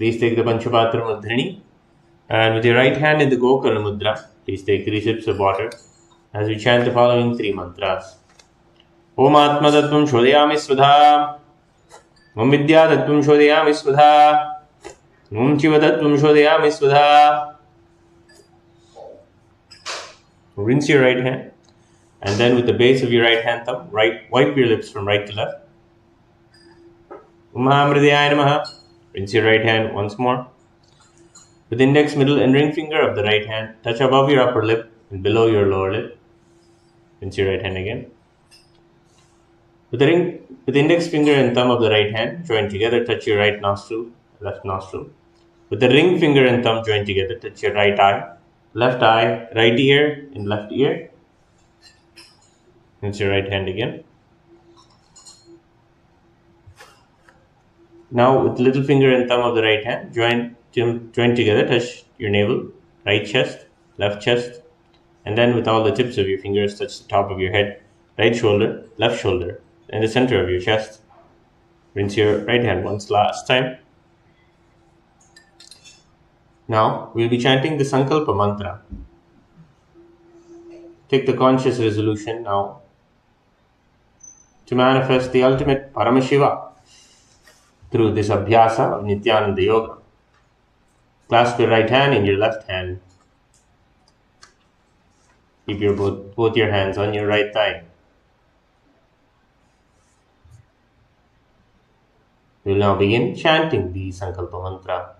Please take the Panchapatra Mudrini, and with your right hand in the Gokala Mudra, please take 3 sips of water as we chant the following 3 mantras. Om Atma Tattvam Shodhayami Svadha, Om Vidya Tattvam Shodhayami Svadha, Om Chiva Tattvam Shodhayami Svadha. Rinse your right hand, and then with the base of your right hand thumb, wipe your lips from right to left. Om Mahamridayaya Namaha. Rinse your right hand once more. With index, middle and ring finger of the right hand, touch above your upper lip and below your lower lip. Rinse your right hand again. With index finger and thumb of the right hand joined together, touch your right nostril, left nostril. With the ring finger and thumb joined together, touch your right eye, right ear, and left ear. Rinse your right hand again. Now, with little finger and thumb of the right hand joined together, touch your navel, right chest, left chest, and then with all the tips of your fingers, touch the top of your head, right shoulder, left shoulder, and the center of your chest. Rinse your right hand once last time. Now, we'll be chanting the Sankalpa mantra. Take the conscious resolution now to manifest the ultimate Paramashiva through this abhyasa of Nithyananda Yoga. Clasp your right hand in your left hand. Keep both your hands on your right thigh. We will now begin chanting the Sankalpa mantra.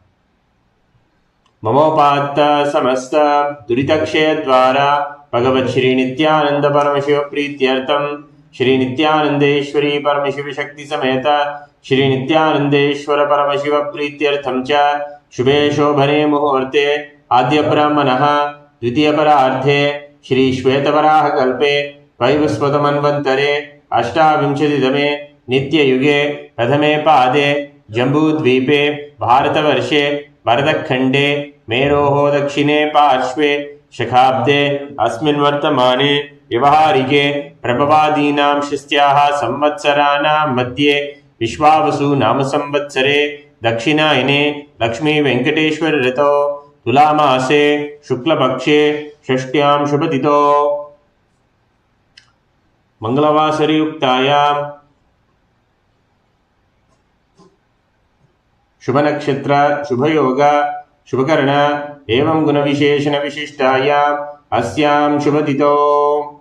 Mamopatta samasta duritakshaya dvara Bhagavat Shri Nithyananda Paramashiva Prityartam Shri Nithyanandeshwari Paramashiva Shakti Sameta Shri Nithyanandeshwara Paramashiva Prityartham cha Shubhe Shobhane Muhurte Adya Brahmanaha Dvitiya Pararthe Shri Shvetavaraha Kalpe Vaivasvata Manvantare Ashtavimshadidame Nitya Yuge Prathame Pade Jambu Dvipe Bharatavarshe Bharatakhande Meroho Dakshine Parshve Shakhabde Asmin Vartamane Vyavaharike Prabhavadinam Shistyaha Samvatsaranam Madhye Vishwavasu Nama Samvatsare Dakshinayane Lakshmi Venkateshwar Rito Tulamase Shukla Pakshe Shashtyam Shubhatito Mangalavasari Yuktayam Shubhanakshatra Shubhayoga Shubhakarana Evam Guna Visheshana Vishishtayam Asyam Shubhatito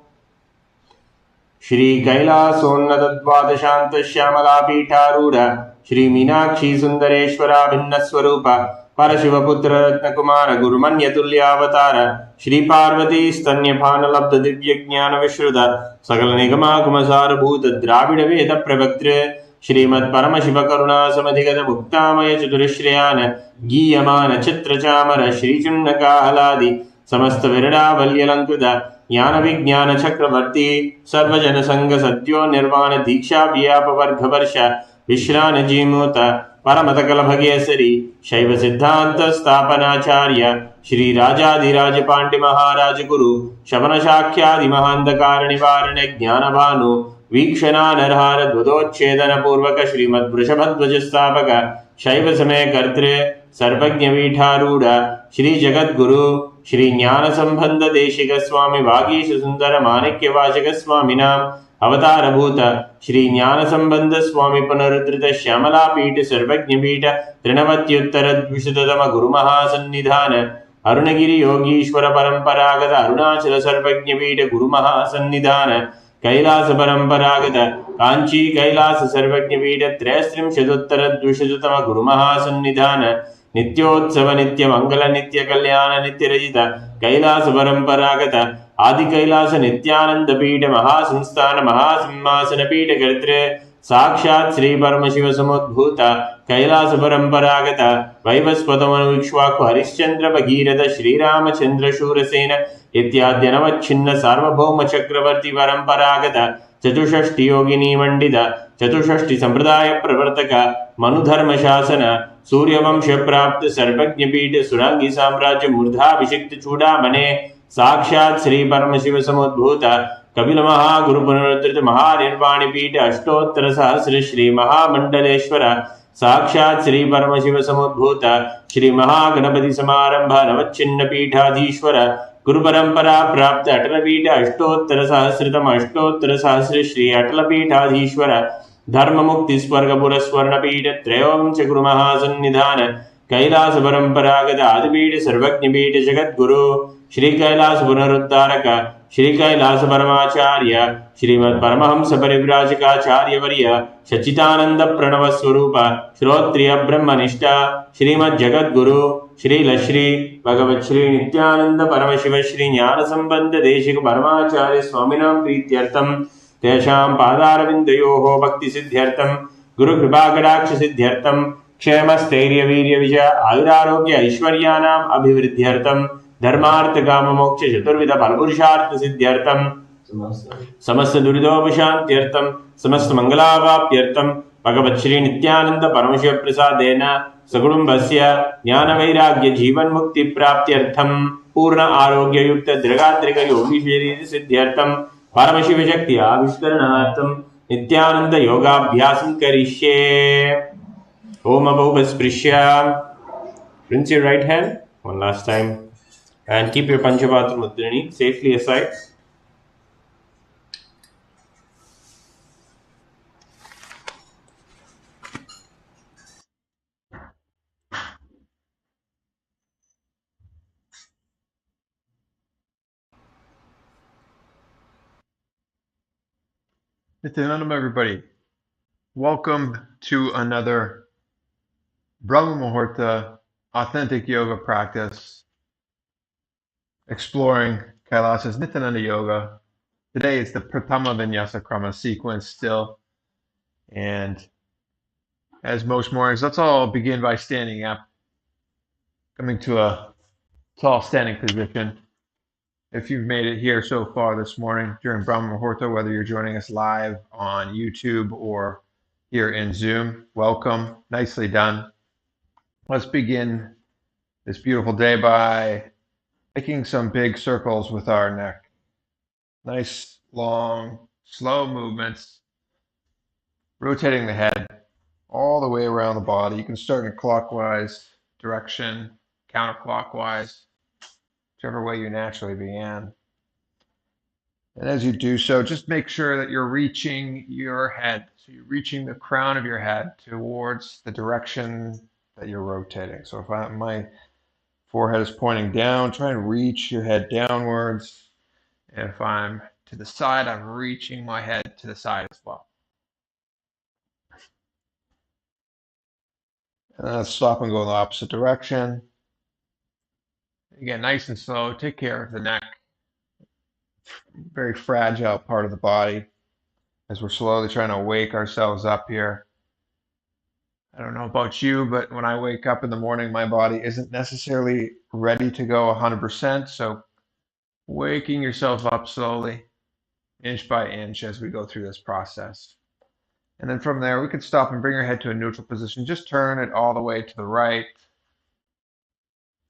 Shri Kailasonnata Dvadashanta Shyamala Pitharudha Shri Meenakshi Sundareshwara Bhinnaswarupa Parashivaputra Ratnakumara Gurumanyatulyavatara Shri Parvati Stanyapana Labdha Divya Jnana Vishruta Sakala Nigama Kumasara Bhuta Dravida Veda Pravaktre Shrimad Paramashiva Karuna Samadhigata Muktamaya Chaturashriyana Giyamana Chitra Chamara Shri Chunnaka Haladi Samasta Virada Valyalankuda Jnana Vijnana Chakravarti Sarvajana Sangha Satyo Nirvana Diksha Vyapa Varghavarsha Vishrana Jimuta Paramatakala Bhagyasari Shaiva Siddhanta Stapanacharya Shri Rajadiraja Pandi Maharaja Guru Shabana Shakhyadi Mahandakara Nivarane Jnana Bhanu Vikshana Narhara Dvadochedana Purvaka Shrimad Vrishabhadvaja Stapaka Shaiva Same Kartre Sarvagnya Vitharuda Shri Jagat Guru Shri Jnana Sambandha Deshika Swami Vagisha Sundara Manikya Vachaka Swami Nam Avatara Bhuta Shri Jnana Sambandha Swami Punaruddrita Shyamala Pita Sarvagnya Pita Trinavatyuttara Dvishadama Guru Mahasannidhana Arunagiri Yogishwara Paramparagata Arunachala Sarvagnya Pita Guru Mahasannidhana Kailasa Paramparagata Kanchi Kailasa Sarvagnya Pita Trestrim Shaduttara Dvishadutama Guru Mahasannidhana Nityotsava Nitya Mangala Nitya Kalyana Nitya Rajita Kailasa Paramparagata Adi Kailasa Nithyananda Pita Mahasamsthana Mahasimmasana Pita Kartre Sakshat Sri Paramashiva Samudbhuta Kailasa Paramparagata Vaivasvatamanu Vikshwaku Harishchandra Bhagirata Shri Ramachandra Shurasena Ityadyanavachinna Sarvabhauma Chakravarti Paramparagata Chatushashti Yogini Mandita Chatushashti Sampradaya Pravartaka Manudharma Shasana Surya Vamsha Prapta Sarvagnya Pita Surangi Samrajya Murdha Vishikta Chudamane Sakshat Sri Paramashiva Samudbhuta Kapila Maha Guru Punaruddrita Mahanirvani Pita Ashtottara Sahasra Shri Mahamandaleshwara साक्षात् श्री परमशिव समुद्भूत श्री महागणपति समारंभ नवच्छिन्न पीठाधीश्वर गुरु परंपरा प्राप्त अटल पीठ अष्टोत्तर सहस्रतम अष्टोत्तर सहस्र श्री अटल पीठाधीश्वर धर्म मुक्ति स्वर्गपुर स्वर्ण पीठ त्रयोंच गुरु महासन्निधान कैलास परंपरागत आदिपीठ सर्वज्ञ पीठ जगद्गुरु श्री कैलास पुनरुद्धारक श्री कैलास परमाचार्य श्रीमद परमहंस परिव्राजकाचार्य वर्य सच्चिदानंद प्रणव स्वरूप श्रोत्रिय ब्रह्मनिष्ठा श्रीमद जगद्गुरु श्री भगवत श्री नित्यानंद परमशिव श्री ज्ञान संबंध देशिक परमाचार्य स्वामिनां प्रीत्यर्थम तेषां पादारविन्दयोः भक्ति सिद्ध्यर्थम गुरु कृपा कटाक्ष सिद्ध्यर्थम क्षेम स्थैर्य वीर्य विजय आयुरारोग्य ऐश्वर्यानाम् अभिवृद्ध्यर्थम धर्मार्थ काम मोक्ष चतुर्विध फलपुरुषार्थ सिद्ध्यर्थम समस्त दुरितोपशान्त्यर्थम समस्त मंगलावाप्यर्थम भगवत् श्री नित्यानंद परमशिव प्रसादेन सकुटुम्बस्य ज्ञान वैराग्य जीवन मुक्ति प्राप्त्यर्थम पूर्ण आरोग्य युक्त दृढ़ात्रिक योगी शरीर सिद्ध्यर्थम परमशिव शक्ति आविष्करणार्थम नित्यानंद योगाभ्यासं करिष्ये। ओम अभौपस्पृश्य. Rinse your right hand one last time and keep your Panchapatra Mudrini safely aside. Nithyananda, everybody. Welcome to another Brahma Muhurta authentic yoga practice exploring KAILASA's Nithyananda Yoga. Today is the Prathama Vinyasa Krama sequence still. And as most mornings, let's all begin by standing up, coming to a tall standing position. If you've made it here so far this morning during Brahma Muhurta, whether you're joining us live on YouTube or here in Zoom, welcome. Nicely done. Let's begin this beautiful day by making some big circles with our neck. Nice, long, slow movements, rotating the head all the way around the body. You can start in a clockwise direction, counterclockwise, whichever way you naturally began. And as you do so, just make sure that you're reaching your head. So you're reaching the crown of your head towards the direction that you're rotating. So if my forehead is pointing down, try and reach your head downwards. And if I'm to the side, I'm reaching my head to the side as well. And then let's stop and go in the opposite direction. Again, nice and slow. Take care of the neck. Very fragile part of the body as we're slowly trying to wake ourselves up here. I don't know about you, but when I wake up in the morning, my body isn't necessarily ready to go 100%. So waking yourself up slowly, inch by inch as we go through this process. And then from there, we could stop and bring your head to a neutral position. Just turn it all the way to the right.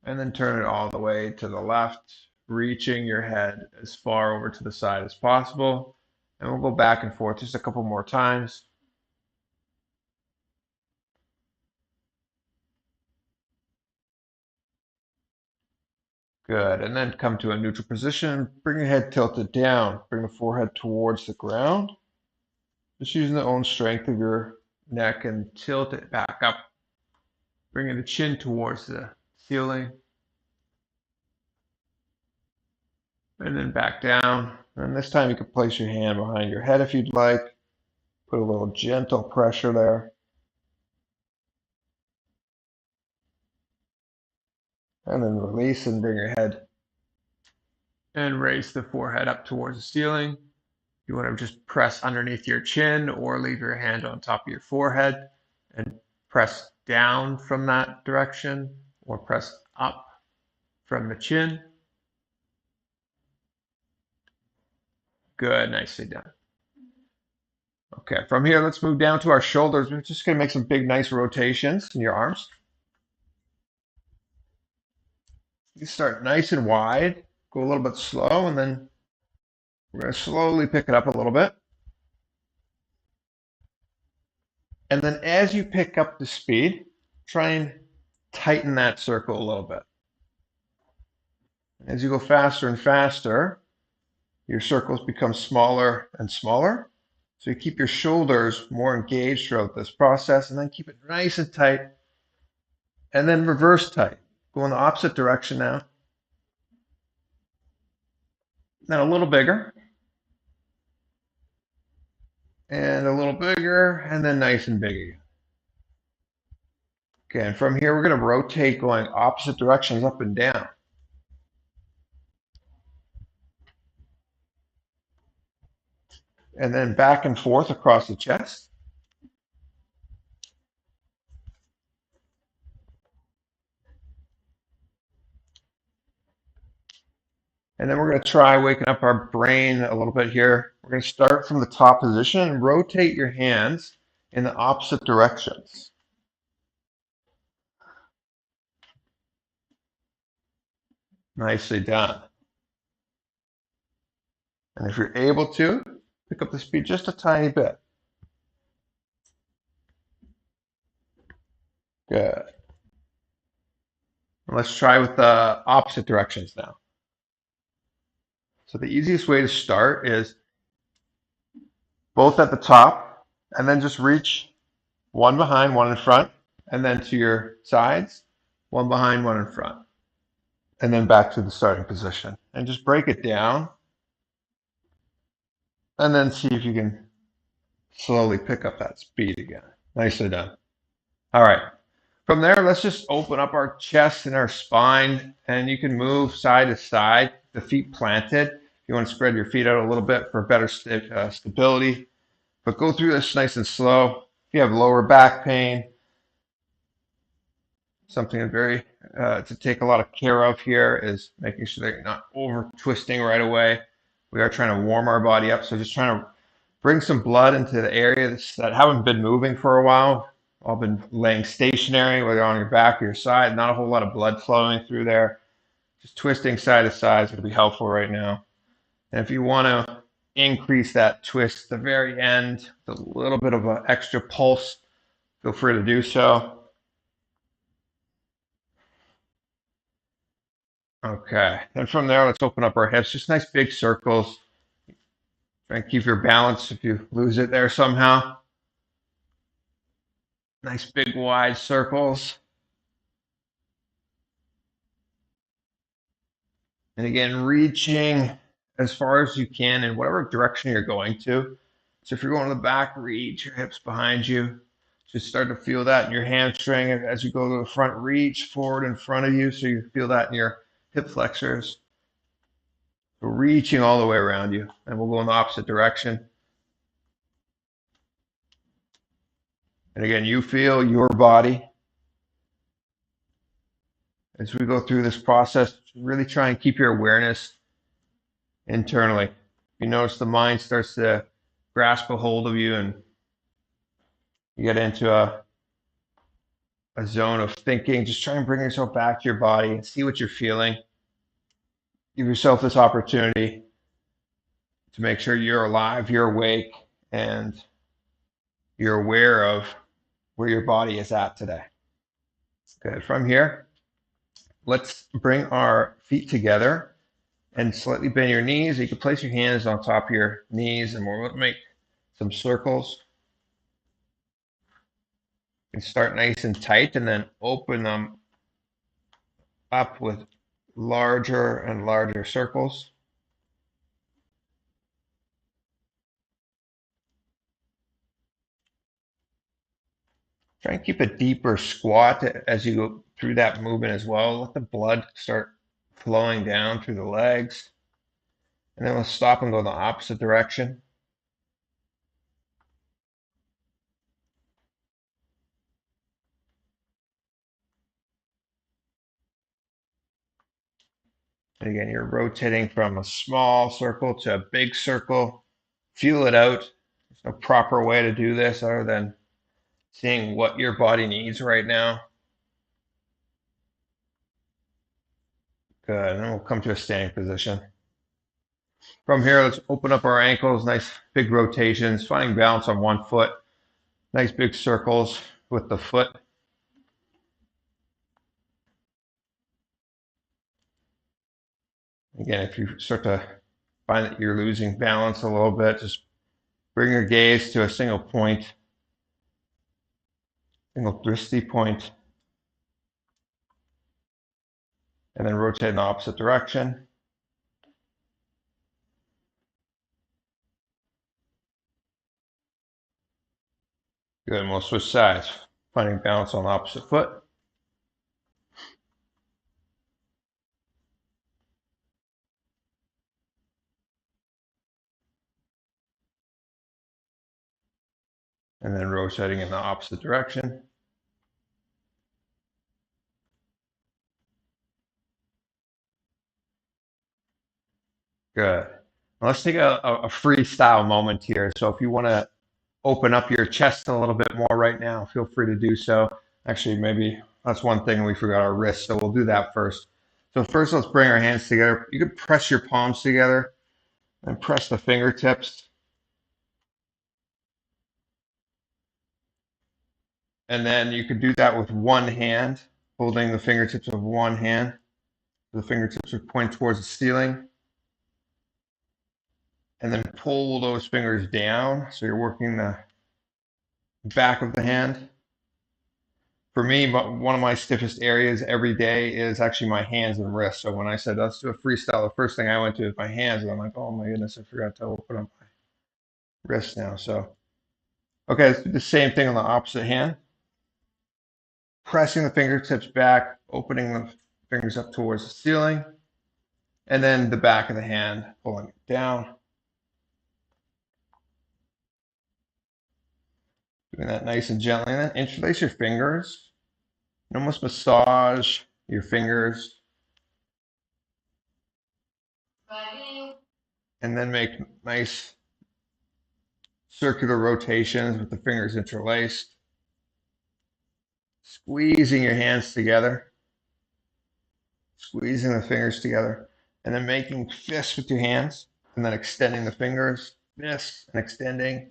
And then turn it all the way to the left, reaching your head as far over to the side as possible. And we'll go back and forth just a couple more times. Good. And then come to a neutral position. Bring your head tilted down. Bring the forehead towards the ground. Just using the own strength of your neck and tilt it back up. Bringing the chin towards the ceiling. And then back down. And this time you can place your hand behind your head if you'd like. Put a little gentle pressure there. And then release and bring your head and raise the forehead up towards the ceiling. You want to just press underneath your chin or leave your hand on top of your forehead and press down from that direction or press up from the chin. Good, nicely done. Okay, from here, let's move down to our shoulders. We're just going to make some big, nice rotations in your arms. You start nice and wide, go a little bit slow, and then we're going to slowly pick it up a little bit. And then as you pick up the speed, try and tighten that circle a little bit. As you go faster and faster, your circles become smaller and smaller. So you keep your shoulders more engaged throughout this process, and then keep it nice and tight, and then reverse tight. Go in the opposite direction now. Then a little bigger, and a little bigger, and then nice and big again. Okay, and from here we're going to rotate going opposite directions up and down. And then back and forth across the chest. And then we're going to try waking up our brain a little bit here. We're going to start from the top position and rotate your hands in the opposite directions. Nicely done. And if you're able to, pick up the speed just a tiny bit. Good. And let's try with the opposite directions now. So the easiest way to start is both at the top, and then just reach one behind, one in front, and then to your sides, one behind, one in front, and then back to the starting position. And just break it down, and then see if you can slowly pick up that speed again. Nicely done. All right. From there, let's just open up our chest and our spine, and you can move side to side, the feet planted. You want to spread your feet out a little bit for better stability, but go through this nice and slow. If you have lower back pain, something very to take a lot of care of here is making sure that you're not over twisting right away. We are trying to warm our body up, so just trying to bring some blood into the areas that haven't been moving for a while. All been laying stationary, whether on your back or your side. Not a whole lot of blood flowing through there. Just twisting side to side is going to be helpful right now. And if you want to increase that twist at the very end, with a little bit of an extra pulse, feel free to do so. Okay, and from there, let's open up our hips. Just nice big circles. Try and keep your balance if you lose it there somehow. Nice big wide circles. And again, reaching as far as you can in whatever direction you're going to. So if you're going to the back, reach your hips behind you. Just start to feel that in your hamstring as you go to the front, reach forward in front of you so you feel that in your hip flexors. So reaching all the way around you. And we'll go in the opposite direction. And again, you feel your body. As we go through this process, really try and keep your awareness internally. You notice the mind starts to grasp a hold of you and you get into a zone of thinking. Just try and bring yourself back to your body and see what you're feeling. Give yourself this opportunity to make sure you're alive, you're awake, and you're aware of where your body is at today. Good. From here, let's bring our feet together and slightly bend your knees. You can place your hands on top of your knees, and we're going to make some circles. You can start nice and tight and then open them up with larger and larger circles. Try and keep a deeper squat as you go through that movement as well. Let the blood start flowing down through the legs. And then we'll stop and go in the opposite direction. And again, you're rotating from a small circle to a big circle. Feel it out. There's no proper way to do this other than seeing what your body needs right now. Good. And then we'll come to a standing position. From here, let's open up our ankles. Nice big rotations. Finding balance on one foot. Nice big circles with the foot. Again, if you start to find that you're losing balance a little bit, just bring your gaze to a single point, single dristy point, and then rotate in the opposite direction. Good, and we'll switch sides, finding balance on the opposite foot. And then rotating in the opposite direction. Good. Now let's take a freestyle moment here. So if you want to open up your chest a little bit more right now, feel free to do so. Actually, maybe that's one thing we forgot, our wrists, so we'll do that first. So first, let's bring our hands together. You can press your palms together and press the fingertips. And then you could do that with one hand, holding the fingertips of one hand. The fingertips would point towards the ceiling. And then pull those fingers down. So you're working the back of the hand. For me, one of my stiffest areas every day is actually my hands and wrists. So when I said, let's do a freestyle, the first thing I went to is my hands. And I'm like, oh my goodness, I forgot to open up my wrists now. So, okay, let's do the same thing on the opposite hand. Pressing the fingertips back, opening the fingers up towards the ceiling. And then the back of the hand, pulling it down. Doing that nice and gently. And then interlace your fingers. And almost massage your fingers. And then make nice circular rotations with the fingers interlaced. Squeezing your hands together. Squeezing the fingers together. And then making fists with your hands. And then extending the fingers. Fists and extending.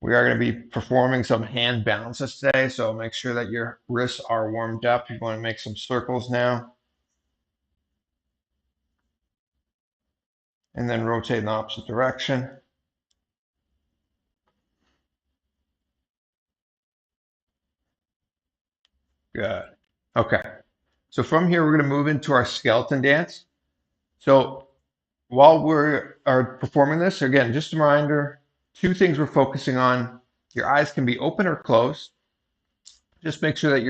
We are going to be performing some hand balances today, so make sure that your wrists are warmed up. You want to make some circles now. And then rotate in the opposite direction. Good. Okay. So from here, we're going to move into our skeleton dance. So while we are performing this, again, just a reminder, two things we're focusing on. Your eyes can be open or closed. Just make sure that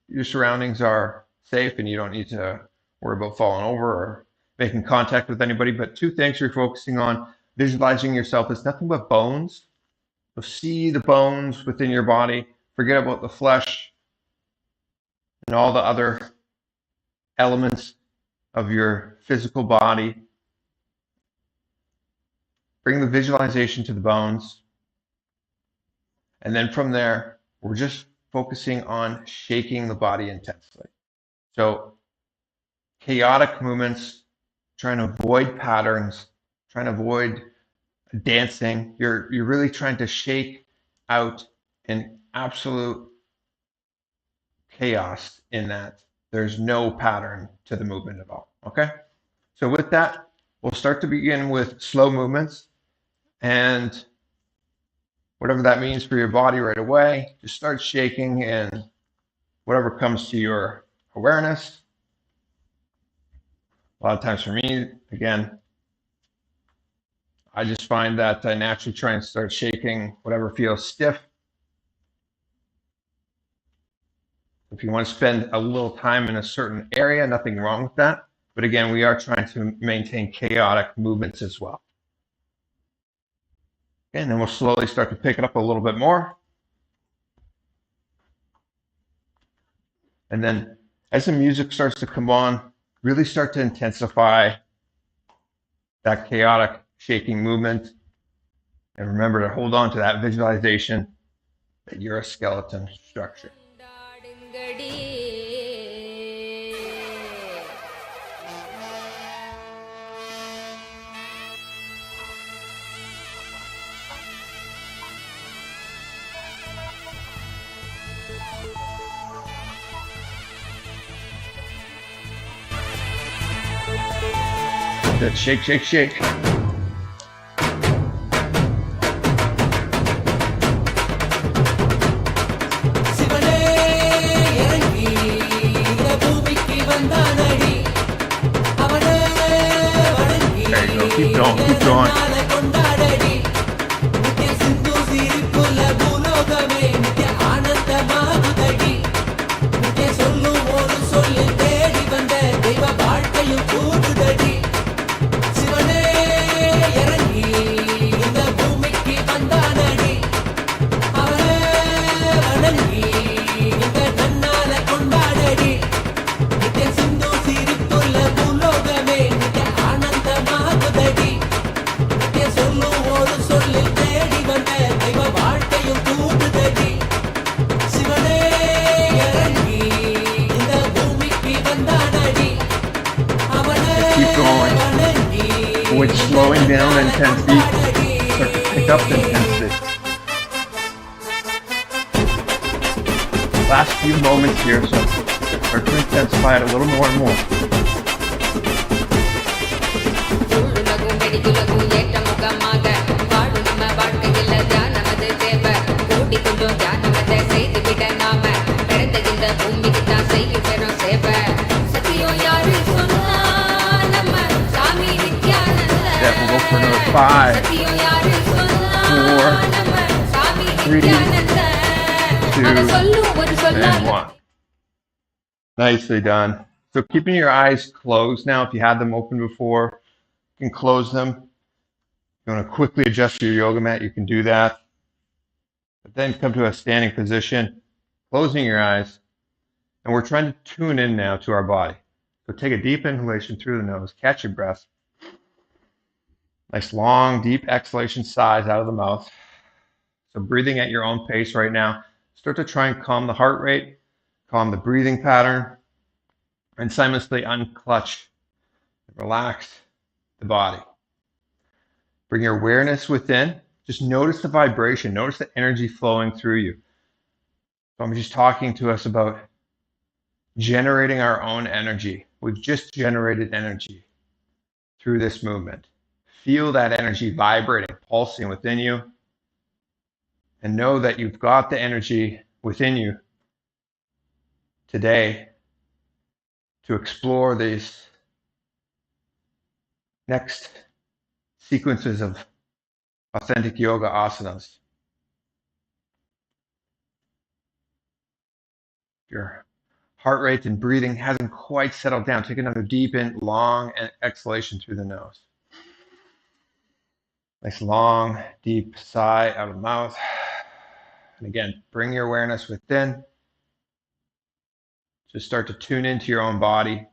your surroundings are safe and you don't need to worry about falling over or making contact with anybody. But two things you're focusing on, visualizing yourself as nothing but bones. So see the bones within your body. Forget about the flesh and all the other elements of your physical body. Bring the visualization to the bones. And then from there, we're just focusing on shaking the body intensely. So chaotic movements, trying to avoid patterns, trying to avoid dancing. You're really trying to shake out an absolute chaos in that there's no pattern to the movement at all. Okay? So with that, we'll start to begin with slow movements, and whatever that means for your body right away, just start shaking and whatever comes to your awareness. A lot of times for me, again, I just find that I naturally try and start shaking whatever feels stiff. If you want to spend a little time in a certain area, nothing wrong with that. But again, we are trying to maintain chaotic movements as well. And then we'll slowly start to pick it up a little bit more. And then as the music starts to come on, really start to intensify that chaotic shaking movement. And remember to hold on to that visualization that you're a skeleton structure. That's it. Shake, shake, shake. There you go. Keep going. Keep going. Avoid slowing down intensity. Start to pick up intensity. Last few moments here, so start to intensify it a little more and more. We'll go for another 5, 4, 3, 2, and 1. Nicely done. So keeping your eyes closed now, if you had them open before, you can close them. If you want to quickly adjust your yoga mat, you can do that. But then come to a standing position, closing your eyes, and we're trying to tune in now to our body. So take a deep inhalation through the nose, catch your breath. Nice long, deep exhalation, sighs out of the mouth. So breathing at your own pace right now. Start to try and calm the heart rate, calm the breathing pattern, and simultaneously unclutch, relax the body. Bring your awareness within. Just notice the vibration. Notice the energy flowing through you. So I'm just talking to us about generating our own energy. We've just generated energy through this movement. Feel that energy vibrating, pulsing within you, and know that you've got the energy within you today to explore these next sequences of authentic yoga asanas. Your heart rate and breathing hasn't quite settled down. Take another deep in, long exhalation through the nose. Nice long, deep sigh out of the mouth. And again, bring your awareness within. Just start to tune into your own body.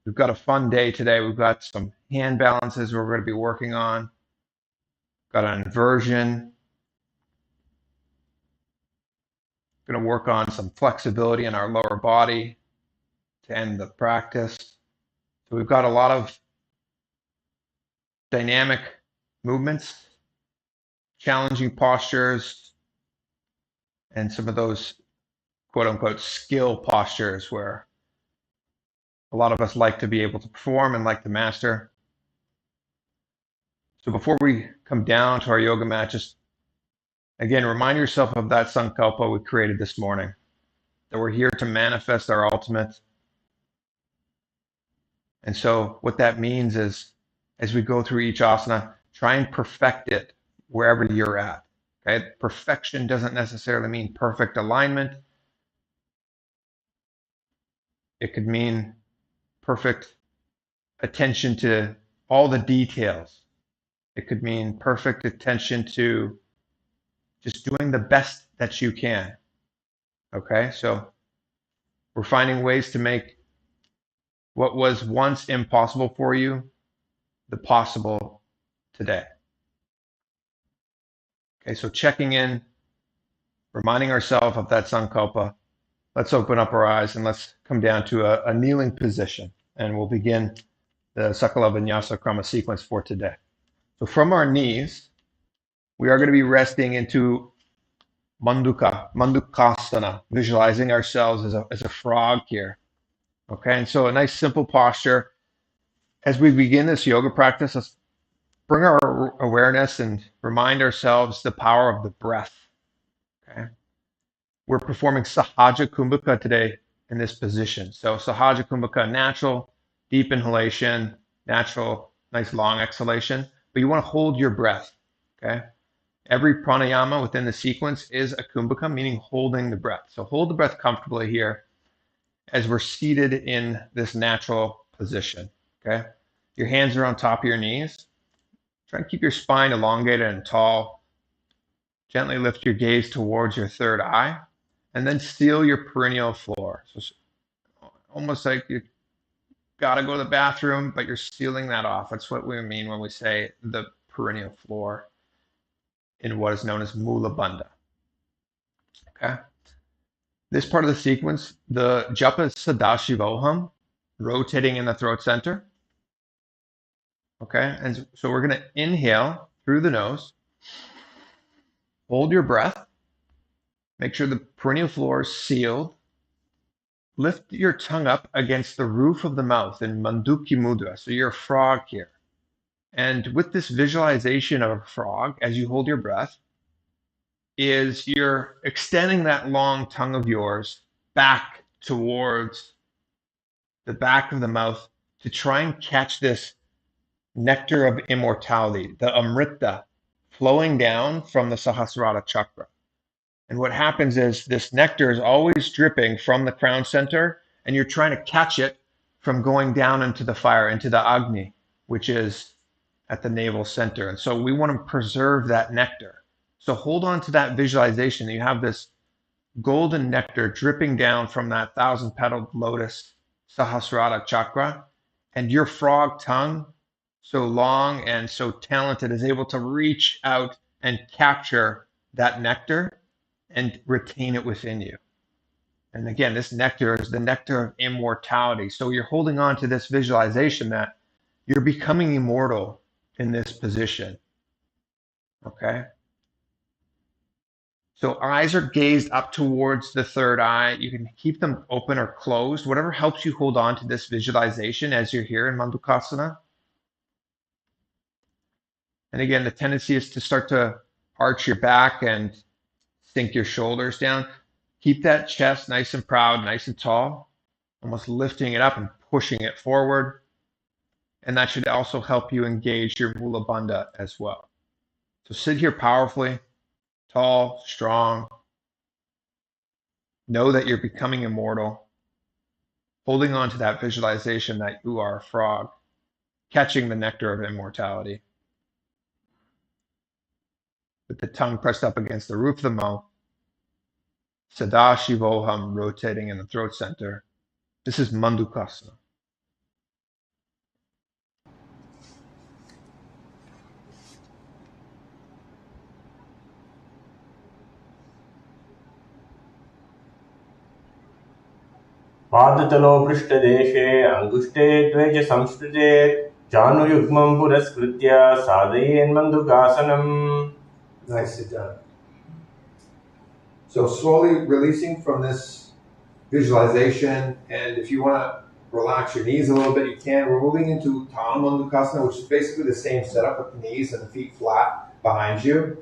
We've got a fun day today. We've got some hand balances we're going to be working on. Got an inversion. Going to work on some flexibility in our lower body to end the practice. So we've got a lot of dynamic movements, challenging postures, and some of those quote unquote skill postures where a lot of us like to be able to perform and like to master. So before we come down to our yoga mat, just again, remind yourself of that sankalpa we created this morning, that we're here to manifest our ultimate. And so what that means is, as we go through each asana, try and perfect it wherever you're at. Okay? Perfection doesn't necessarily mean perfect alignment. It could mean perfect attention to all the details. It could mean perfect attention to just doing the best that you can. Okay? So we're finding ways to make what was once impossible for you the possible today. Okay, so checking in, reminding ourselves of that sankalpa. Let's open up our eyes and let's come down to a kneeling position, and we'll begin the Sakala Vinyasa Krama sequence for today. So from our knees, we are going to be resting into Mandukasana, visualizing ourselves as a frog here. Okay, and so a nice simple posture. As we begin this yoga practice, let's bring our awareness and remind ourselves the power of the breath. Okay? We're performing Sahaja Kumbhaka today in this position. So Sahaja Kumbhaka, natural, deep inhalation, natural, nice long exhalation, but you want to hold your breath. Okay? Every pranayama within the sequence is a kumbhaka, meaning holding the breath. So hold the breath comfortably here as we're seated in this natural position. Okay? Your hands are on top of your knees. Try and keep your spine elongated and tall. Gently lift your gaze towards your third eye, and then seal your perineal floor. So almost like you got to go to the bathroom, but you're sealing that off. That's what we mean when we say the perineal floor in what is known as Mula Bandha. Okay. This part of the sequence, the japa is Sadashivoham, rotating in the throat center. Okay, and so we're going to inhale through the nose, hold your breath, make sure the perineal floor is sealed. Lift your tongue up against the roof of the mouth in Manduki Mudra. So you're a frog here. And with this visualization of a frog, as you hold your breath, is you're extending that long tongue of yours back towards the back of the mouth to try and catch this nectar of immortality, the Amrita, flowing down from the Sahasrara chakra. And what happens is this nectar is always dripping from the crown center, and you're trying to catch it from going down into the fire, into the Agni, which is at the navel center. And so we want to preserve that nectar. So hold on to that visualization. You have this golden nectar dripping down from that 1,000-petaled lotus Sahasrara chakra, and your frog tongue, so long and so talented, is able to reach out and capture that nectar and retain it within you. And again, this nectar is the nectar of immortality. So you're holding on to this visualization that you're becoming immortal in this position. Okay? So eyes are gazed up towards the third eye. You can keep them open or closed, whatever helps you hold on to this visualization as you're here in Mandukasana. And again, the tendency is to start to arch your back and sink your shoulders down. Keep that chest nice and proud, nice and tall, almost lifting it up and pushing it forward. And that should also help you engage your Mula Bandha as well. So sit here powerfully, tall, strong. Know that you're becoming immortal, holding on to that visualization that you are a frog, catching the nectar of immortality. With the tongue pressed up against the roof of the mouth, Sadashivoham rotating in the throat center. This is Mandukasana. पादतलो पृष्ठदेशे अङ्गुष्ठे द्वे च संस्कृते जानुयुग्मं पुरस्कृत्य साधयेन्मन्दुकासनम्. Nice, sit down. So slowly releasing from this visualization, and if you want to relax your knees a little bit, you can. We're moving into Tanamandukasana, which is basically the same setup with the knees and the feet flat behind you.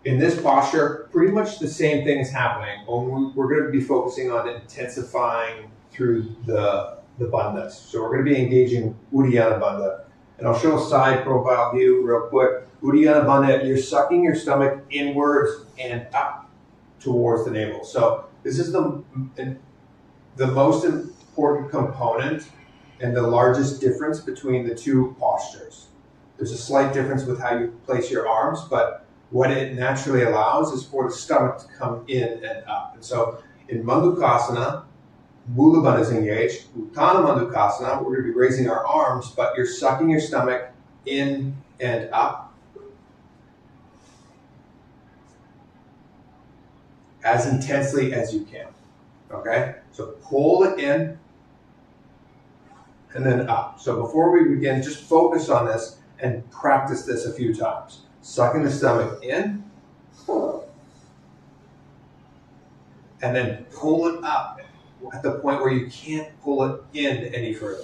In this posture, pretty much the same thing is happening. We're going to be focusing on intensifying through the bandhas. So we're going to be engaging Uddiyana Bandha. And I'll show a side profile view real quick. Uddiyana Bandha, you're sucking your stomach inwards and up towards the navel. So this is the most important component and the largest difference between the two postures. There's a slight difference with how you place your arms, but what it naturally allows is for the stomach to come in and up. And so in Mandukasana, Mula Bandha is engaged. Uttana Mandukasana, we're going to be raising our arms, but you're sucking your stomach in and up as intensely as you can. Okay? So pull it in and then up. So before we begin, just focus on this and practice this a few times. Sucking the stomach in, and then pull it up at the point where you can't pull it in any further.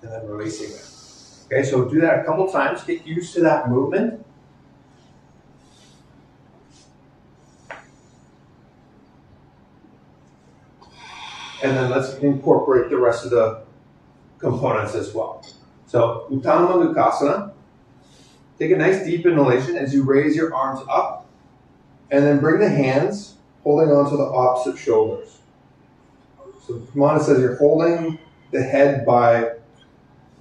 and then releasing it. Okay, so do that a couple times. Get used to that movement. And then let's incorporate the rest of the components as well. So, Uttanama Mudukasana. Take a nice deep inhalation as you raise your arms up, and then bring the hands holding onto the opposite shoulders. So Pramana says you're holding the head by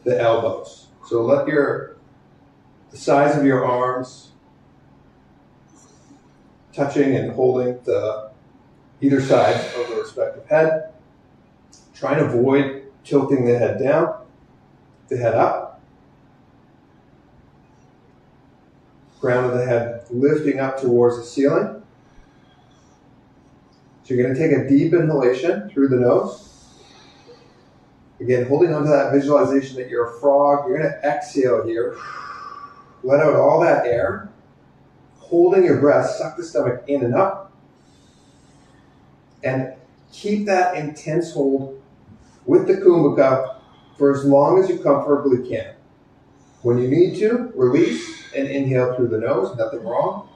the elbows. So let the size of your arms touching and holding either side of the respective head. Try and avoid tilting the head down, the head up. Crown of the head lifting up towards the ceiling. So you're going to take a deep inhalation through the nose. Again, holding on to that visualization that you're a frog. You're going to exhale here. Let out all that air. Holding your breath, suck the stomach in and up. And keep that intense hold with the kumbhaka for as long as you comfortably can. When you need to, release and inhale through the nose, nothing wrong.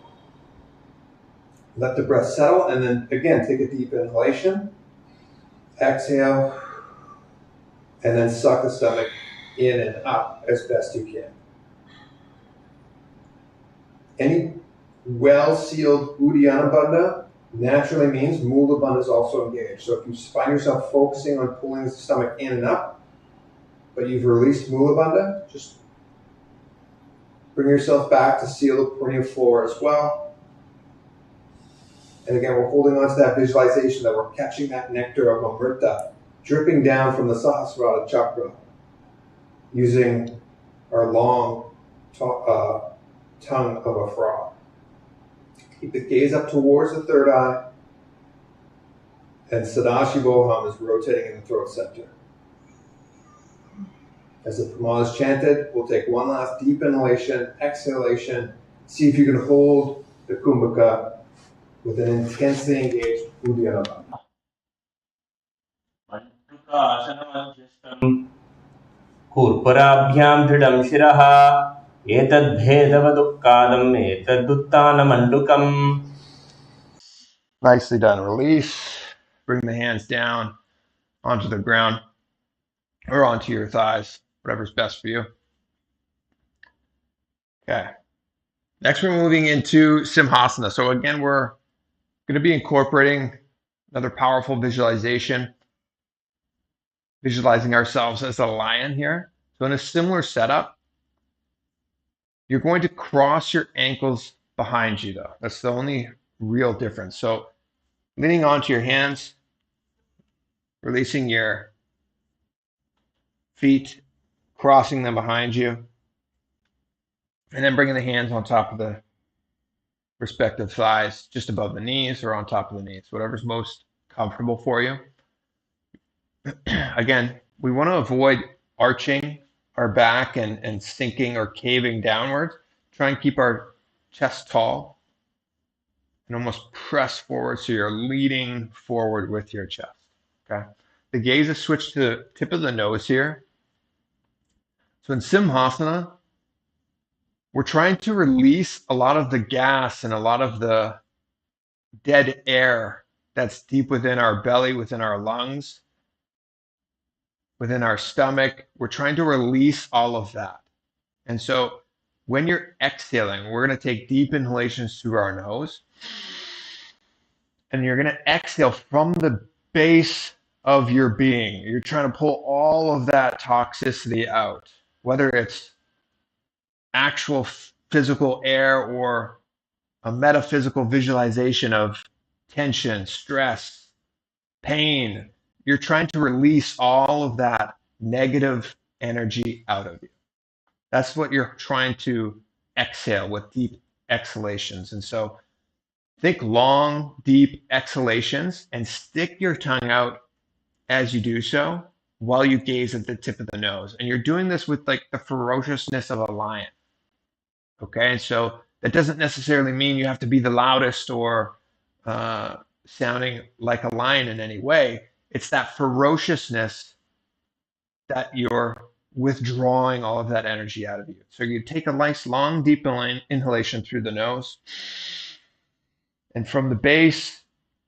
Let the breath settle, and then again, take a deep inhalation. Exhale, and then suck the stomach in and up as best you can. Any well-sealed Uddiyana Bandha naturally means Mula Bandha is also engaged. So if you find yourself focusing on pulling the stomach in and up, but you've released Mula Bandha, just bring yourself back to seal the perennial floor as well. And again, we're holding on to that visualization that we're catching that nectar of Amrita dripping down from the Sahasrara chakra using our long tongue of a frog. Keep the gaze up towards the third eye, and Sadashivoham is rotating in the throat center. As the Pramana is chanted, we'll take one last deep inhalation, exhalation. See if you can hold the kumbhaka with an intensely engaged Uddiyana Bandha. कूर्पराभ्यां दृढं शिरः एतद्भेदवदुःकालम् एतदुत्थानमण्डुकम्. Nicely done. Release. Bring the hands down onto the ground or onto your thighs, whatever's best for you. Okay. Next, we're moving into Simhasana. So again, we're going to be incorporating another powerful visualization, visualizing ourselves as a lion here. So in a similar setup, you're going to cross your ankles behind you though. That's the only real difference. So leaning onto your hands, releasing your feet, crossing them behind you, and then bringing the hands on top of the respective thighs, just above the knees or on top of the knees, whatever's most comfortable for you. Again, we want to avoid arching our back and sinking or caving downwards. Try and keep our chest tall and almost press forward so you're leaning forward with your chest. Okay. The gaze is switched to the tip of the nose here. So in Simhasana, we're trying to release a lot of the gas and a lot of the dead air that's deep within our belly, within our lungs, within our stomach. We're trying to release all of that. And so when you're exhaling, we're going to take deep inhalations through our nose. And you're going to exhale from the base of your being. You're trying to pull all of that toxicity out, whether it's actual physical air or a metaphysical visualization of tension, stress, pain. You're trying to release all of that negative energy out of you. That's what you're trying to exhale with deep exhalations. And so think long, deep exhalations and stick your tongue out as you do so while you gaze at the tip of the nose. And you're doing this with like the ferociousness of a lion. Okay, and so that doesn't necessarily mean you have to be the loudest or sounding like a lion in any way. It's that ferociousness that you're withdrawing all of that energy out of you. So you take a nice long deep inhalation through the nose, and from the base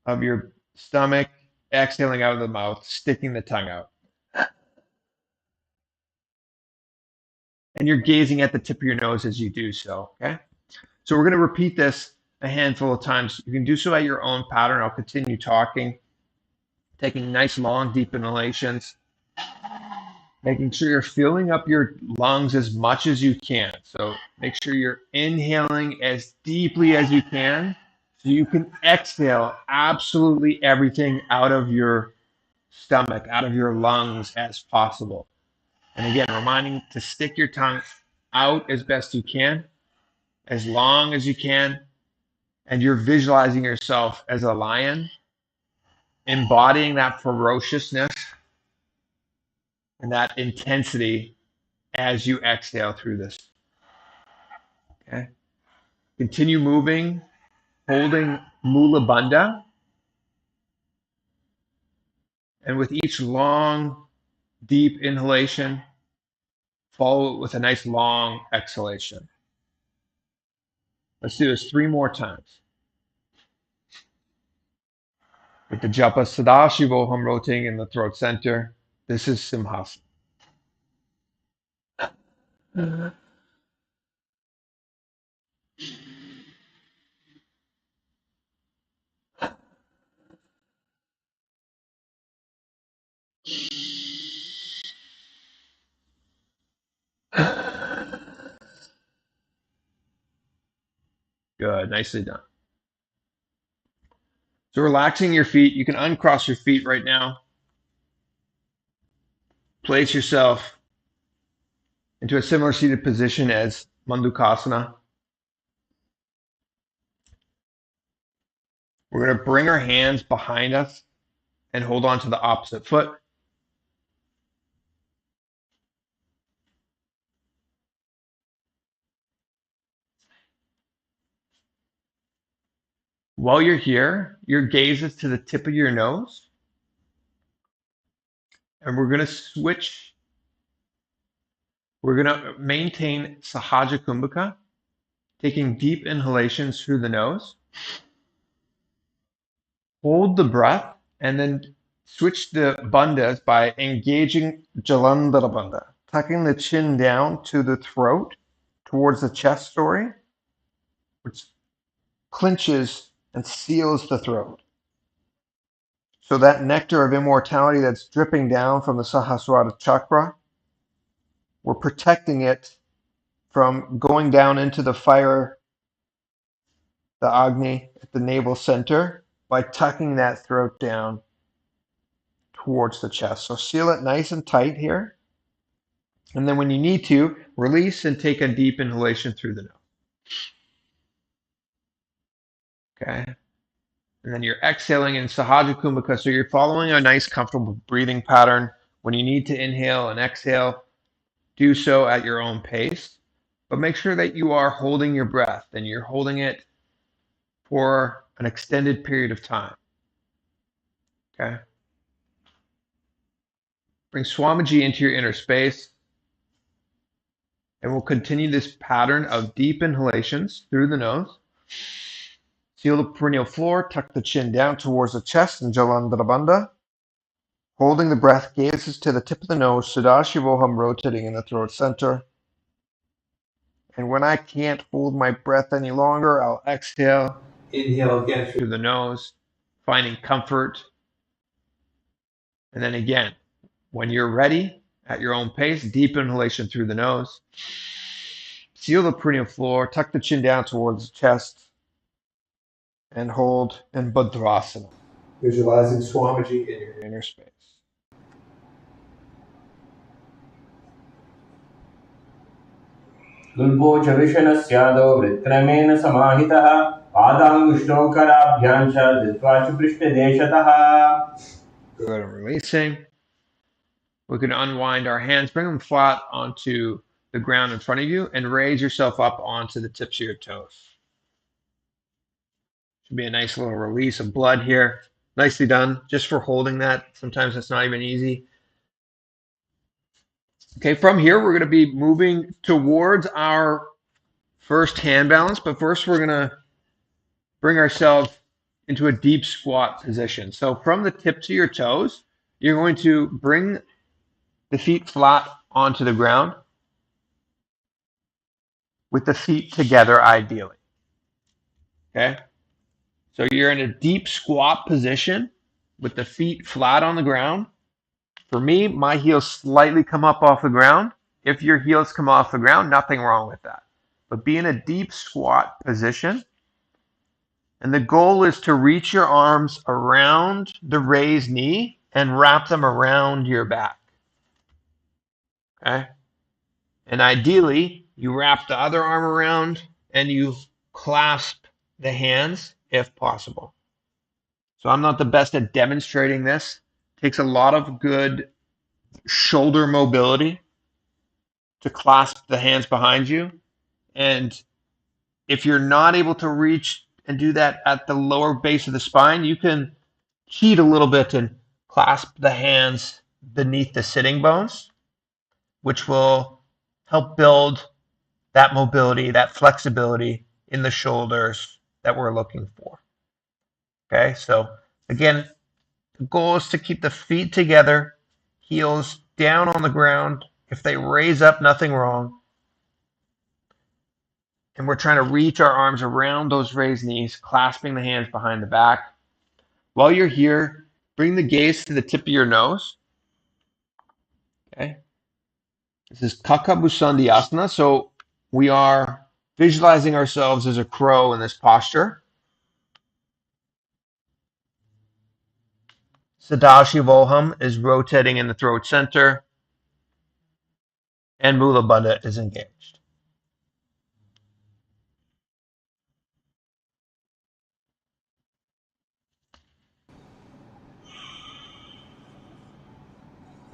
of your stomach, exhaling out of the mouth, sticking the tongue out. And you're gazing at the tip of your nose as you do so, okay? So we're going to repeat this a handful of times. You can do so at your own pattern. I'll continue talking, taking nice long deep inhalations, making sure you're filling up your lungs as much as you can. So make sure you're inhaling as deeply as you can so you can exhale absolutely everything out of your stomach, out of your lungs as possible. And again, reminding to stick your tongue out as best you can, as long as you can, and you're visualizing yourself as a lion, embodying that ferociousness and that intensity as you exhale through this. Okay. Continue moving, holding Mula Bandha. And with each long, deep inhalation, follow it with a nice long exhalation. Let's do this 3 more times. With the japa Sadashivoham rotating in the throat center, this is Simhasana. Good, nicely done. So relaxing your feet, you can uncross your feet right now. Place yourself into a similar seated position as Mandukasana. We're going to bring our hands behind us and hold on to the opposite foot. While you're here, your gaze is to the tip of your nose. And we're going to switch. We're going to maintain Sahaja Kumbhaka, taking deep inhalations through the nose. Hold the breath and then switch the bandhas by engaging Jalandhara Bandha, tucking the chin down to the throat towards the chest story, which clinches and seals the throat. So that nectar of immortality that's dripping down from the Sahasrara chakra, we're protecting it from going down into the fire, the Agni, at the navel center by tucking that throat down towards the chest. So seal it nice and tight here. And then when you need to, release and take a deep inhalation through the nose. Okay. And then you're exhaling in Sahaja Kumbhaka. So you're following a nice, comfortable breathing pattern. When you need to inhale and exhale, do so at your own pace. But make sure that you are holding your breath and you're holding it for an extended period of time. Okay. Bring Swamiji into your inner space. And we'll continue this pattern of deep inhalations through the nose. Seal the perineal floor, tuck the chin down towards the chest in Jalandhara Bandha. Holding the breath, gazes to the tip of the nose, Sadashivoham rotating in the throat center. And when I can't hold my breath any longer, I'll exhale. Inhale again through the nose, finding comfort. And then again, when you're ready, at your own pace, deep inhalation through the nose. Seal the perineal floor, tuck the chin down towards the chest, and hold in Bhadrasana. Visualizing Swamiji in your inner space. दुर्भोजविषणस्यादौ वृत्क्रमेण समाहितः पादाङ्गुष्ठोकराभ्यां च धृत्वा च पृष्ठदेशतः. Good, and releasing. We can unwind our hands, bring them flat onto the ground in front of you, and raise yourself up onto the tips of your toes. Should be a nice little release of blood here. Nicely done, just for holding that. Sometimes it's not even easy. Okay, from here, we're going to be moving towards our first hand balance, but first we're going to bring ourselves into a deep squat position. So from the tips of your toes, you're going to bring the feet flat onto the ground with the feet together ideally. Okay? So you're in a deep squat position with the feet flat on the ground. For me, my heels slightly come up off the ground. If your heels come off the ground, nothing wrong with that. But be in a deep squat position. And the goal is to reach your arms around the raised knee and wrap them around your back. Okay? And ideally, you wrap the other arm around and you clasp the hands if possible. So I'm not the best at demonstrating this. It takes a lot of good shoulder mobility to clasp the hands behind you. And if you're not able to reach and do that at the lower base of the spine, you can cheat a little bit and clasp the hands beneath the sitting bones, which will help build that mobility, that flexibility in the shoulders that we're looking for. Okay, so again, the goal is to keep the feet together, heels down on the ground. If they raise up, nothing wrong. And we're trying to reach our arms around those raised knees, clasping the hands behind the back. While you're here, bring the gaze to the tip of your nose. Okay. This is Kakabusandhyasana. So we are visualizing ourselves as a crow in this posture. Sadashivoham is rotating in the throat center, and Mula Bandha is engaged.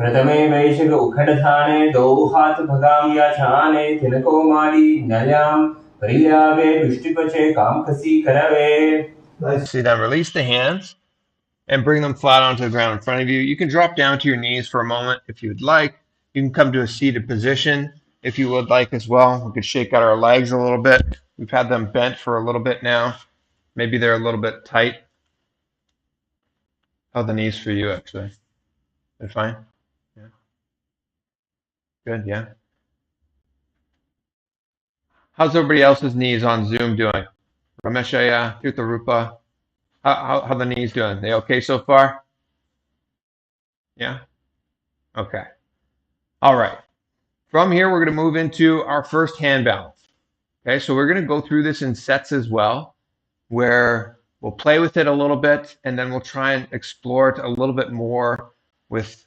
प्रथमे वैशक उखडधाने दौ हाथ भगाम या छाने तिनको माली नयाम परिल्यावे दुष्टिपचे कामकसी करवे. Nice. See that? Release the hands and bring them flat onto the ground in front of you. You can drop down to your knees for a moment if you would like. You can come to a seated position if you would like as well. We could shake out our legs a little bit. We've had them bent for a little bit now. Maybe they're a little bit tight. How are the knees for you, actually? They're fine? Yeah. Good, yeah. How's everybody else's knees on Zoom doing? Rameshaya, Tirtharupa, how the knees doing? They okay so far? Yeah? Okay. All right. From here, we're going to move into our first hand balance. Okay, so we're going to go through this in sets as well, where we'll play with it a little bit, and then we'll try and explore it a little bit more with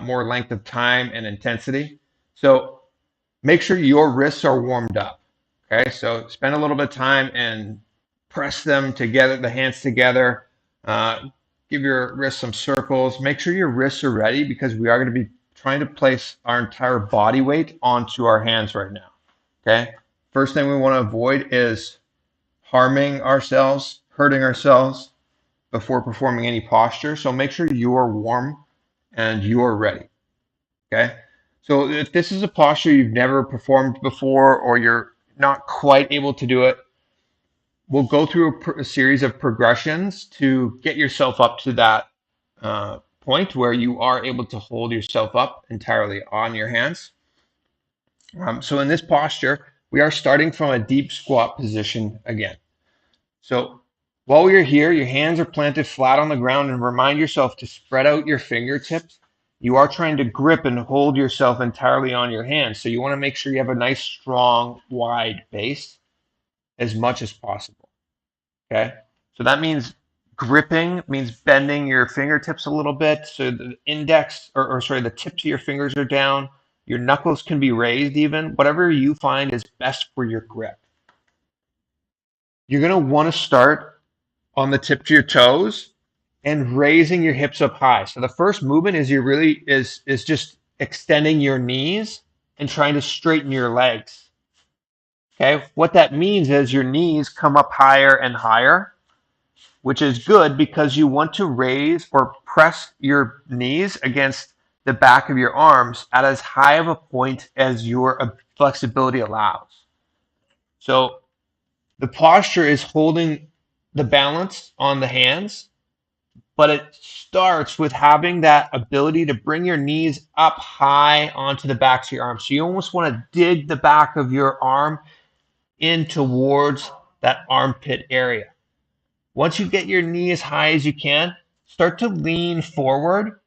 more length of time and intensity. So make sure your wrists are warmed up. Okay, so spend a little bit of time and press them together, the hands together. Give your wrists some circles. Make sure your wrists are ready because we are going to be trying to place our entire body weight onto our hands right now. Okay, first thing we want to avoid is harming ourselves, hurting ourselves before performing any posture. So make sure you are warm and you are ready. Okay, so if this is a posture you've never performed before or you're not quite able to do it, we'll go through a series of progressions to get yourself up to that point where you are able to hold yourself up entirely on your hands. So in this posture, we are starting from a deep squat position again. So while you're here, your hands are planted flat on the ground, and remind yourself to spread out your fingertips. You are trying to grip and hold yourself entirely on your hands. So you want to make sure you have a nice, strong, wide base as much as possible. Okay? So that means gripping, means bending your fingertips a little bit. So the index, the tips of your fingers are down. Your knuckles can be raised even. Whatever you find is best for your grip. You're going to want to start on the tips of your toes and raising your hips up high. So the first movement is is just extending your knees and trying to straighten your legs. Okay? What that means is your knees come up higher and higher, which is good because you want to raise or press your knees against the back of your arms at as high of a point as your flexibility allows. So the posture is holding the balance on the hands, but it starts with having that ability to bring your knees up high onto the backs of your arms. So you almost want to dig the back of your arm in towards that armpit area. Once you get your knee as high as you can, start to lean forward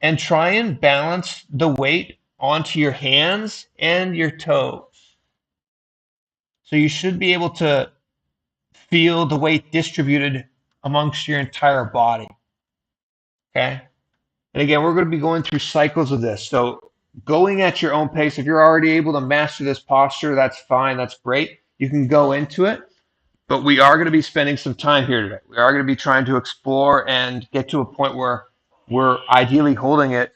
and try and balance the weight onto your hands and your toes. So you should be able to feel the weight distributed amongst your entire body. Okay? And again, we're going to be going through cycles of this. So going at your own pace, if you're already able to master this posture, that's fine, that's great. You can go into it, but we are going to be spending some time here today. We are going to be trying to explore and get to a point where we're ideally holding it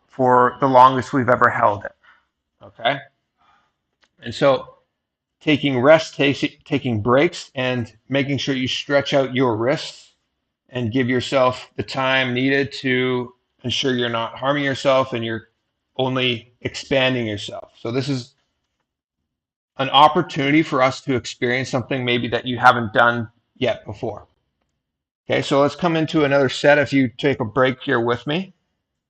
for the longest we've ever held it. Okay? And so taking rest, taking breaks, and making sure you stretch out your wrists and give yourself the time needed to ensure you're not harming yourself and you're only expanding yourself. So this is an opportunity for us to experience something maybe that you haven't done yet before. Okay, so let's come into another set. If you take a break here with me.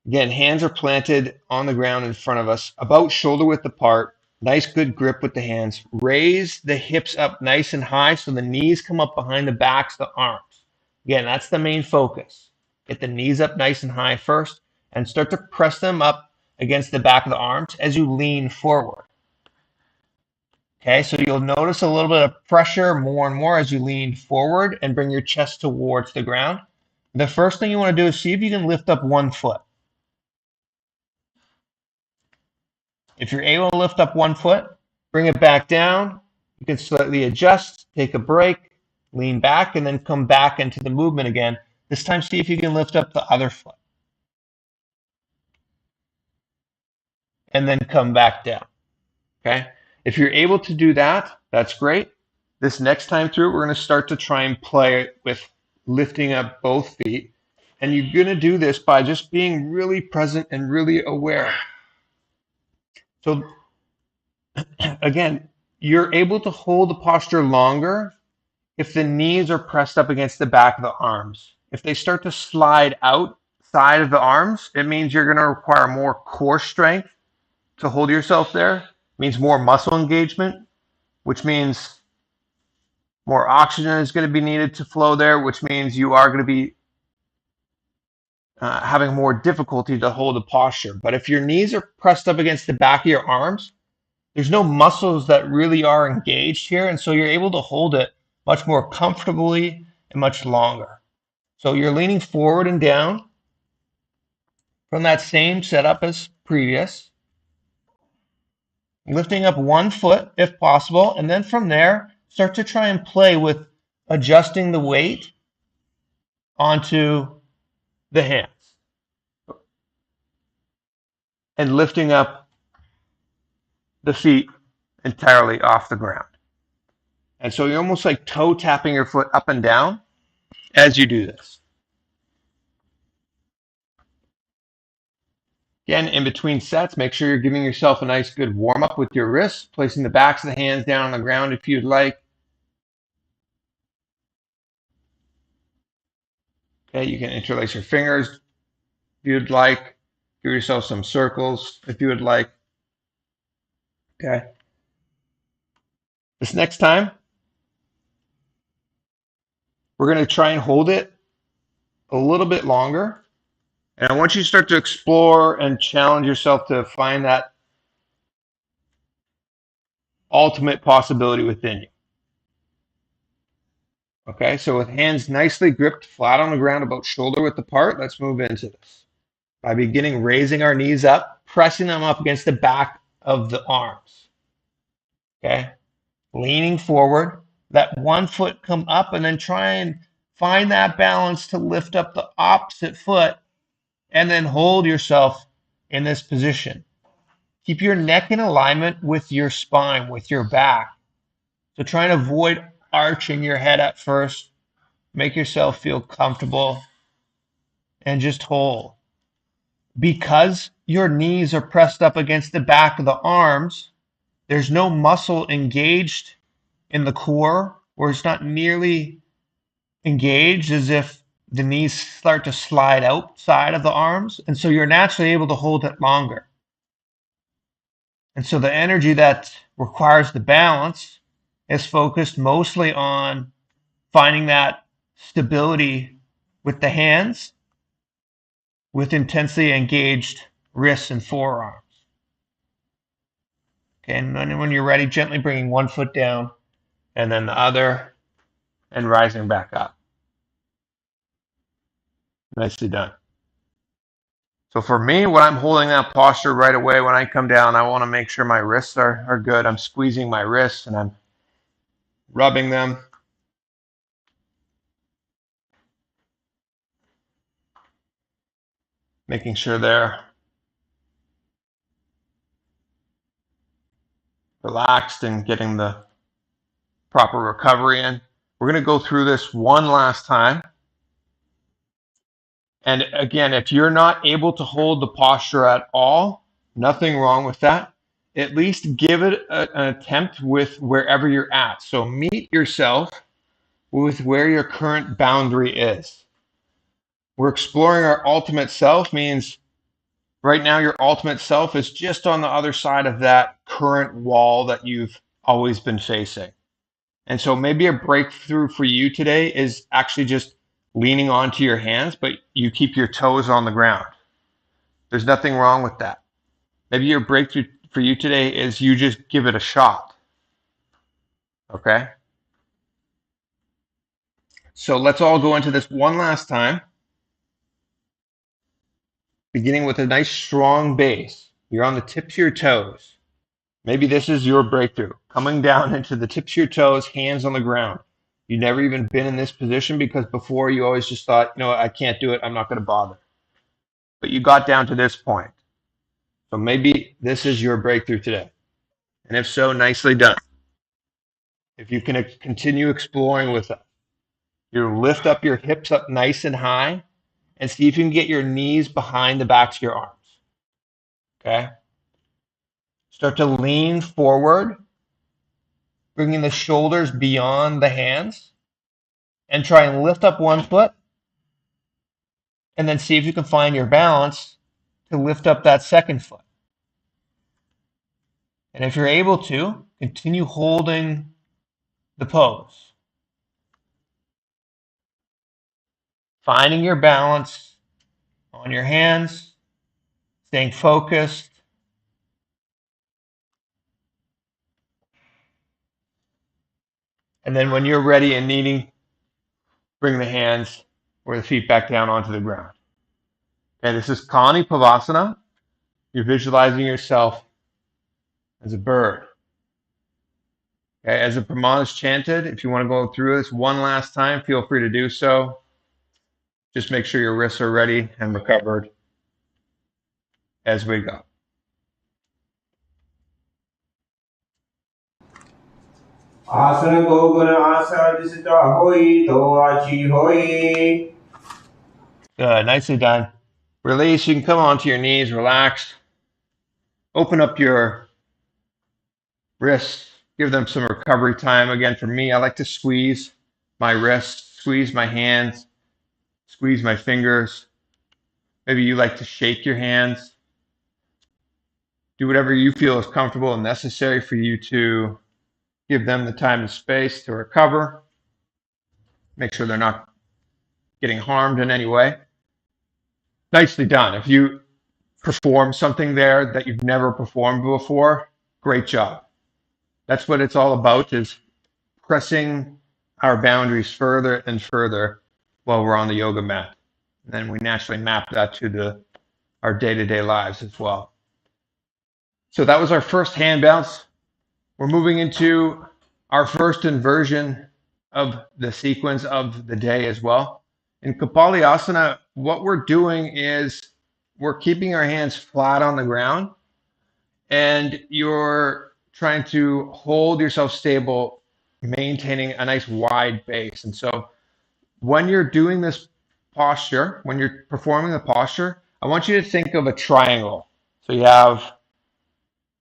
Again, hands are planted on the ground in front of us, about shoulder width apart. Nice, good grip with the hands. Raise the hips up nice and high so the knees come up behind the backs of the arms. Again, that's the main focus. Get the knees up nice and high first and start to press them up against the back of the arms as you lean forward. Okay, so you'll notice a little bit of pressure more and more as you lean forward and bring your chest towards the ground. The first thing you want to do is see if you can lift up one foot. If you're able to lift up one foot, bring it back down. You can slightly adjust, take a break, lean back, and then come back into the movement again. This time, see if you can lift up the other foot. And then come back down. Okay? If you're able to do that, that's great. This next time through, we're going to start to try and play with lifting up both feet. And you're going to do this by just being really present and really aware. So again, you're able to hold the posture longer if the knees are pressed up against the back of the arms. If they start to slide outside of the arms, it means you're going to require more core strength to hold yourself there. It means more muscle engagement, which means more oxygen is going to be needed to flow there, which means you are going to be having more difficulty to hold the posture. But if your knees are pressed up against the back of your arms, there's no muscles that really are engaged here, and so you're able to hold it much more comfortably and much longer. So you're leaning forward and down from that same setup as previous, lifting up one foot if possible, and then from there, start to try and play with adjusting the weight onto the hands and lifting up the feet entirely off the ground. And so you're almost like toe tapping your foot up and down as you do this. Again, in between sets, make sure you're giving yourself a nice good warm up with your wrists, placing the backs of the hands down on the ground if you'd like. Okay, you can interlace your fingers if you'd like. Give yourself some circles if you would like. Okay. This next time, we're going to try and hold it a little bit longer. And I want you to start to explore and challenge yourself to find that ultimate possibility within you. Okay, so with hands nicely gripped flat on the ground about shoulder width apart, let's move into this. By beginning raising our knees up, pressing them up against the back of the arms. Okay, leaning forward, let one foot come up and then try and find that balance to lift up the opposite foot and then hold yourself in this position. Keep your neck in alignment with your spine, with your back. So try and avoid arching your head at first. Make yourself feel comfortable and just hold. because your knees are pressed up against the back of the arms, there's no muscle engaged in the core, or it's not nearly engaged as if the knees start to slide outside of the arms. And so you're naturally able to hold it longer. And so the energy that requires the balance is focused mostly on finding that stability with the hands, with intensely engaged wrists and forearms. Okay, and then when you're ready, gently bringing one foot down and then the other and rising back up. Nicely done. So for me, when I'm holding that posture right away, when I come down, I want to make sure my wrists are good. I'm squeezing my wrists and I'm rubbing them. Making sure they're relaxed and getting the proper recovery in. We're going to go through this one last time. And again, if you're not able to hold the posture at all, nothing wrong with that. At least give it an attempt with wherever you're at. So meet yourself with where your current boundary is. We're exploring our ultimate self means right now your ultimate self is just on the other side of that current wall that you've always been facing. And so maybe a breakthrough for you today is actually just leaning onto your hands, but you keep your toes on the ground. There's nothing wrong with that. Maybe your breakthrough for you today is you just give it a shot. Okay? So let's all go into this one last time, beginning with a nice strong base. You're on the tips of your toes. Maybe this is your breakthrough. Coming down into the tips of your toes, hands on the ground. You've never even been in this position because before you always just thought, I can't do it. I'm not going to bother. But you got down to this point. So maybe this is your breakthrough today. And if so, nicely done. If you can continue exploring with it, you lift up your hips up nice and high and see if you can get your knees behind the backs of your arms. Okay? Start to lean forward, bringing the shoulders beyond the hands, and try and lift up one foot, and then see if you can find your balance to lift up that second foot. And if you're able to, continue holding the pose. Finding your balance on your hands, staying focused. And then when you're ready and needing, bring the hands or the feet back down onto the ground. Okay, this is Kalani Pavasana. You're visualizing yourself as a bird. Okay, as the Pramana is chanted, if you want to go through this one last time, feel free to do so. Just make sure your wrists are ready and recovered as we go. Asana Goguna Asadisita Hoi Toachi Hoi. Good, nicely done. Release, you can come onto your knees, relax. Open up your wrists, give them some recovery time. Again, for me, I like to squeeze my wrists, squeeze my hands, squeeze my fingers. Maybe you like to shake your hands. Do whatever you feel is comfortable and necessary for you to give them the time and space to recover. Make sure they're not getting harmed in any way. Nicely done. If you perform something there that you've never performed before, great job. That's what it's all about, is pressing our boundaries further and further while we're on the yoga mat. And then we naturally map that to our day-to-day lives as well. So that was our first hand bounce. We're moving into our first inversion of the sequence of the day as well. In Kapalayasana, what we're doing is we're keeping our hands flat on the ground, and you're trying to hold yourself stable, maintaining a nice wide base. And so when you're doing this posture, when you're performing the posture, I want you to think of a triangle. So you have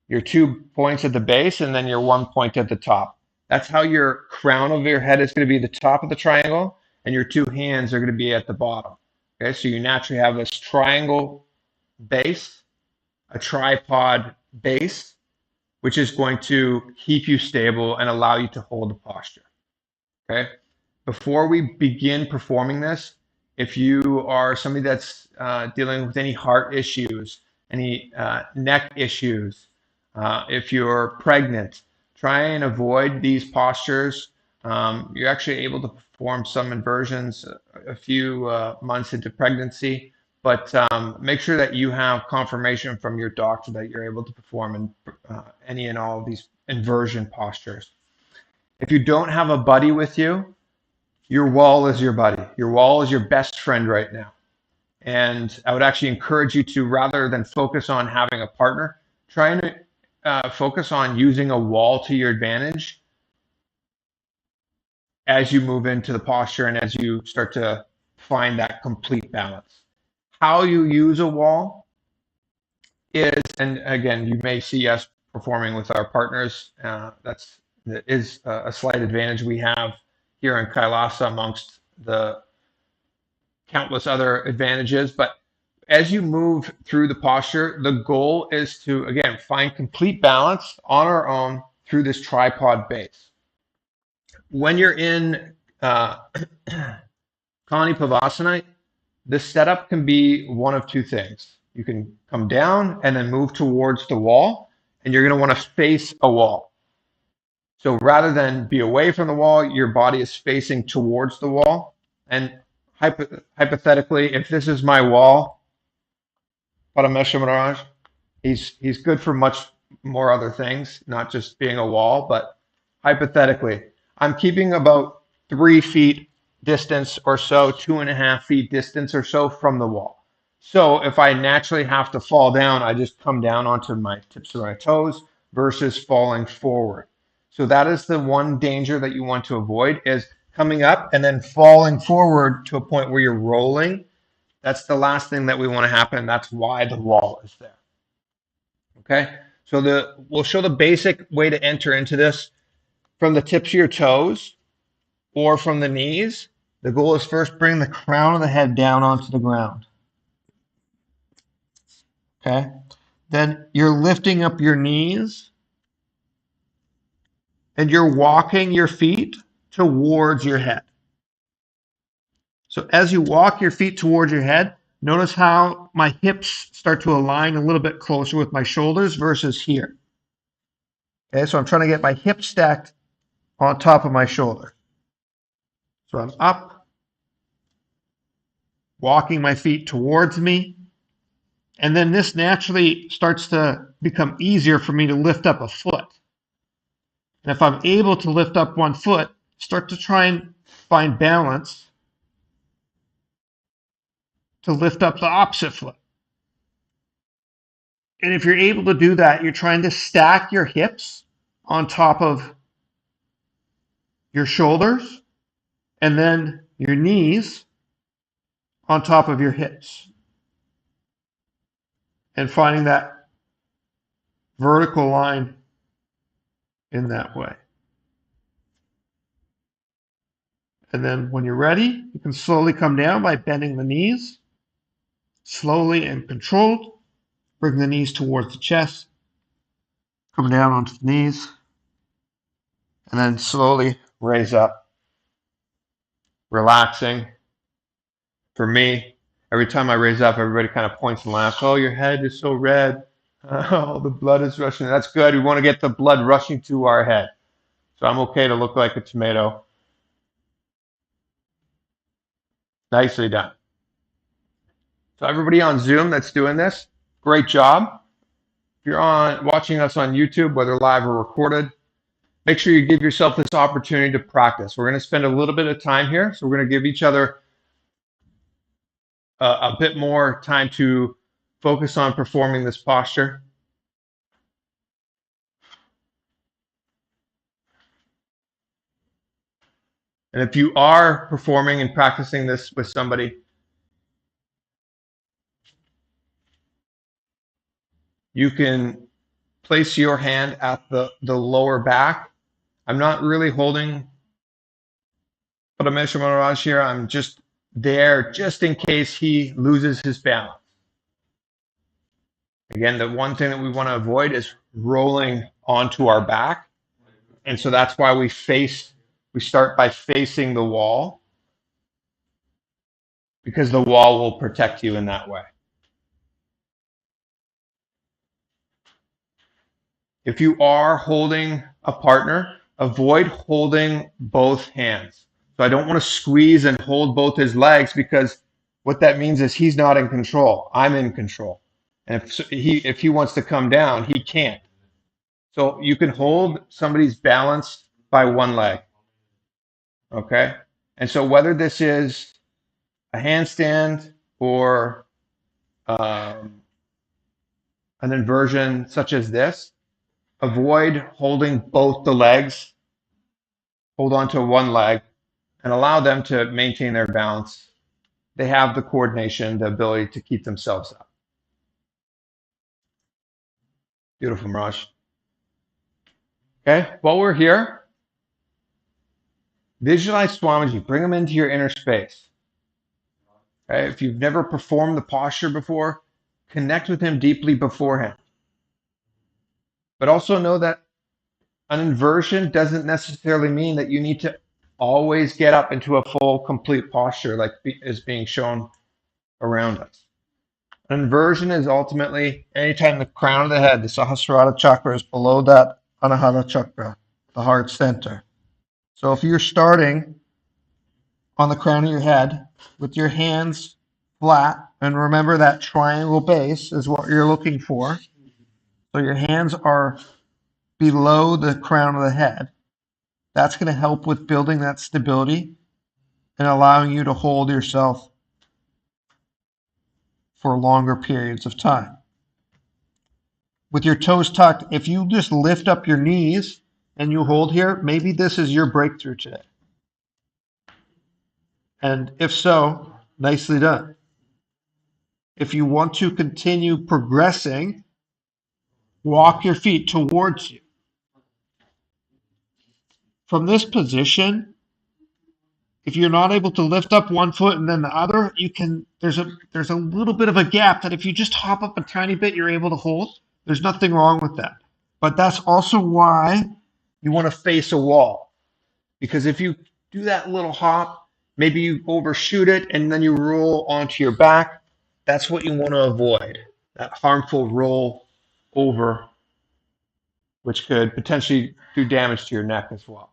your 2 points at the base and then your 1 point at the top. That's how your crown of your head is going to be the top of the triangle, and your 2 hands are going to be at the bottom. Okay, so you naturally have this triangle base, a tripod base, which is going to keep you stable and allow you to hold the posture. Okay. Before we begin performing this, if you are somebody that's dealing with any heart issues, any neck issues, if you're pregnant, try and avoid these postures. You're actually able to perform some inversions a few months into pregnancy, but make sure that you have confirmation from your doctor that you're able to perform any and all of these inversion postures. If you don't have a buddy with you, your wall is your buddy. Your wall is your best friend right now. And I would actually encourage you to, rather than focus on having a partner, try and focus on using a wall to your advantage as you move into the posture and as you start to find that complete balance. How you use a wall is, and again, you may see us performing with our partners. That is a slight advantage we have here in KAILASA amongst the countless other advantages. But as you move through the posture, the goal is to, again, find complete balance on our own through this tripod base. When you're in Pavasana, the setup can be one of 2 things. You can come down and then move towards the wall, and you're going to want to face a wall. So rather than be away from the wall, your body is facing towards the wall. And hypothetically, if this is my wall, Paramesha Maharaj, he's good for much more other things, not just being a wall, but hypothetically, I'm keeping about 3 feet distance or so, 2.5 feet distance or so from the wall. So if I naturally have to fall down, I just come down onto my tips of my toes versus falling forward. So that is the one danger that you want to avoid, is coming up and then falling forward to a point where you're rolling. That's the last thing that we want to happen. That's why the wall is there. Okay, so we'll show the basic way to enter into this from the tips of your toes or from the knees. The goal is first bring the crown of the head down onto the ground. Okay, then you're lifting up your knees and you're walking your feet towards your head. So as you walk your feet towards your head, notice how my hips start to align a little bit closer with my shoulders versus here. Okay, so I'm trying to get my hips stacked on top of my shoulder. So I'm up, walking my feet towards me, and then this naturally starts to become easier for me to lift up a foot. And if I'm able to lift up one foot, start to try and find balance to lift up the opposite foot. And if you're able to do that, you're trying to stack your hips on top of your shoulders and then your knees on top of your hips. And finding that vertical line in that way. And then when you're ready, you can slowly come down by bending the knees, slowly and controlled. Bring the knees towards the chest, come down onto the knees, and then slowly raise up, relaxing. For me, every time I raise up, everybody kind of points and laughs. Oh, your head is so red. Oh, the blood is rushing. That's good. We want to get the blood rushing to our head. So I'm okay to look like a tomato. Nicely done. So everybody on Zoom that's doing this, great job. If you're watching us on YouTube, whether live or recorded, make sure you give yourself this opportunity to practice. We're going to spend a little bit of time here. So we're going to give each other a bit more time to focus on performing this posture. And if you are performing and practicing this with somebody, You can place your hand at the lower back. I'm not really holding Parameshwar Maharaj here. I'm just there just in case he loses his balance. Again, the one thing that we want to avoid is rolling onto our back. And so that's why we start by facing the wall, because the wall will protect you in that way. If you are holding a partner, avoid holding both hands. So I don't want to squeeze and hold both his legs, because what that means is he's not in control. I'm in control. And if he wants to come down, he can't. So you can hold somebody's balance by one leg. Okay? And so whether this is a handstand or an inversion such as this, avoid holding both the legs. Hold on to one leg and allow them to maintain their balance. They have the coordination, the ability to keep themselves up. Beautiful, Mirage. Okay, while we're here, visualize Swamiji. Bring him into your inner space. Okay, if you've never performed the posture before, connect with him deeply beforehand. But also know that an inversion doesn't necessarily mean that you need to always get up into a full, complete posture like is being shown around us. An inversion is ultimately anytime the crown of the head, the Sahasrara chakra, is below that Anahata chakra, the heart center. So if you're starting on the crown of your head with your hands flat, and remember that triangle base is what you're looking for. So your hands are below the crown of the head. That's going to help with building that stability and allowing you to hold yourself for longer periods of time. With your toes tucked, if you just lift up your knees and you hold here, maybe this is your breakthrough today. And if so, nicely done. If you want to continue progressing, walk your feet towards you. From this position, if you're not able to lift up one foot and then the other, you can. There's a little bit of a gap that if you just hop up a tiny bit, you're able to hold. There's nothing wrong with that. But that's also why you want to face a wall. Because if you do that little hop, maybe you overshoot it and then you roll onto your back. That's what you want to avoid. That harmful roll over, which could potentially do damage to your neck as well.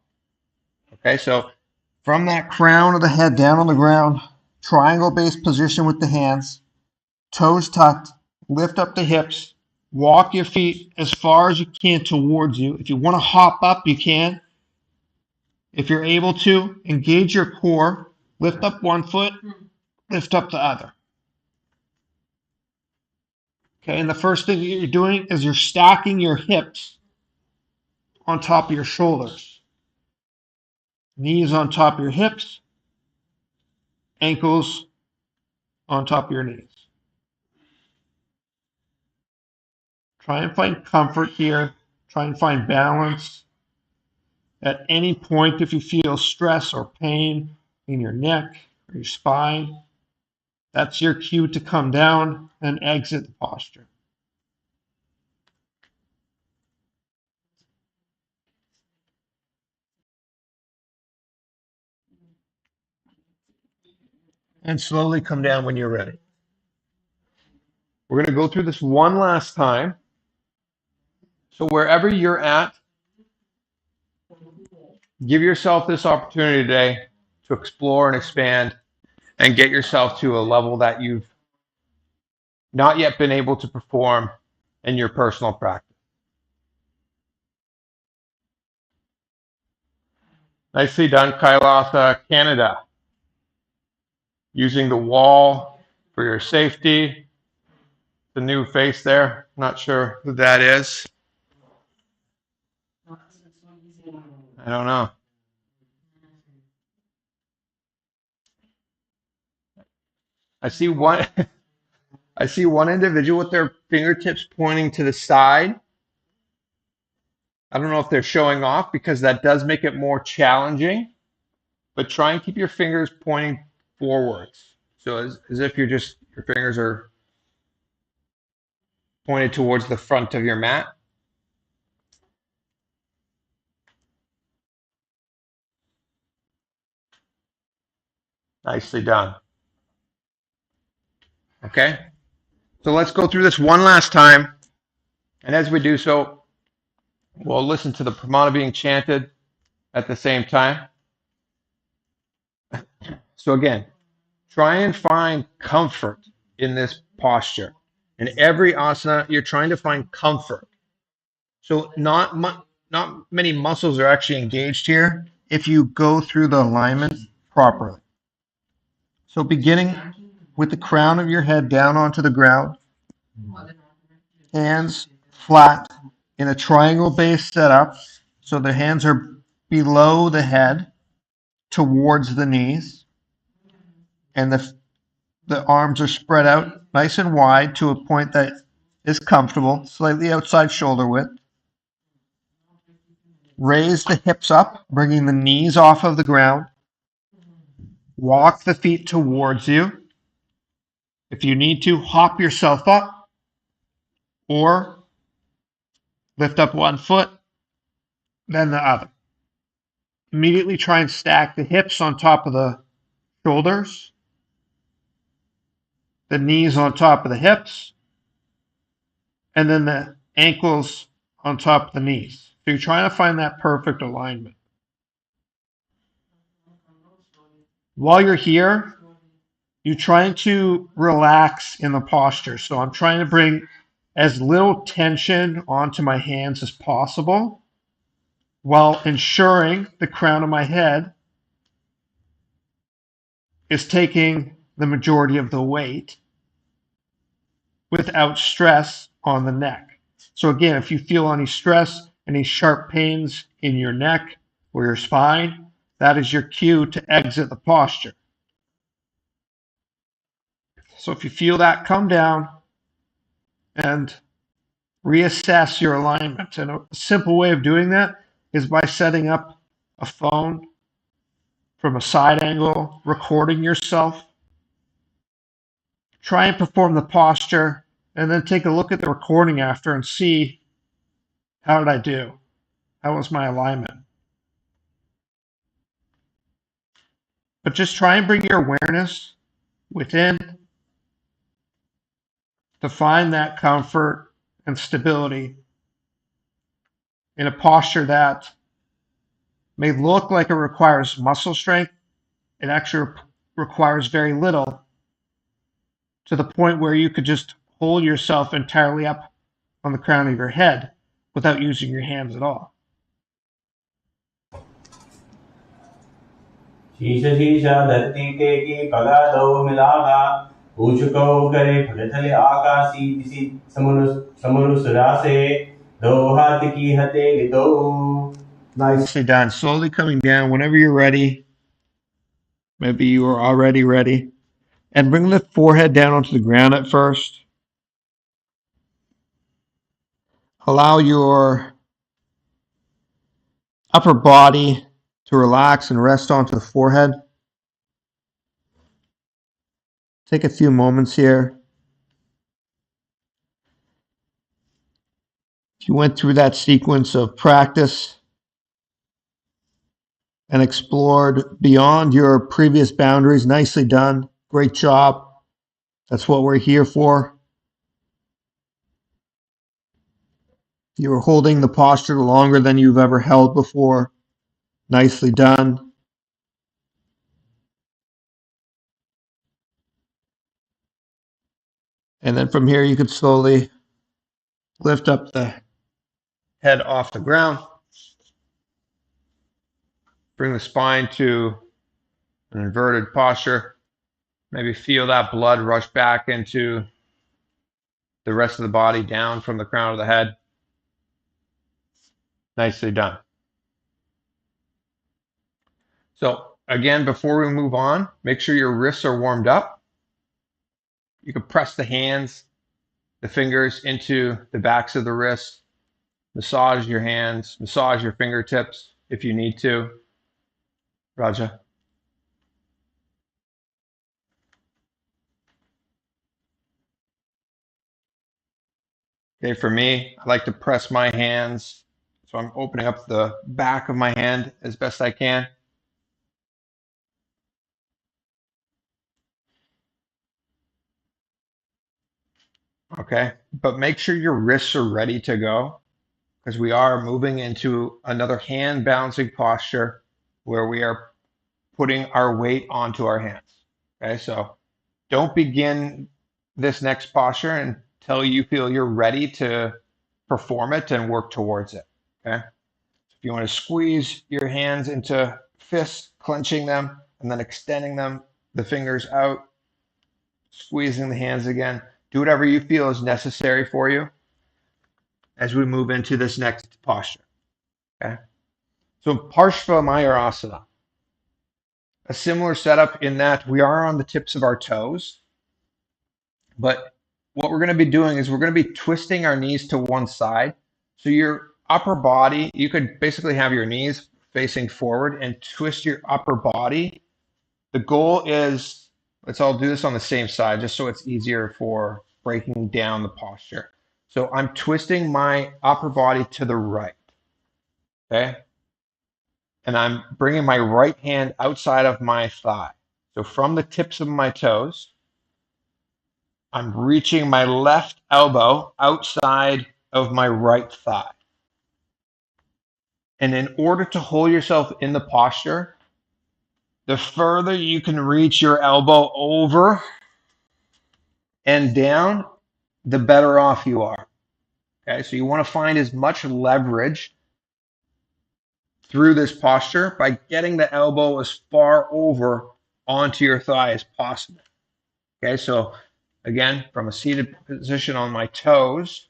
Okay, so from that crown of the head down on the ground, triangle-based position with the hands, toes tucked, lift up the hips, walk your feet as far as you can towards you. If you want to hop up, you can. If you're able to, engage your core, lift up one foot, lift up the other. Okay, and the first thing that you're doing is you're stacking your hips on top of your shoulders. Knees on top of your hips, ankles on top of your knees. Try and find comfort here. Try and find balance. At any point, if you feel stress or pain in your neck or your spine, that's your cue to come down and exit the posture. And slowly come down when you're ready. We're going to go through this one last time. So wherever you're at, give yourself this opportunity today to explore and expand and get yourself to a level that you've not yet been able to perform in your personal practice. Nicely done, Kailasa, Canada. Using the wall for your safety. The new face there, not sure who that is. I don't know. I see one I see one individual with their fingertips pointing to the side. I don't know if they're showing off because that does make it more challenging, but try and keep your fingers pointing forwards. So as if your fingers are pointed towards the front of your mat. Nicely done. Okay, so let's go through this one last time. And as we do so, we'll listen to the pramana being chanted at the same time. So again, try and find comfort in this posture. In every asana, you're trying to find comfort. So not many muscles are actually engaged here if you go through the alignment properly. So beginning with the crown of your head down onto the ground, hands flat in a triangle-based setup. So the hands are below the head towards the knees, and the arms are spread out nice and wide to a point that is comfortable, slightly outside shoulder width. Raise the hips up, bringing the knees off of the ground. Walk the feet towards you. If you need to, hop yourself up or lift up one foot, then the other. Immediately try and stack the hips on top of the shoulders, the knees on top of the hips, and then the ankles on top of the knees. So you're trying to find that perfect alignment. While you're here, you're trying to relax in the posture. So I'm trying to bring as little tension onto my hands as possible while ensuring the crown of my head is taking the majority of the weight without stress on the neck. So again, if you feel any stress, any sharp pains in your neck or your spine, that is your cue to exit the posture. So if you feel that, come down and reassess your alignment. And a simple way of doing that is by setting up a phone from a side angle, recording yourself. Try and perform the posture, and then take a look at the recording after and see, how did I do? How was my alignment? But just try and bring your awareness within to find that comfort and stability in a posture that may look like it requires muscle strength. It actually requires very little, to the point where you could just hold yourself entirely up on the crown of your head without using your hands at all. शीश शीशा धरती टेकी पगा दो मिलावा ऊचको करे फगथले आकाशी दिसी समरु सुरासे दो हाथ की हथेली दो. Nicely done. Slowly coming down whenever you're ready. Maybe you are already ready. And bring the forehead down onto the ground at first. Allow your upper body to relax and rest onto the forehead. Take a few moments here. If you went through that sequence of practice and explored beyond your previous boundaries, nicely done. Great job. That's what we're here for. If you were holding the posture longer than you've ever held before, nicely done. And then from here, you could slowly lift up the head off the ground. Bring the spine to an inverted posture. Maybe feel that blood rush back into the rest of the body, down from the crown of the head. Nicely done. So again, before we move on, make sure your wrists are warmed up. You can press the hands, the fingers into the backs of the wrists, massage your hands, massage your fingertips if you need to. Raja. Okay, for me, I like to press my hands. So I'm opening up the back of my hand as best I can. Okay, but make sure your wrists are ready to go because we are moving into another hand balancing posture where we are putting our weight onto our hands. Okay, so don't begin this next posture until you feel you're ready to perform it and work towards it. Okay, if you want to squeeze your hands into fists, clenching them and then extending them, the fingers out, squeezing the hands again. Do whatever you feel is necessary for you as we move into this next posture. Okay. So Parshva Mayurasana, a similar setup in that we are on the tips of our toes, but what we're going to be doing is we're going to be twisting our knees to one side. So your upper body, you could basically have your knees facing forward and twist your upper body. The goal is, let's all do this on the same side just so it's easier for breaking down the posture. So I'm twisting my upper body to the right. Okay. And I'm bringing my right hand outside of my thigh. So from the tips of my toes, I'm reaching my left elbow outside of my right thigh. And in order to hold yourself in the posture, the further you can reach your elbow over and down, the better off you are. Okay, so you want to find as much leverage through this posture by getting the elbow as far over onto your thigh as possible. Okay, so again, from a seated position on my toes,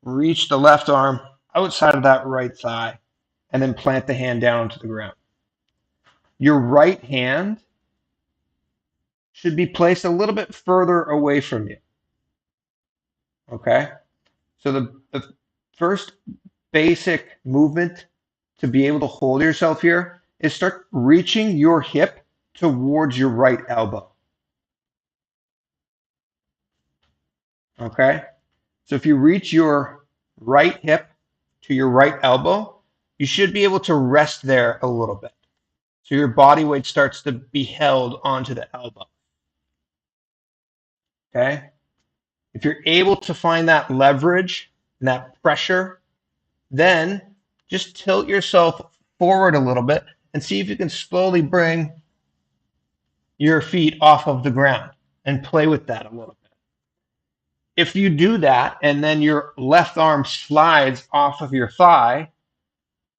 reach the left arm outside of that right thigh, and then plant the hand down to the ground. Your right hand should be placed a little bit further away from you. Okay, so the first basic movement to be able to hold yourself here is start reaching your hip towards your right elbow. Okay, so if you reach your right hip to your right elbow, you should be able to rest there a little bit. So your body weight starts to be held onto the elbow. Okay, if you're able to find that leverage and that pressure, then just tilt yourself forward a little bit and see if you can slowly bring your feet off of the ground and play with that a little bit. If you do that and then your left arm slides off of your thigh,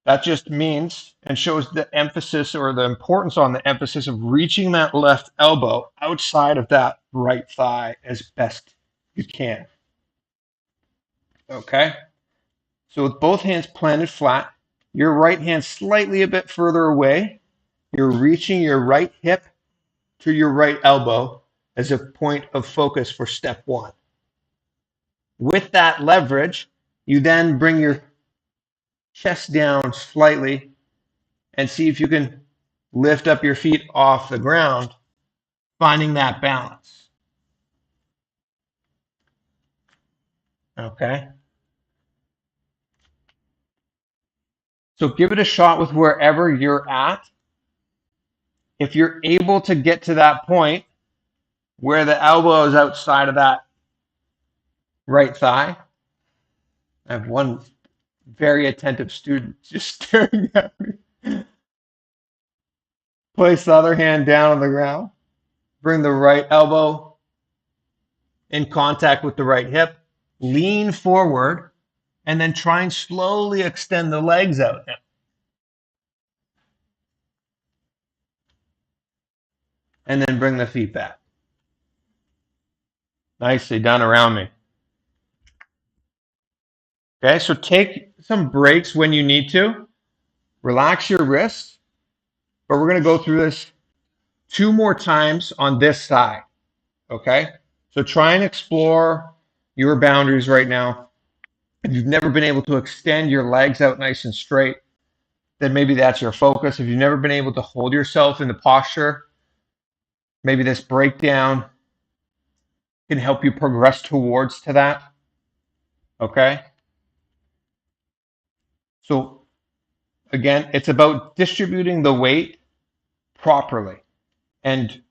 that just means and shows the emphasis or the importance on the emphasis of reaching that left elbow outside of that right thigh as best you can. Okay? So with both hands planted flat, your right hand slightly a bit further away, you're reaching your right hip to your right elbow as a point of focus for step one. With that leverage, you then bring your chest down slightly and see if you can lift up your feet off the ground, finding that balance. Okay? So give it a shot with wherever you're at. If you're able to get to that point where the elbow is outside of that right thigh, I have one very attentive student just staring at me. Place the other hand down on the ground. Bring the right elbow in contact with the right hip. Lean forward and then try and slowly extend the legs out now. And then bring the feet back. Nicely done around me. Okay, so take some breaks when you need to. Relax your wrists. But we're going to go through this 2 more times on this side. Okay? So try and explore your boundaries right now. If you've never been able to extend your legs out nice and straight, then maybe that's your focus. If you've never been able to hold yourself in the posture, maybe this breakdown can help you progress towards to that. Okay? So again, it's about distributing the weight properly and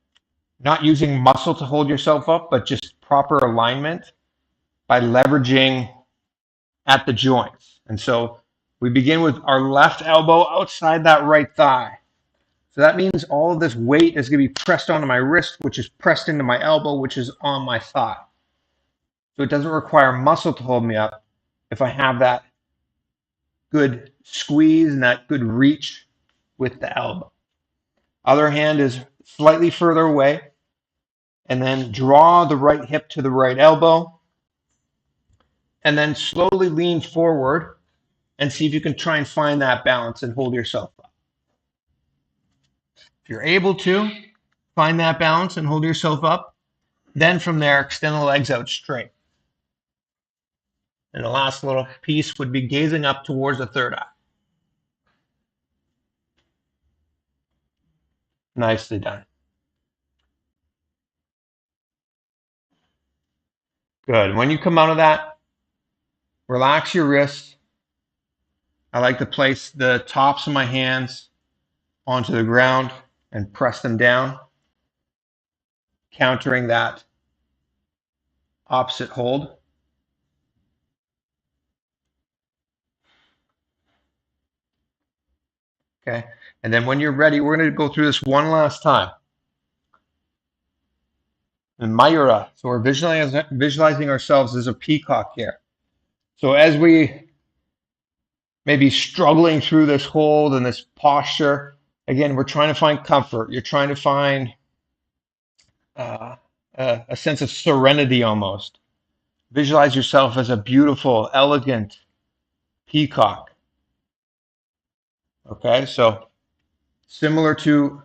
not using muscle to hold yourself up, but just proper alignment by leveraging at the joints. And so we begin with our left elbow outside that right thigh. So that means all of this weight is going to be pressed onto my wrist, which is pressed into my elbow, which is on my thigh. So it doesn't require muscle to hold me up if I have that good squeeze and that good reach with the elbow. Other hand is slightly further away, and then draw the right hip to the right elbow, and then slowly lean forward and see if you can try and find that balance and hold yourself up. If you're able to find that balance and hold yourself up, then from there, extend the legs out straight. And the last little piece would be gazing up towards the third eye. Nicely done. Good. When you come out of that, relax your wrists. I like to place the tops of my hands onto the ground and press them down, countering that opposite hold. Okay. And then when you're ready, we're going to go through this one last time. And Mayura. So we're visualizing ourselves as a peacock here. So as we may be struggling through this hold and this posture, again, we're trying to find comfort. You're trying to find a sense of serenity almost. Visualize yourself as a beautiful, elegant peacock. Okay, so similar to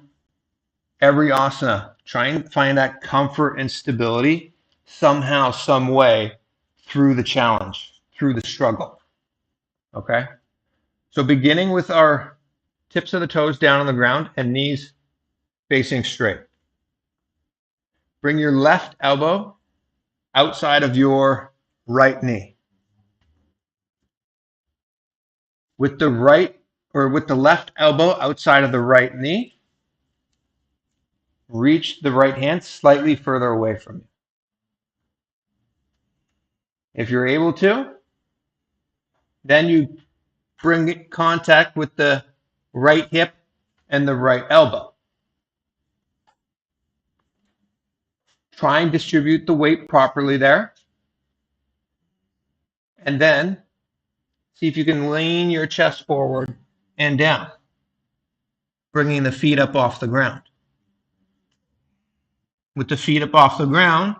every asana, try and find that comfort and stability somehow, some way through the challenge, through the struggle. Okay, so beginning with our tips of the toes down on the ground and knees facing straight. Bring your left elbow outside of your right knee. With the left elbow outside of the right knee, reach the right hand slightly further away from you. If you're able to, then you bring contact with the right hip and the right elbow. Try and distribute the weight properly there. And then see if you can lean your chest forward and down, bringing the feet up off the ground. With the feet up off the ground,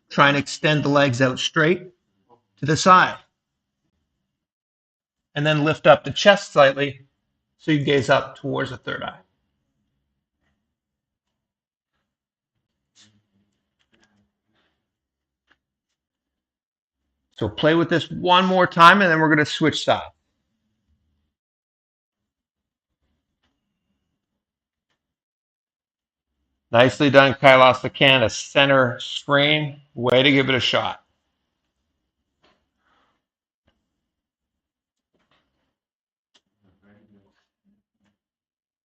try and extend the legs out straight to the side. And then lift up the chest slightly so you gaze up towards the third eye. So play with this one more time and then we're going to switch sides. Nicely done, KAILASA Canada. Center strain. Way to give it a shot.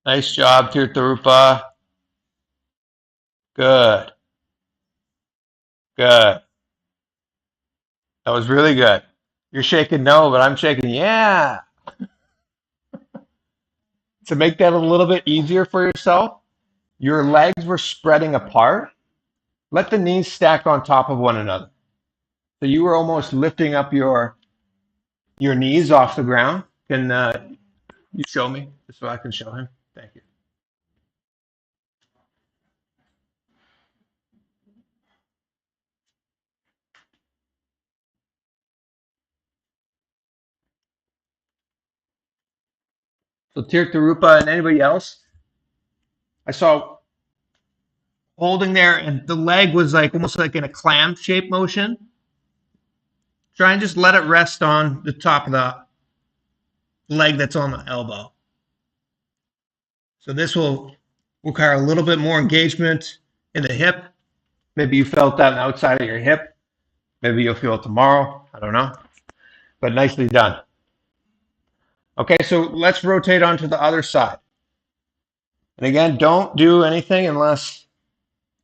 Nice job, Tirtharupa. Good. Good. That was really good. You're shaking no, but I'm shaking yeah. To make that a little bit easier for yourself, your legs were spreading apart. Let the knees stack on top of one another. So you were almost lifting up your knees off the ground. Can you show me just so I can show him? Thank you. So Tirtharupa and anybody else, I saw holding there, and the leg was like almost like in a clam shape motion. Try and just let it rest on the top of the leg that's on the elbow. So this will require a little bit more engagement in the hip. Maybe you felt that on the outside of your hip. Maybe you'll feel it tomorrow. I don't know. But nicely done. Okay, so let's rotate onto the other side. And again, don't do anything unless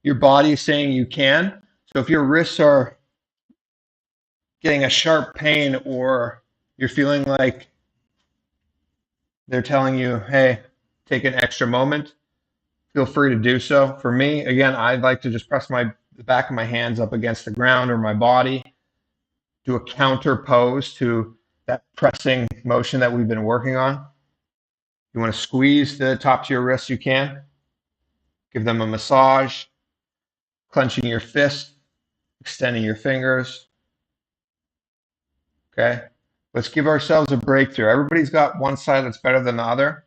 your body is saying you can. So if your wrists are getting a sharp pain or you're feeling like they're telling you, hey, take an extra moment, feel free to do so. For me, again, I'd like to just press the back of my hands up against the ground or my body, do a counter pose to that pressing motion that we've been working on. You want to squeeze the tops of your wrists, you can. Give them a massage, clenching your fist, extending your fingers. Okay, let's give ourselves a breakthrough. Everybody's got one side that's better than the other.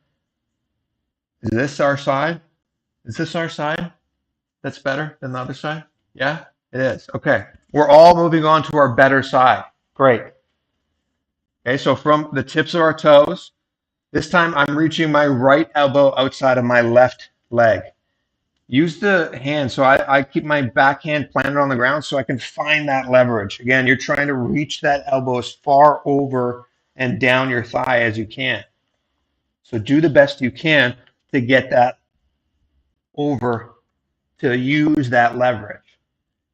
Is this our side? Is this our side that's better than the other side? Yeah, it is. Okay, we're all moving on to our better side. Great. Okay, so from the tips of our toes, this time I'm reaching my right elbow outside of my left leg. Use the hand. So I keep my back hand planted on the ground so I can find that leverage. Again, you're trying to reach that elbow as far over and down your thigh as you can. So do the best you can to get that over, to use that leverage.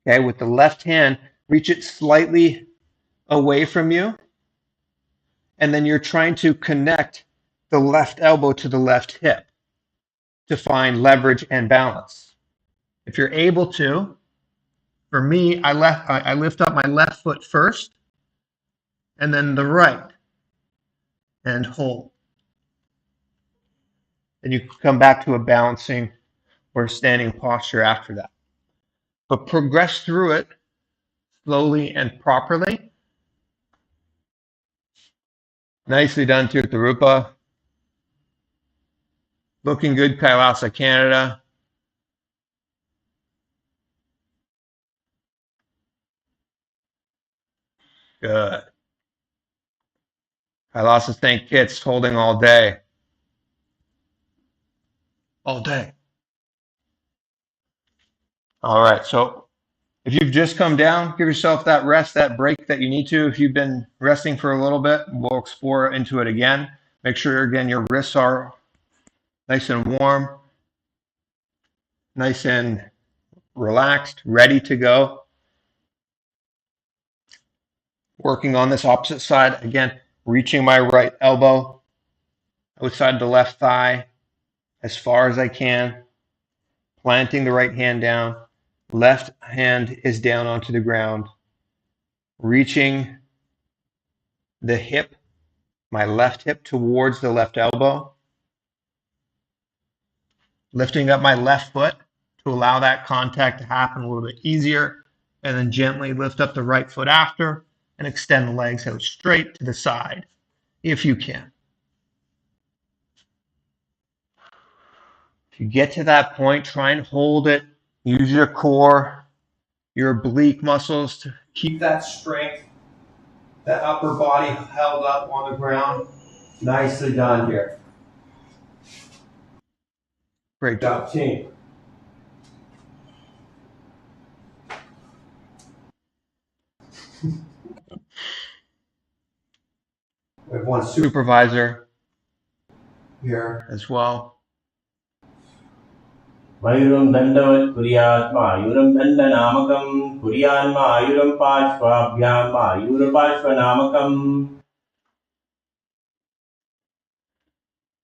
Okay, with the left hand, reach it slightly away from you. And then you're trying to connect the left elbow to the left hip to find leverage and balance. If you're able to, for me, I lift up my left foot first, and then the right, and hold. And you come back to a balancing or standing posture after that. But progress through it slowly and properly. Nicely done, Tirtharupa. Looking good, Kailasa, Canada. Good. Kailasa St. Kitts holding all day. All day. All right, so if you've just come down, give yourself that rest, that break that you need to. If you've been resting for a little bit, we'll explore into it again. Make sure, again, your wrists are nice and warm, nice and relaxed, ready to go. Working on this opposite side, again, reaching my right elbow outside the left thigh as far as I can, planting the right hand down. Left hand is down onto the ground, reaching the hip, my left hip towards the left elbow, lifting up my left foot to allow that contact to happen a little bit easier, and then gently lift up the right foot after and extend the legs out straight to the side if you can. If you get to that point, try and hold it. Use your core, your oblique muscles to keep that strength, that upper body held up on the ground. Nicely done here. Great job, team. We have one supervisor here as well. मयूरं दण्डवत् कुर्यात् मायूरं दण्डनामकं कुर्यान् मायूरं पार्श्वाभ्यां मायूरपार्श्वनामकम्.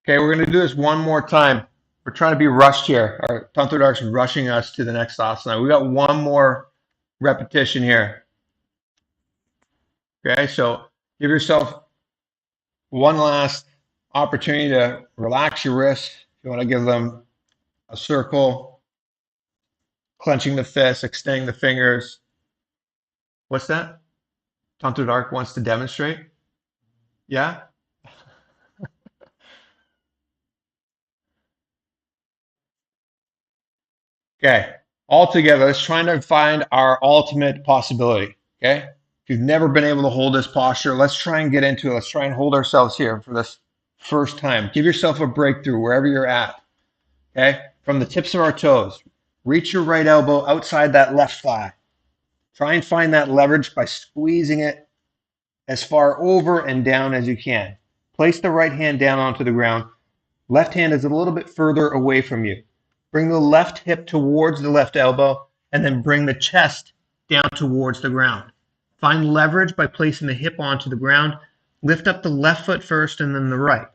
Okay, we're going to do this one more time. We're trying to be rushed here. Our Tantradar's rushing us to the next asana. We got one more repetition here. Okay, so give yourself one last opportunity to relax your wrists. If you want to give them a circle, clenching the fists, extending the fingers. What's that? Tantradar wants to demonstrate? Yeah? Okay, all together, let's try to find our ultimate possibility. Okay? If you've never been able to hold this posture, let's try and get into it. Let's try and hold ourselves here for this first time. Give yourself a breakthrough wherever you're at. Okay? From the tips of our toes, reach your right elbow outside that left thigh. Try and find that leverage by squeezing it as far over and down as you can. Place the right hand down onto the ground. Left hand is a little bit further away from you. Bring the left hip towards the left elbow, and then bring the chest down towards the ground. Find leverage by placing the hip onto the ground. Lift up the left foot first and then the right.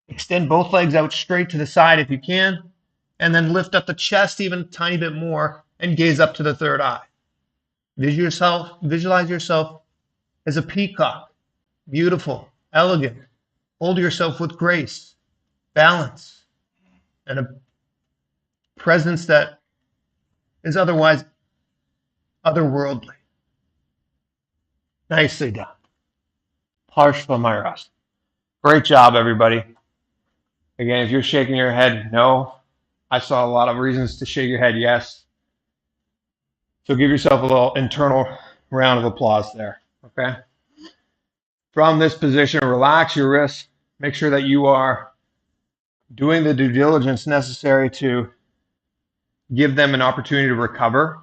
Extend both legs out straight to the side if you can, and then lift up the chest even a tiny bit more and gaze up to the third eye. Visualize yourself as a peacock, beautiful, elegant. Hold yourself with grace, balance, and a presence that is otherwise otherworldly. Nicely done. Parshva Myras. Great job, everybody. Again, if you're shaking your head, no. I saw a lot of reasons to shake your head, yes. So give yourself a little internal round of applause there, okay? From this position, relax your wrists. Make sure that you are doing the due diligence necessary to give them an opportunity to recover.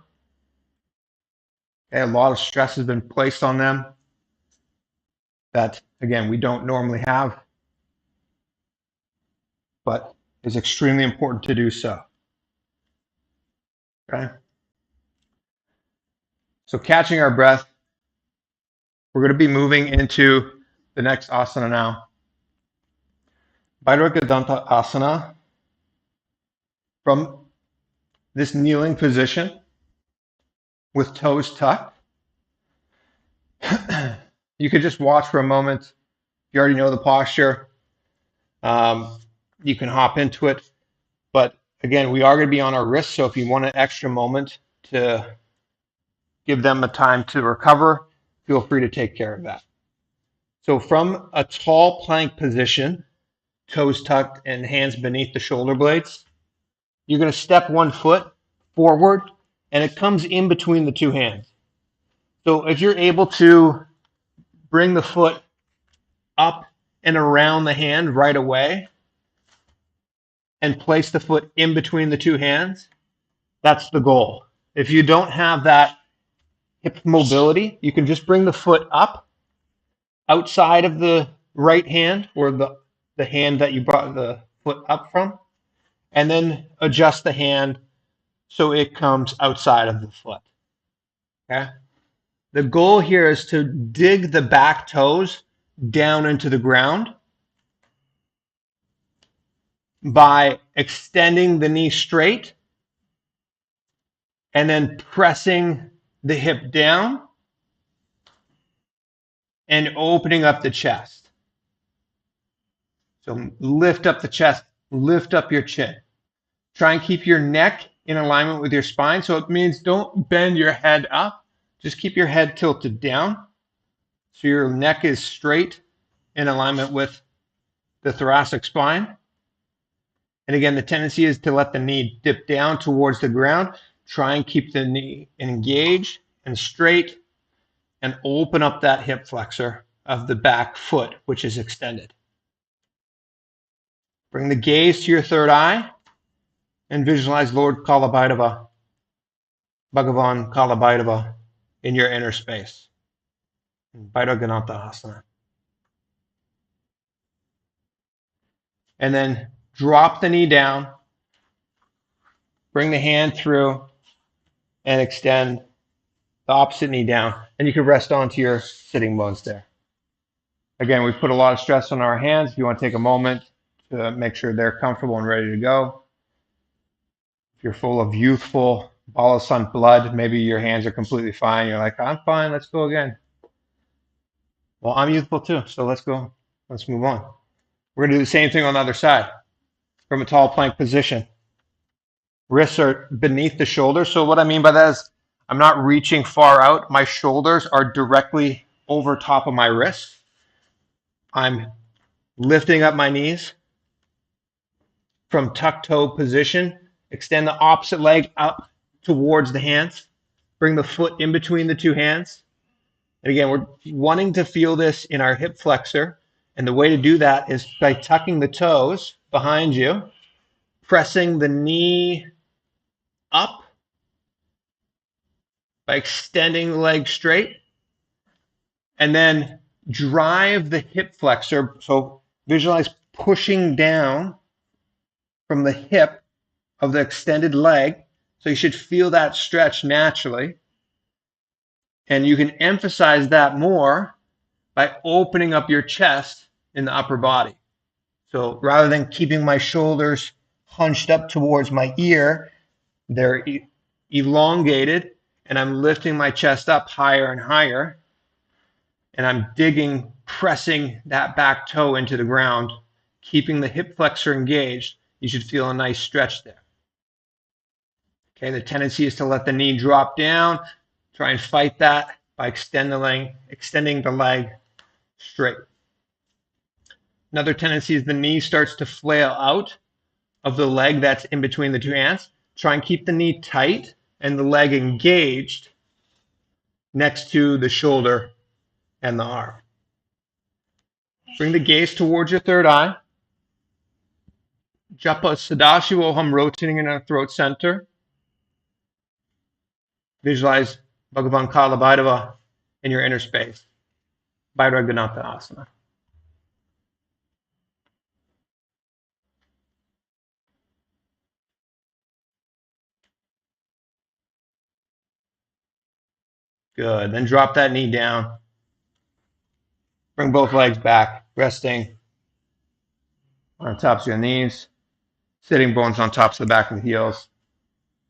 Okay, a lot of stress has been placed on them that, again, we don't normally have, but is extremely important to do so. Okay? So catching our breath, we're going to be moving into the next asana now. Bhairagadanta asana. From this kneeling position with toes tucked, you could just watch for a moment. You already know the posture. You can hop into it. But again, we are going to be on our wrists, so if you want an extra moment to give them a time to recover, feel free to take care of that. So from a tall plank position, toes tucked and hands beneath the shoulder blades, you're going to step one foot forward, and it comes in between the two hands. So if you're able to bring the foot up and around the hand right away and place the foot in between the two hands, that's the goal. If you don't have that hip mobility, you can just bring the foot up outside of the right hand or the hand that you brought the foot up from, and then adjust the hand so it comes outside of the foot. Okay? The goal here is to dig the back toes down into the ground by extending the knee straight and then pressing the hip down and opening up the chest. So lift up the chest, lift up your chin. Try and keep your neck in alignment with your spine. So it means don't bend your head up. Just keep your head tilted down so your neck is straight in alignment with the thoracic spine. And again, the tendency is to let the knee dip down towards the ground. Try and keep the knee engaged and straight and open up that hip flexor of the back foot, which is extended. Bring the gaze to your third eye and visualize Lord Kalabhairava, Bhagavan Kalabhairava in your inner space. Bhairagadanta asana. And then drop the knee down, bring the hand through, and extend the opposite knee down. And you can rest onto your sitting bones there. Again, we've put a lot of stress on our hands. If you want to take a moment to make sure they're comfortable and ready to go. If you're full of youthful Balasan blood, maybe your hands are completely fine. You're like, I'm fine, let's go again. Well, I'm youthful too, so let's go. Let's move on. We're going to do the same thing on the other side from a tall plank position. Wrists are beneath the shoulders. So what I mean by that is I'm not reaching far out. My shoulders are directly over top of my wrists. I'm lifting up my knees from tuck toe position. Extend the opposite leg up towards the hands. Bring the foot in between the two hands. And again, we're wanting to feel this in our hip flexor. And the way to do that is by tucking the toes behind you, pressing the knee up by extending the leg straight, and then drive the hip flexor. So visualize pushing down from the hip of the extended leg. So you should feel that stretch naturally. And you can emphasize that more by opening up your chest in the upper body. So rather than keeping my shoulders hunched up towards my ear, they're elongated, and I'm lifting my chest up higher and higher, and I'm digging, pressing that back toe into the ground, keeping the hip flexor engaged. You should feel a nice stretch there. Okay, the tendency is to let the knee drop down. Try and fight that by extending the leg straight. Another tendency is the knee starts to flail out of the leg that's in between the two hands. Try and keep the knee tight and the leg engaged next to the shoulder and the arm. Bring the gaze towards your third eye. Japa Sadashivoham, rotating in our throat center. Visualize Bhagavan Kala Bhairava in your inner space. Bhairaganatha Asana. Good. Then drop that knee down. Bring both legs back, resting on tops of your knees, sitting bones on tops of the back of the heels,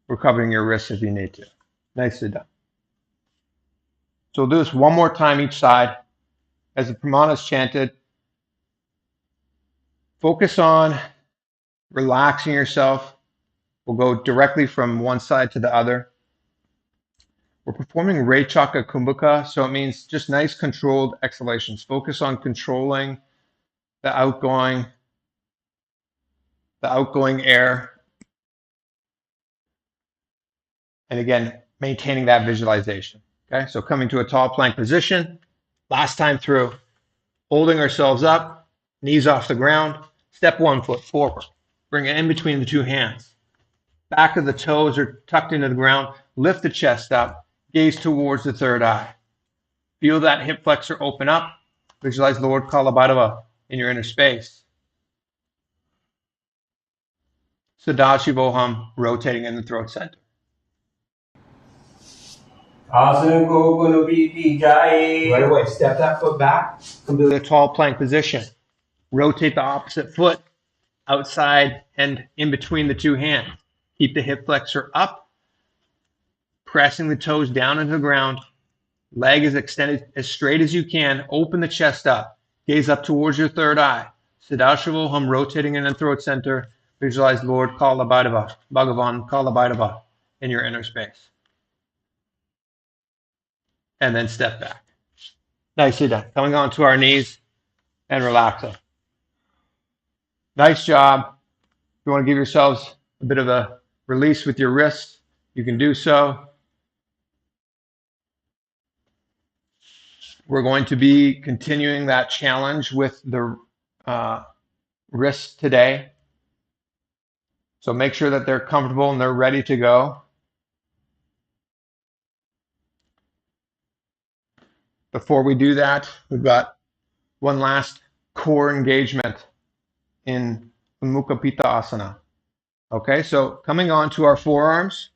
recovering your wrists if you need to. Nicely done. So we'll do this one more time each side. As the pramana is chanted, focus on relaxing yourself. We'll go directly from one side to the other. We're performing Rechaka Kumbhaka, so it means just nice controlled exhalations. Focus on controlling the outgoing air. And again, maintaining that visualization. Okay, so coming to a tall plank position. Last time through, holding ourselves up, knees off the ground. Step 1 foot forward. Bring it in between the two hands. Back of the toes are tucked into the ground. Lift the chest up. Gaze towards the third eye. Feel that hip flexor open up. Visualize Lord Kala Bhairava in your inner space. Sadashivoham, rotating in the throat center. Right Right away, step that foot back. Come to the tall plank position. Rotate the opposite foot outside and in between the two hands. Keep the hip flexor up, pressing the toes down into the ground. Leg is extended as straight as you can. Open the chest up. Gaze up towards your third eye. Sadashivoham, rotating in the throat center. Visualize Lord Kala Bhairava, Bhagavan Kala Bhairava in your inner space. And then step back. Nicely done. Coming onto our knees and relaxing. Nice job. If you want to give yourselves a bit of a release with your wrists, you can do so. We're going to be continuing that challenge with the wrists today. So make sure that they're comfortable and they're ready to go. Before we do that, we've got one last core engagement in Mukha Pitta Asana. Okay, so coming on to our forearms,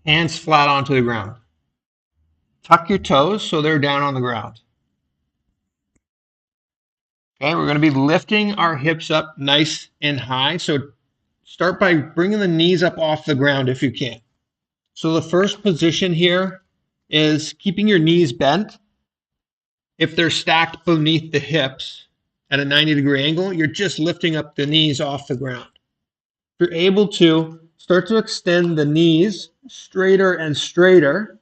hands flat onto the ground. Tuck your toes so they're down on the ground. Okay, we're going to be lifting our hips up nice and high. So start by bringing the knees up off the ground if you can. So the first position here is keeping your knees bent. If they're stacked beneath the hips at a 90-degree angle, you're just lifting up the knees off the ground. If you're able to, start to extend the knees straighter and straighter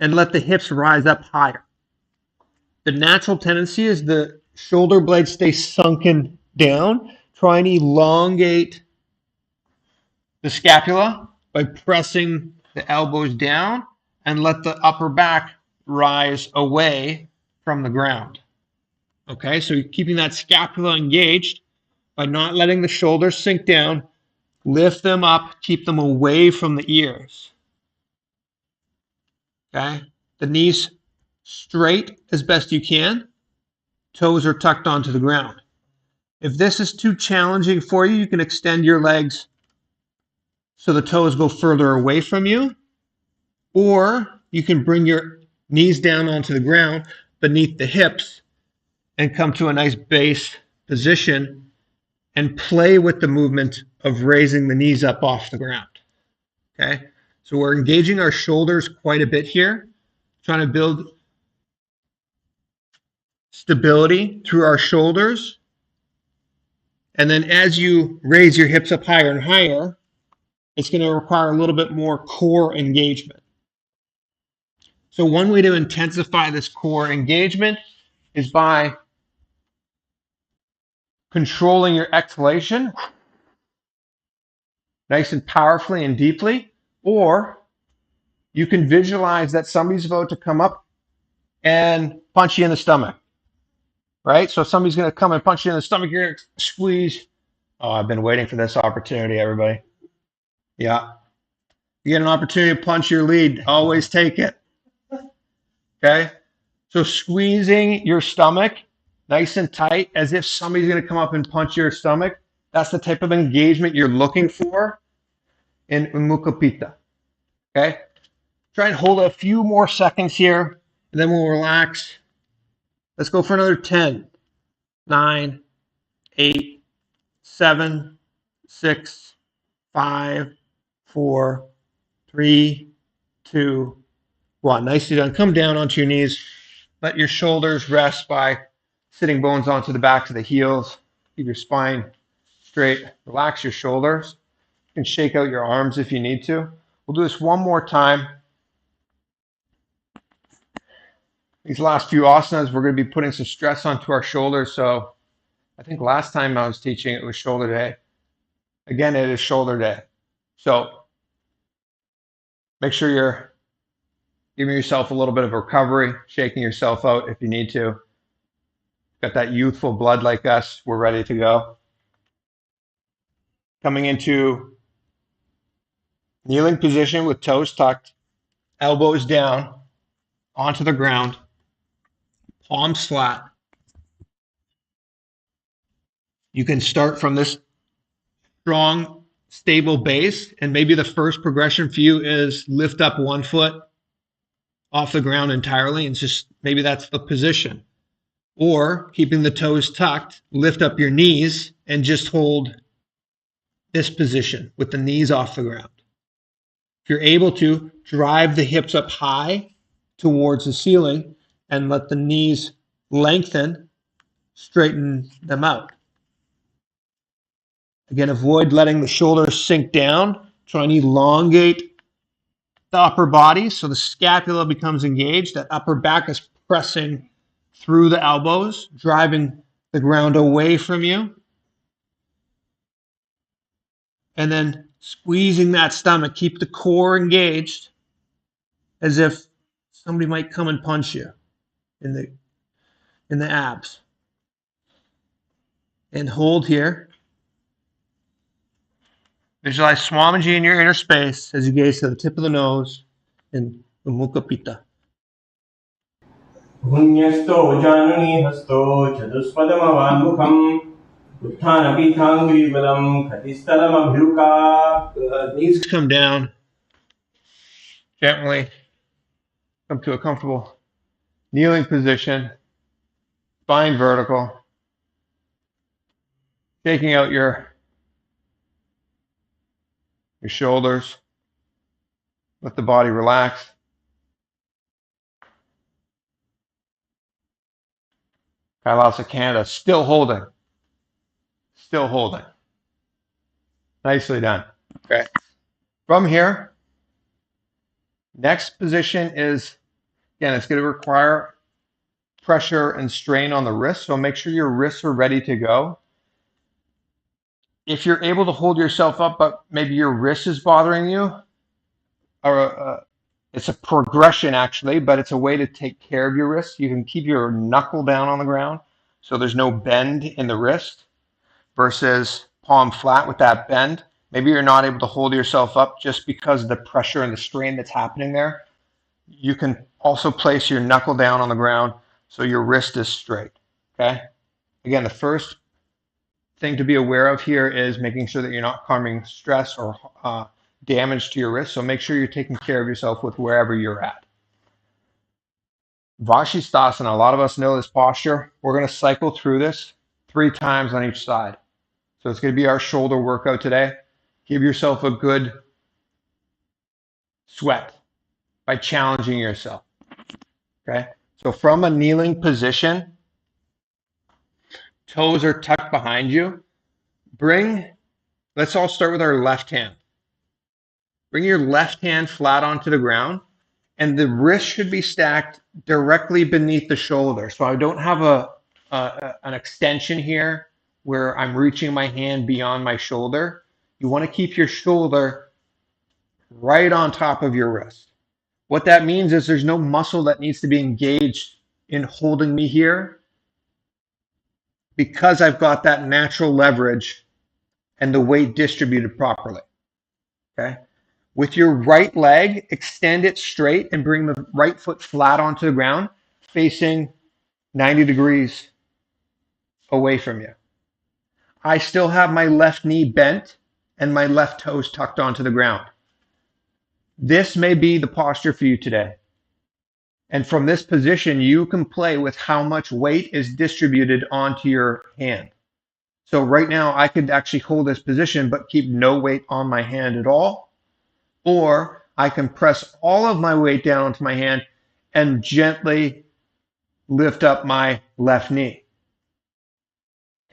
and let the hips rise up higher. The natural tendency is the shoulder blades stay sunken down. Try and elongate the scapula by pressing the elbows down and let the upper back rise away from the ground. Okay, so you're keeping that scapula engaged by not letting the shoulders sink down. Lift them up, keep them away from the ears. Okay, the knees straight as best you can. Toes are tucked onto the ground. If this is too challenging for you, you can extend your legs so the toes go further away from you, or you can bring your knees down onto the ground beneath the hips and come to a nice base position and play with the movement of raising the knees up off the ground. Okay, so we're engaging our shoulders quite a bit here, trying to build stability through our shoulders. And then as you raise your hips up higher and higher, it's going to require a little bit more core engagement. So one way to intensify this core engagement is by controlling your exhalation nice and powerfully and deeply, or you can visualize that somebody's about to come up and punch you in the stomach, right? So if somebody's going to come and punch you in the stomach, you're going to squeeze. Oh, I've been waiting for this opportunity, everybody. Yeah. You get an opportunity to punch your lead, always take it. Okay? So squeezing your stomach nice and tight as if somebody's going to come up and punch your stomach. That's the type of engagement you're looking for in Mukha Pitta. Okay? Try and hold a few more seconds here, and then we'll relax. Let's go for another 10, 9, 8, 7, 6, 5, 4, 3, 2, 1. Nicely done. Come down onto your knees. Let your shoulders rest by sitting bones onto the backs of the heels. Keep your spine straight. Relax your shoulders. You can shake out your arms if you need to. We'll do this one more time. These last few asanas, we're going to be putting some stress onto our shoulders. So I think last time I was teaching, it was shoulder day. Again, it is shoulder day. So make sure you're giving yourself a little bit of recovery, shaking yourself out if you need to. Got that youthful blood like us, we're ready to go. Coming into kneeling position with toes tucked, elbows down onto the ground, palms flat. You can start from this strong, stable base, and maybe the first progression for you is lift up one foot off the ground entirely, and just maybe that's the position. Or keeping the toes tucked, lift up your knees and just hold this position with the knees off the ground. If you're able to, drive the hips up high towards the ceiling and let the knees lengthen, straighten them out. Again, avoid letting the shoulders sink down. Try and elongate the upper body so the scapula becomes engaged. That upper back is pressing through the elbows, driving the ground away from you. And then squeezing that stomach. Keep the core engaged as if somebody might come and punch you in the abs. And hold here. Visualize Swamiji in your inner space as you gaze to the tip of the nose in the Mukha Pitta. Punyasto janani hasto chatuspadamavanmukham utthanapithangrivalam khatistalamabhyuka. Knees come down. Gently come to a comfortable kneeling position. Spine vertical. Taking out your shoulders. Let the body relax. KAILASA Canada, still holding. Still holding. Nicely done. Okay. From here, next position is, again, it's going to require pressure and strain on the wrists. So make sure your wrists are ready to go. If you're able to hold yourself up, but maybe your wrist is bothering you, or it's a progression actually, but it's a way to take care of your wrist. You can keep your knuckle down on the ground so there's no bend in the wrist versus palm flat with that bend. Maybe you're not able to hold yourself up just because of the pressure and the strain that's happening there. You can also place your knuckle down on the ground so your wrist is straight. Okay? Again, the first thing to be aware of here is making sure that you're not causing stress or damage to your wrist. So make sure you're taking care of yourself with wherever you're at. Vashisthasana, a lot of us know this posture. We're going to cycle through this 3 times on each side. So it's going to be our shoulder workout today. Give yourself a good sweat by challenging yourself. Okay? So from a kneeling position, toes are tucked behind you. Let's all start with our left hand. Bring your left hand flat onto the ground, and the wrist should be stacked directly beneath the shoulder. So I don't have an extension here where I'm reaching my hand beyond my shoulder. You want to keep your shoulder right on top of your wrist. What that means is there's no muscle that needs to be engaged in holding me here because I've got that natural leverage and the weight distributed properly. Okay? With your right leg, extend it straight and bring the right foot flat onto the ground, facing 90 degrees away from you. I still have my left knee bent and my left toes tucked onto the ground. This may be the posture for you today. And from this position, you can play with how much weight is distributed onto your hand. So right now, I could actually hold this position, but keep no weight on my hand at all. Or I can press all of my weight down onto my hand and gently lift up my left knee.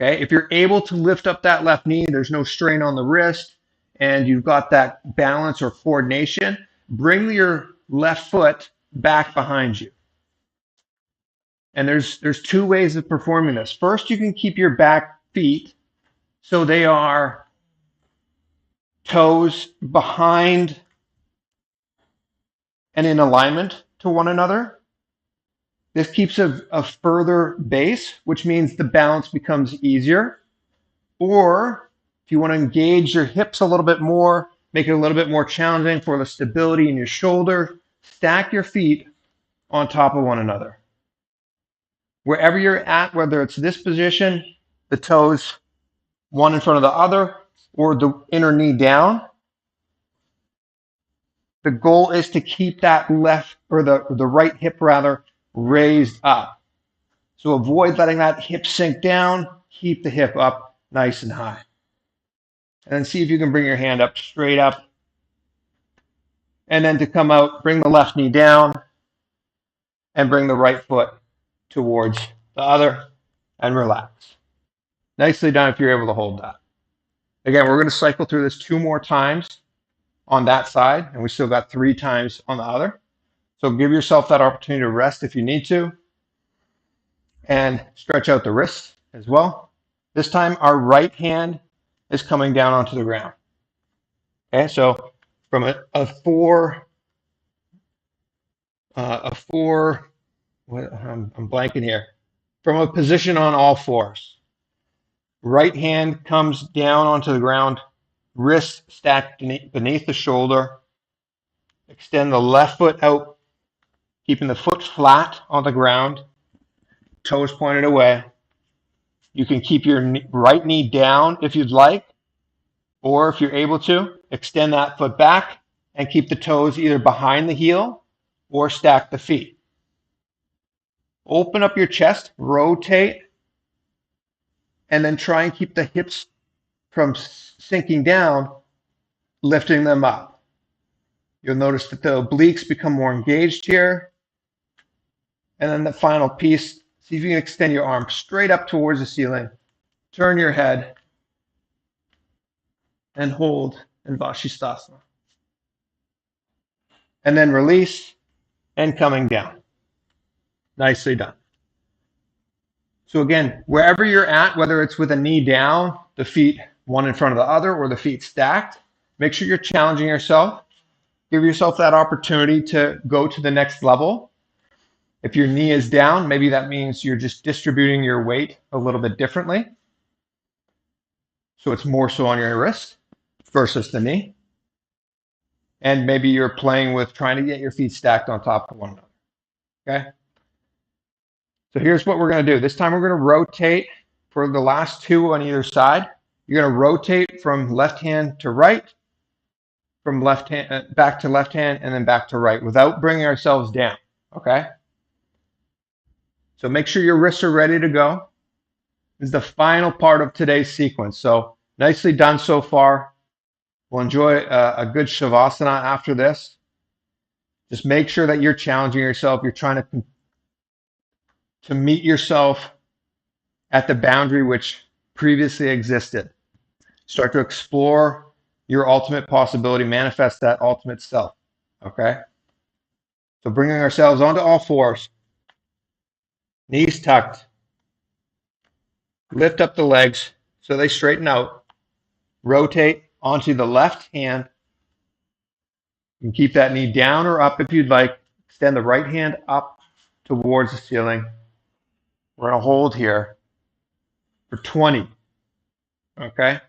Okay, if you're able to lift up that left knee, there's no strain on the wrist, and you've got that balance or coordination, bring your left foot back behind you. And there's 2 ways of performing this. First, you can keep your back feet so they are toes behind and in alignment to one another. This keeps a further base, which means the balance becomes easier. Or if you want to engage your hips a little bit more, make it a little bit more challenging for the stability in your shoulder, stack your feet on top of one another. Wherever you're at, whether it's this position, the toes one in front of the other, or the inner knee down, the goal is to keep that left, or the right hip rather, raised up. So avoid letting that hip sink down, keep the hip up nice and high. And then see if you can bring your hand up straight up. And then to come out, bring the left knee down and bring the right foot towards the other and relax. Nicely done if you're able to hold that. Again, we're going to cycle through this 2 more times on that side, and we still got 3 times on the other. So give yourself that opportunity to rest if you need to, and stretch out the wrists as well. This time, our right hand is coming down onto the ground. Okay, so from a 4, I'm blanking here. From a position on all 4s. Right hand comes down onto the ground, wrist stacked beneath the shoulder. Extend the left foot out, keeping the foot flat on the ground, toes pointed away. You can keep your right knee down if you'd like, or if you're able to, extend that foot back and keep the toes either behind the heel or stack the feet. Open up your chest, rotate, and then try and keep the hips from sinking down, lifting them up. You'll notice that the obliques become more engaged here. And then the final piece, see if you can extend your arm straight up towards the ceiling. Turn your head and hold in Vashisthasana. And then release and coming down. Nicely done. So again, wherever you're at, whether it's with a knee down, the feet one in front of the other or the feet stacked. Make sure you're challenging yourself. Give yourself that opportunity to go to the next level. If your knee is down, maybe that means you're just distributing your weight a little bit differently. So it's more so on your wrist versus the knee. And maybe you're playing with trying to get your feet stacked on top of one another. Okay? So here's what we're going to do. This time we're going to rotate for the last two on either side. You're going to rotate from left hand to right, from left hand back to left hand, and then back to right without bringing ourselves down. Okay? So make sure your wrists are ready to go. This is the final part of today's sequence. So nicely done so far. We'll enjoy a good Shavasana after this. Just make sure that you're challenging yourself. You're trying to meet yourself at the boundary which previously existed. Start to explore your ultimate possibility, manifest that ultimate self. Okay? So bringing ourselves onto all fours, knees tucked, lift up the legs so they straighten out, rotate onto the left hand. You can keep that knee down or up if you'd like. Extend the right hand up towards the ceiling. We're going to hold here for 20. Okay?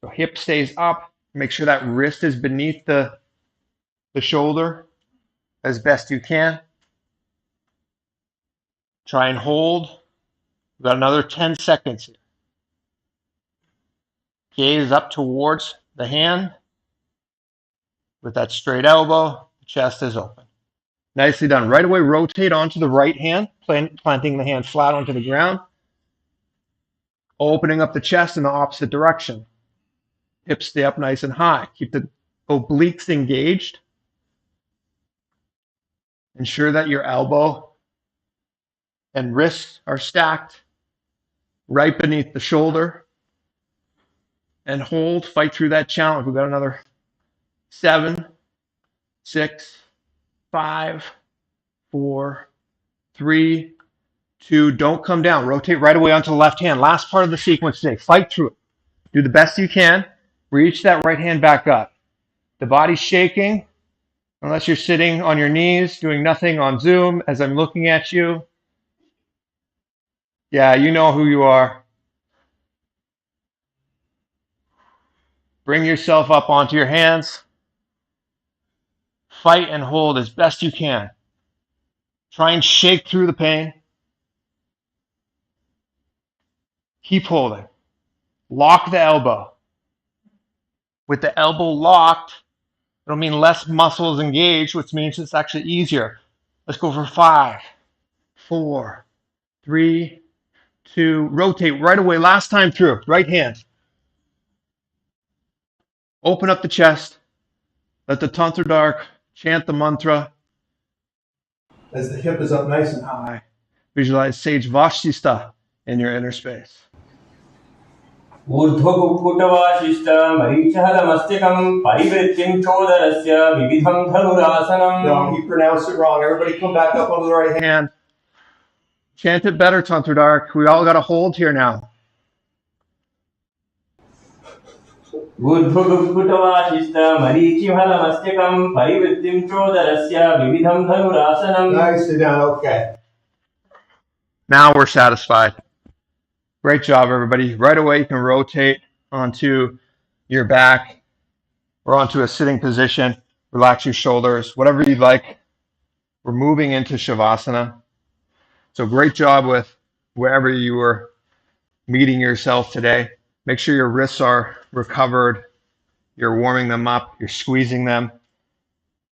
So hip stays up. Make sure that wrist is beneath the shoulder as best you can. Try and hold. We've got another 10 seconds here. Gaze up towards the hand. With that straight elbow, the chest is open. Nicely done. Right away, rotate onto the right hand, planting the hand flat onto the ground. Opening up the chest in the opposite direction. Hips stay up nice and high. Keep the obliques engaged. Ensure that your elbow and wrists are stacked right beneath the shoulder. And hold, fight through that challenge. We've got another 7, 6, 5, 4, 3, 2. Don't come down. Rotate right away onto the left hand. Last part of the sequence today. Fight through it. Do the best you can. Reach that right hand back up. The body's shaking. Unless you're sitting on your knees, doing nothing on Zoom as I'm looking at you. Yeah, you know who you are. Bring yourself up onto your hands. Fight and hold as best you can. Try and shake through the pain. Keep holding. Lock the elbow. With the elbow locked, it'll mean less muscles engaged, which means it's actually easier. Let's go for 5, 4, 3, 2. Rotate right away. Last time through. Right hand. Open up the chest. Let the Tantra chant the mantra. As the hip is up nice and high. Visualize Sage Vashtista in your inner space. ऊर्ध्वकुक्कुटवाशिष्ट मरीचहलमस्तिकं परिवृत्तिं चोदरस्य विविधं धनुरासनम्. No, he pronounced it wrong. Everybody come back up onto the right hand. Chant it better, Tantra. We all got a hold here now. ऊर्ध्वकुक्कुटवाशिष्ट मरीचिहलमस्तिकं परिवृत्तिं चोदरस्य विविधं धनुरासनम्. Nicely done. Okay. Now we're satisfied. Great job, everybody. Right away, you can rotate onto your back or onto a sitting position. Relax your shoulders, whatever you'd like. We're moving into Shavasana. So great job with wherever you were meeting yourself today. Make sure your wrists are recovered. You're warming them up. You're squeezing them.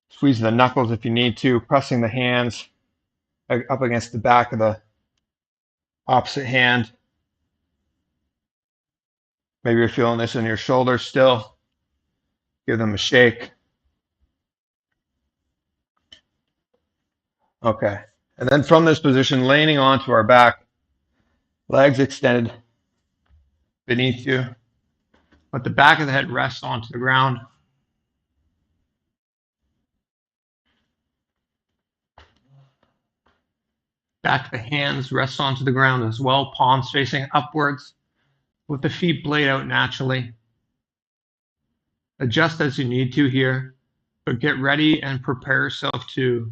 Squeeze the knuckles if you need to. Pressing the hands up against the back of the opposite hand. Maybe you're feeling this in your shoulders still. Give them a shake. Okay. And then from this position, leaning onto our back, legs extended beneath you. Let the back of the head rest onto the ground. Back of the hands rest onto the ground as well, palms facing upwards. Let the feet blade out naturally. Adjust as you need to here, but get ready and prepare yourself to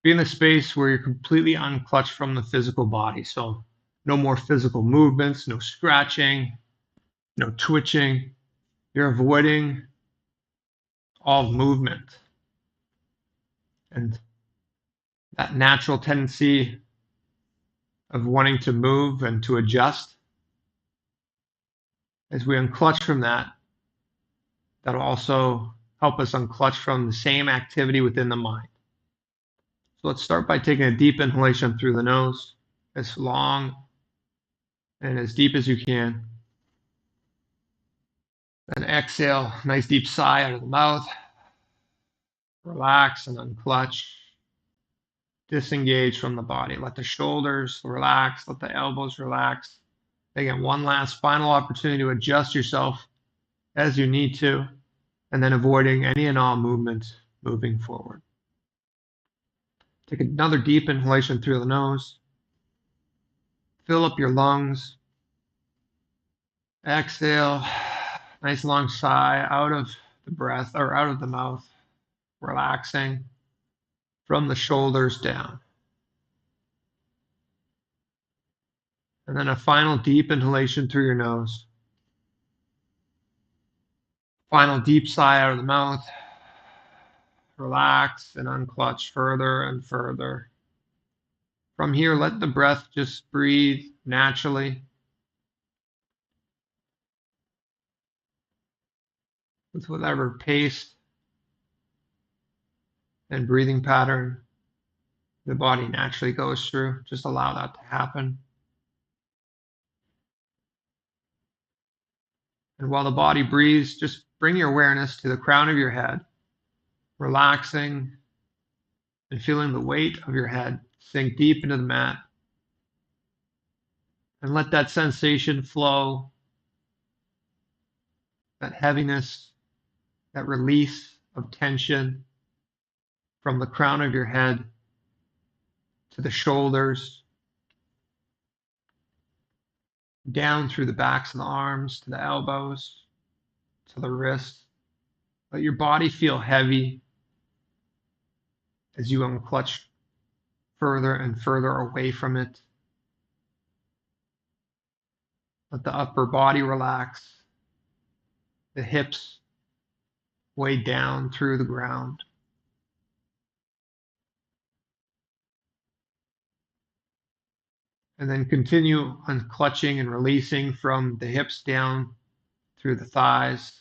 be in a space where you're completely unclutched from the physical body. So no more physical movements, no scratching, no twitching. You're avoiding all movement. And that natural tendency of wanting to move and to adjust, as we unclutch from that, that'll also help us unclutch from the same activity within the mind. So let's start by taking a deep inhalation through the nose, as long and as deep as you can. Then exhale, nice deep sigh out of the mouth. Relax and unclutch. Disengage from the body. Let the shoulders relax, let the elbows relax. Again, one last final opportunity to adjust yourself as you need to, and then avoiding any and all movement moving forward. Take another deep inhalation through the nose. Fill up your lungs. Exhale. Nice long sigh out of the breath or out of the mouth, relaxing from the shoulders down. And then a final deep inhalation through your nose. Final deep sigh out of the mouth. Relax and unclutch further and further. From here, let the breath just breathe naturally with whatever pace and breathing pattern the body naturally goes through. Just allow that to happen. And while the body breathes, just bring your awareness to the crown of your head, relaxing and feeling the weight of your head sink deep into the mat. And let that sensation flow, that heaviness, that release of tension from the crown of your head to the shoulders, down through the backs of the arms, to the elbows, to the wrists. Let your body feel heavy as you unclutch further and further away from it. Let the upper body relax, the hips weigh down through the ground. And then continue unclutching and releasing from the hips down through the thighs,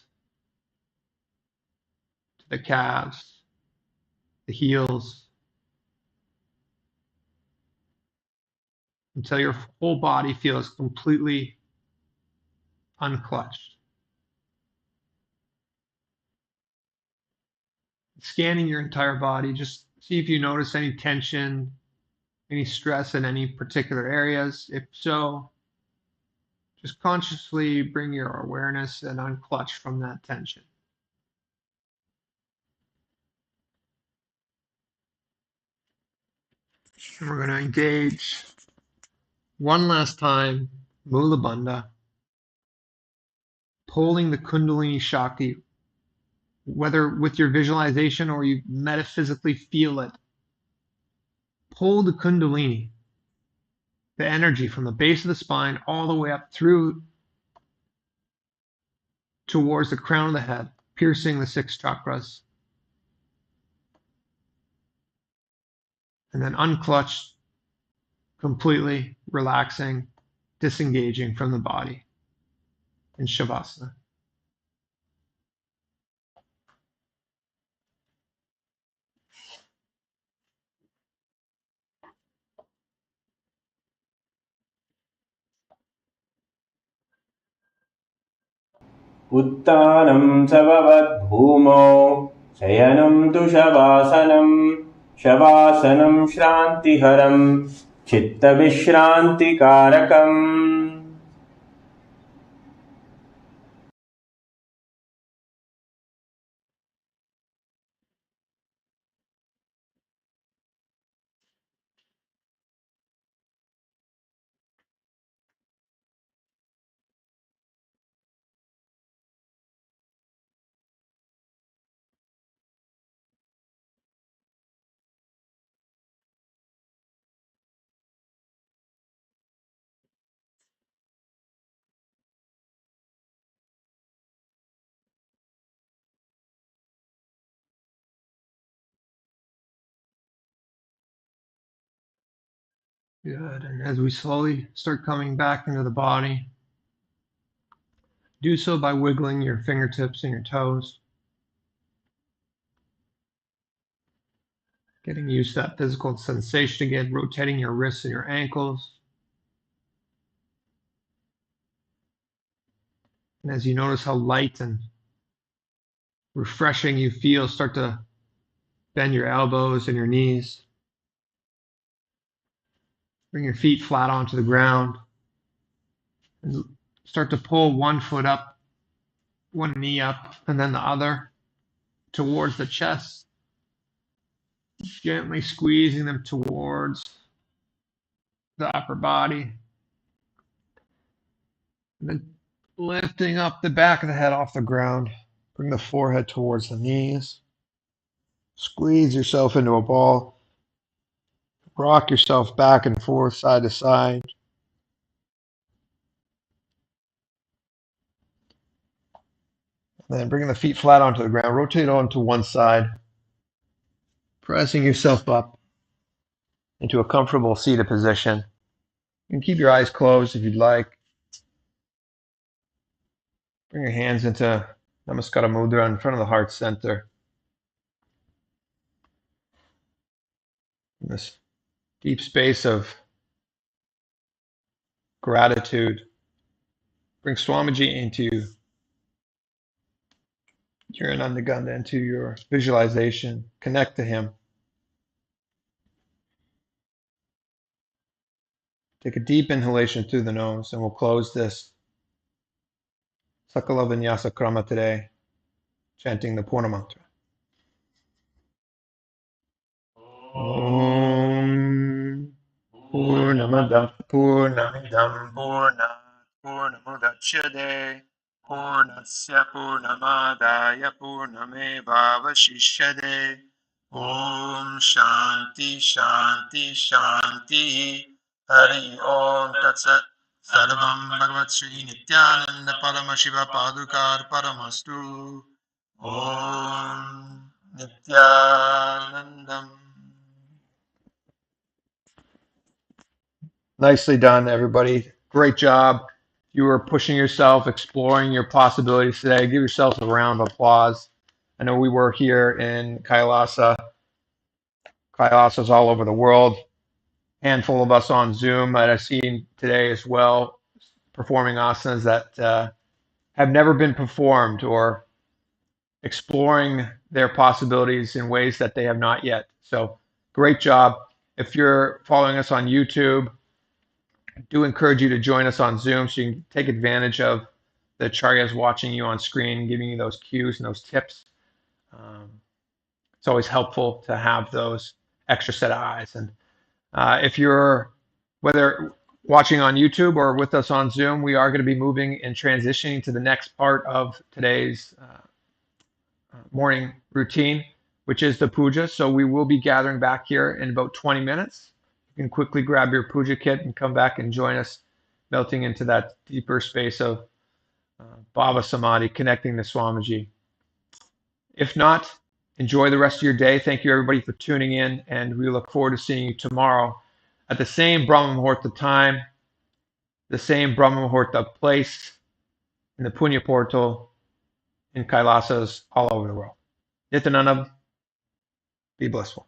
to the calves, the heels, until your whole body feels completely unclutched. Scanning your entire body, just see if you notice any tension, any stress in any particular areas. If so, just consciously bring your awareness and unclutch from that tension. And we're going to engage one last time, Mula Bandha, pulling the Kundalini Shakti, whether with your visualization or you metaphysically feel it. Pull the Kundalini, the energy from the base of the spine all the way up through towards the crown of the head, piercing the 6 chakras. And then unclutch, completely relaxing, disengaging from the body in Shavasana. उत्तानं भूमौ शयनं तु शवासनं शवासनं श्रान्तिहरं चित्तविश्रान्तिकारकम् Good. And as we slowly start coming back into the body, do so by wiggling your fingertips and your toes, getting used to that physical sensation again, rotating your wrists and your ankles. And as you notice how light and refreshing you feel, start to bend your elbows and your knees. Bring your feet flat onto the ground. And start to pull one foot up, one knee up, and then the other towards the chest, gently squeezing them towards the upper body. And then lifting up the back of the head off the ground. Bring the forehead towards the knees. Squeeze yourself into a ball. Rock yourself back and forth, side to side. And then bring the feet flat onto the ground. Rotate onto one side. Pressing yourself up into a comfortable seated position. You can keep your eyes closed if you'd like. Bring your hands into Namaskara Mudra in front of the heart center. In this deep space of gratitude, bring Swamiji into your Anandaganda, into your visualization. Connect to him. Take a deep inhalation through the nose, and we'll close this Sakala Vinyasa Krama today, chanting the Purna Mantra. Om Purnamada Purnamidam Purnamudachyate Purnasya Purnamadaya Purnamevavashishyate Om Shanti Shanti Shanti Hari Om Tatsat Sarvam Bhagavat Sri Nithyananda Paramashiva Padukar Paramastu Om Nithyanandam. Nicely done, everybody. Great job. You were pushing yourself, exploring your possibilities today. Give yourself a round of applause. I know we were here in KAILASA. KAILASA's all over the world. Handful of us on Zoom that I've seen today as well, performing asanas that have never been performed or exploring their possibilities in ways that they have not yet. So great job. If you're following us on YouTube, I do encourage you to join us on Zoom so you can take advantage of the acharyas watching you on screen, giving you those cues and those tips. It's always helpful to have those extra set of eyes. And if you're, whether watching on YouTube or with us on Zoom, we are going to be moving and transitioning to the next part of today's morning routine, which is the puja. So we will be gathering back here in about 20 minutes. You can quickly grab your puja kit and come back and join us, melting into that deeper space of Bhava Samadhi, connecting to Swamiji. If not, enjoy the rest of your day. Thank you, everybody, for tuning in, and we look forward to seeing you tomorrow at the same Brahma Muhurta time, the same Brahma Muhurta place, in the Punya portal, in Kailasas all over the world. Nithyananda, be blissful.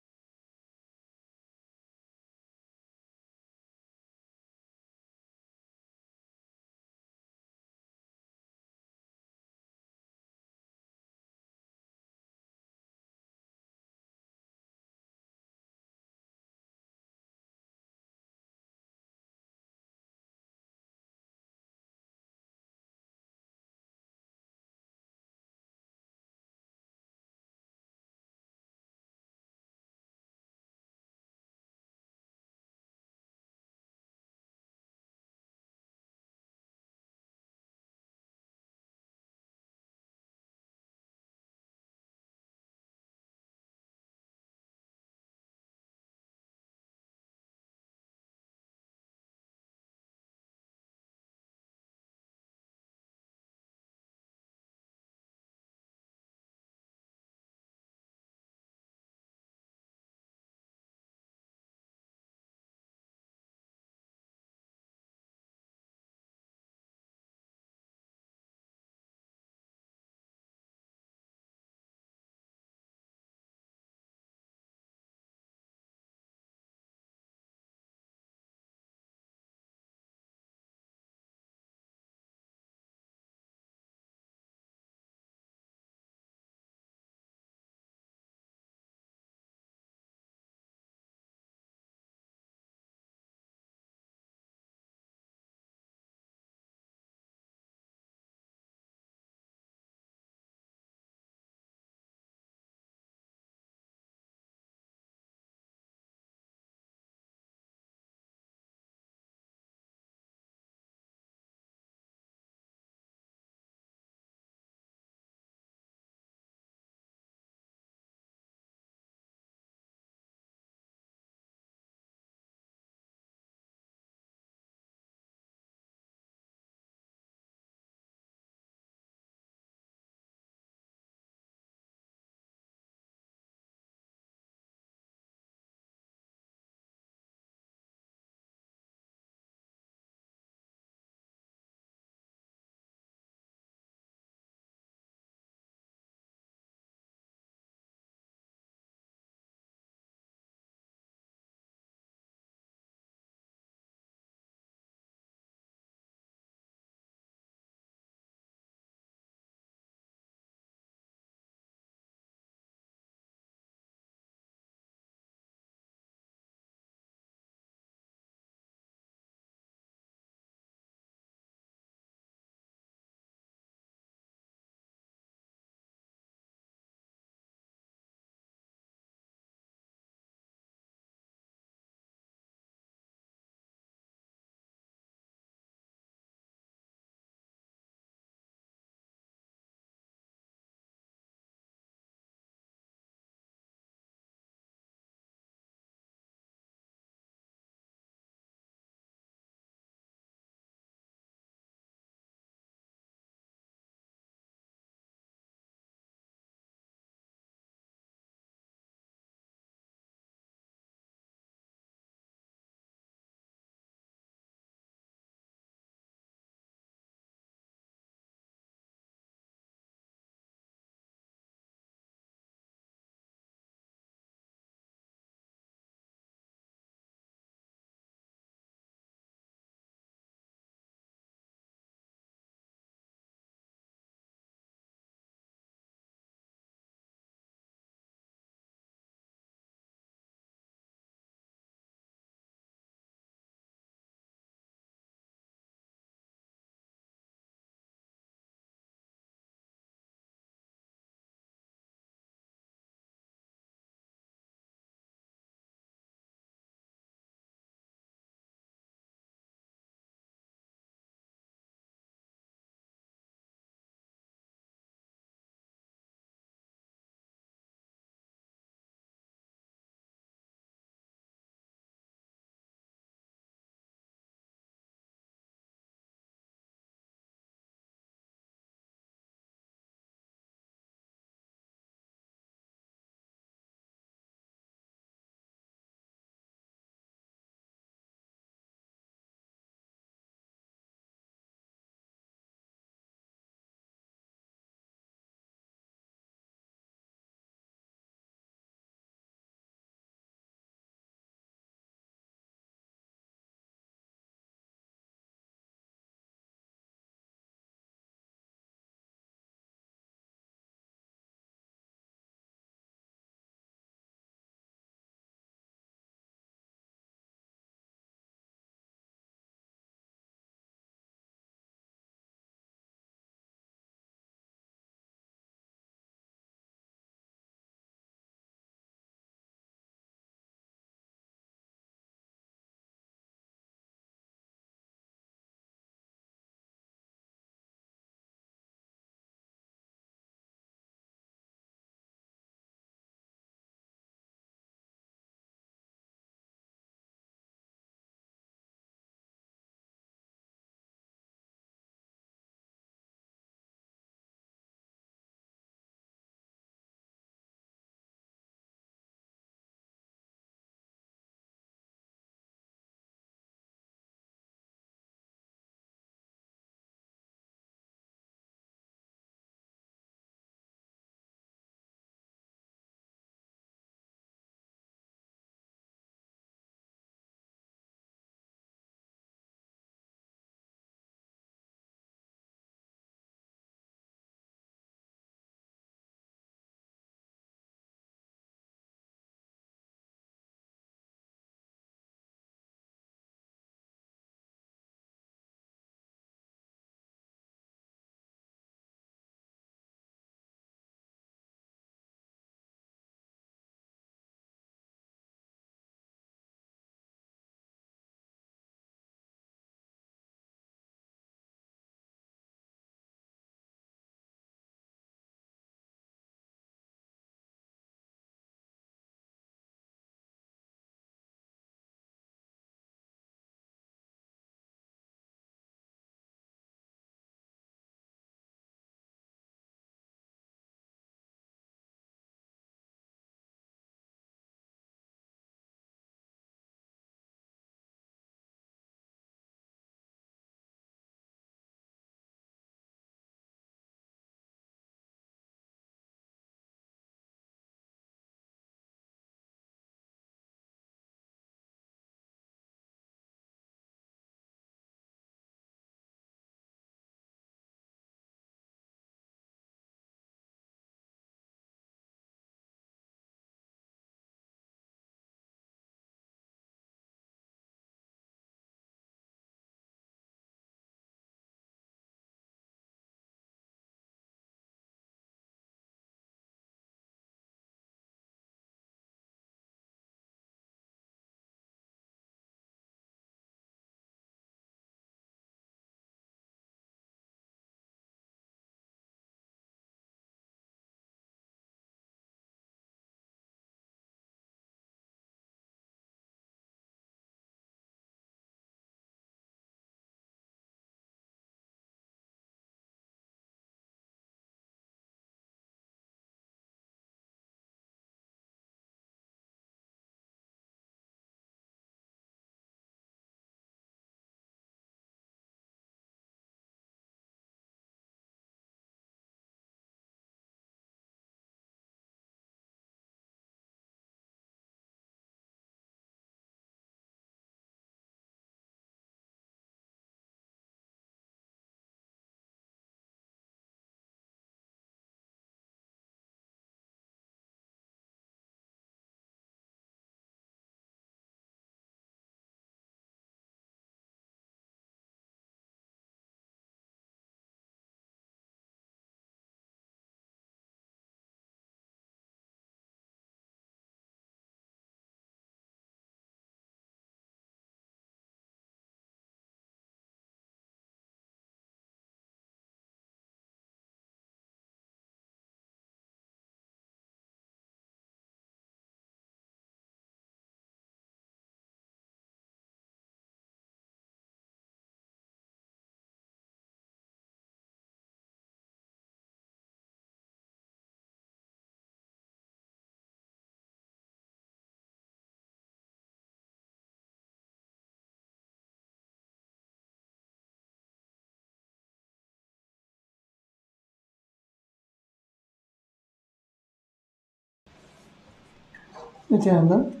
Nithyananda.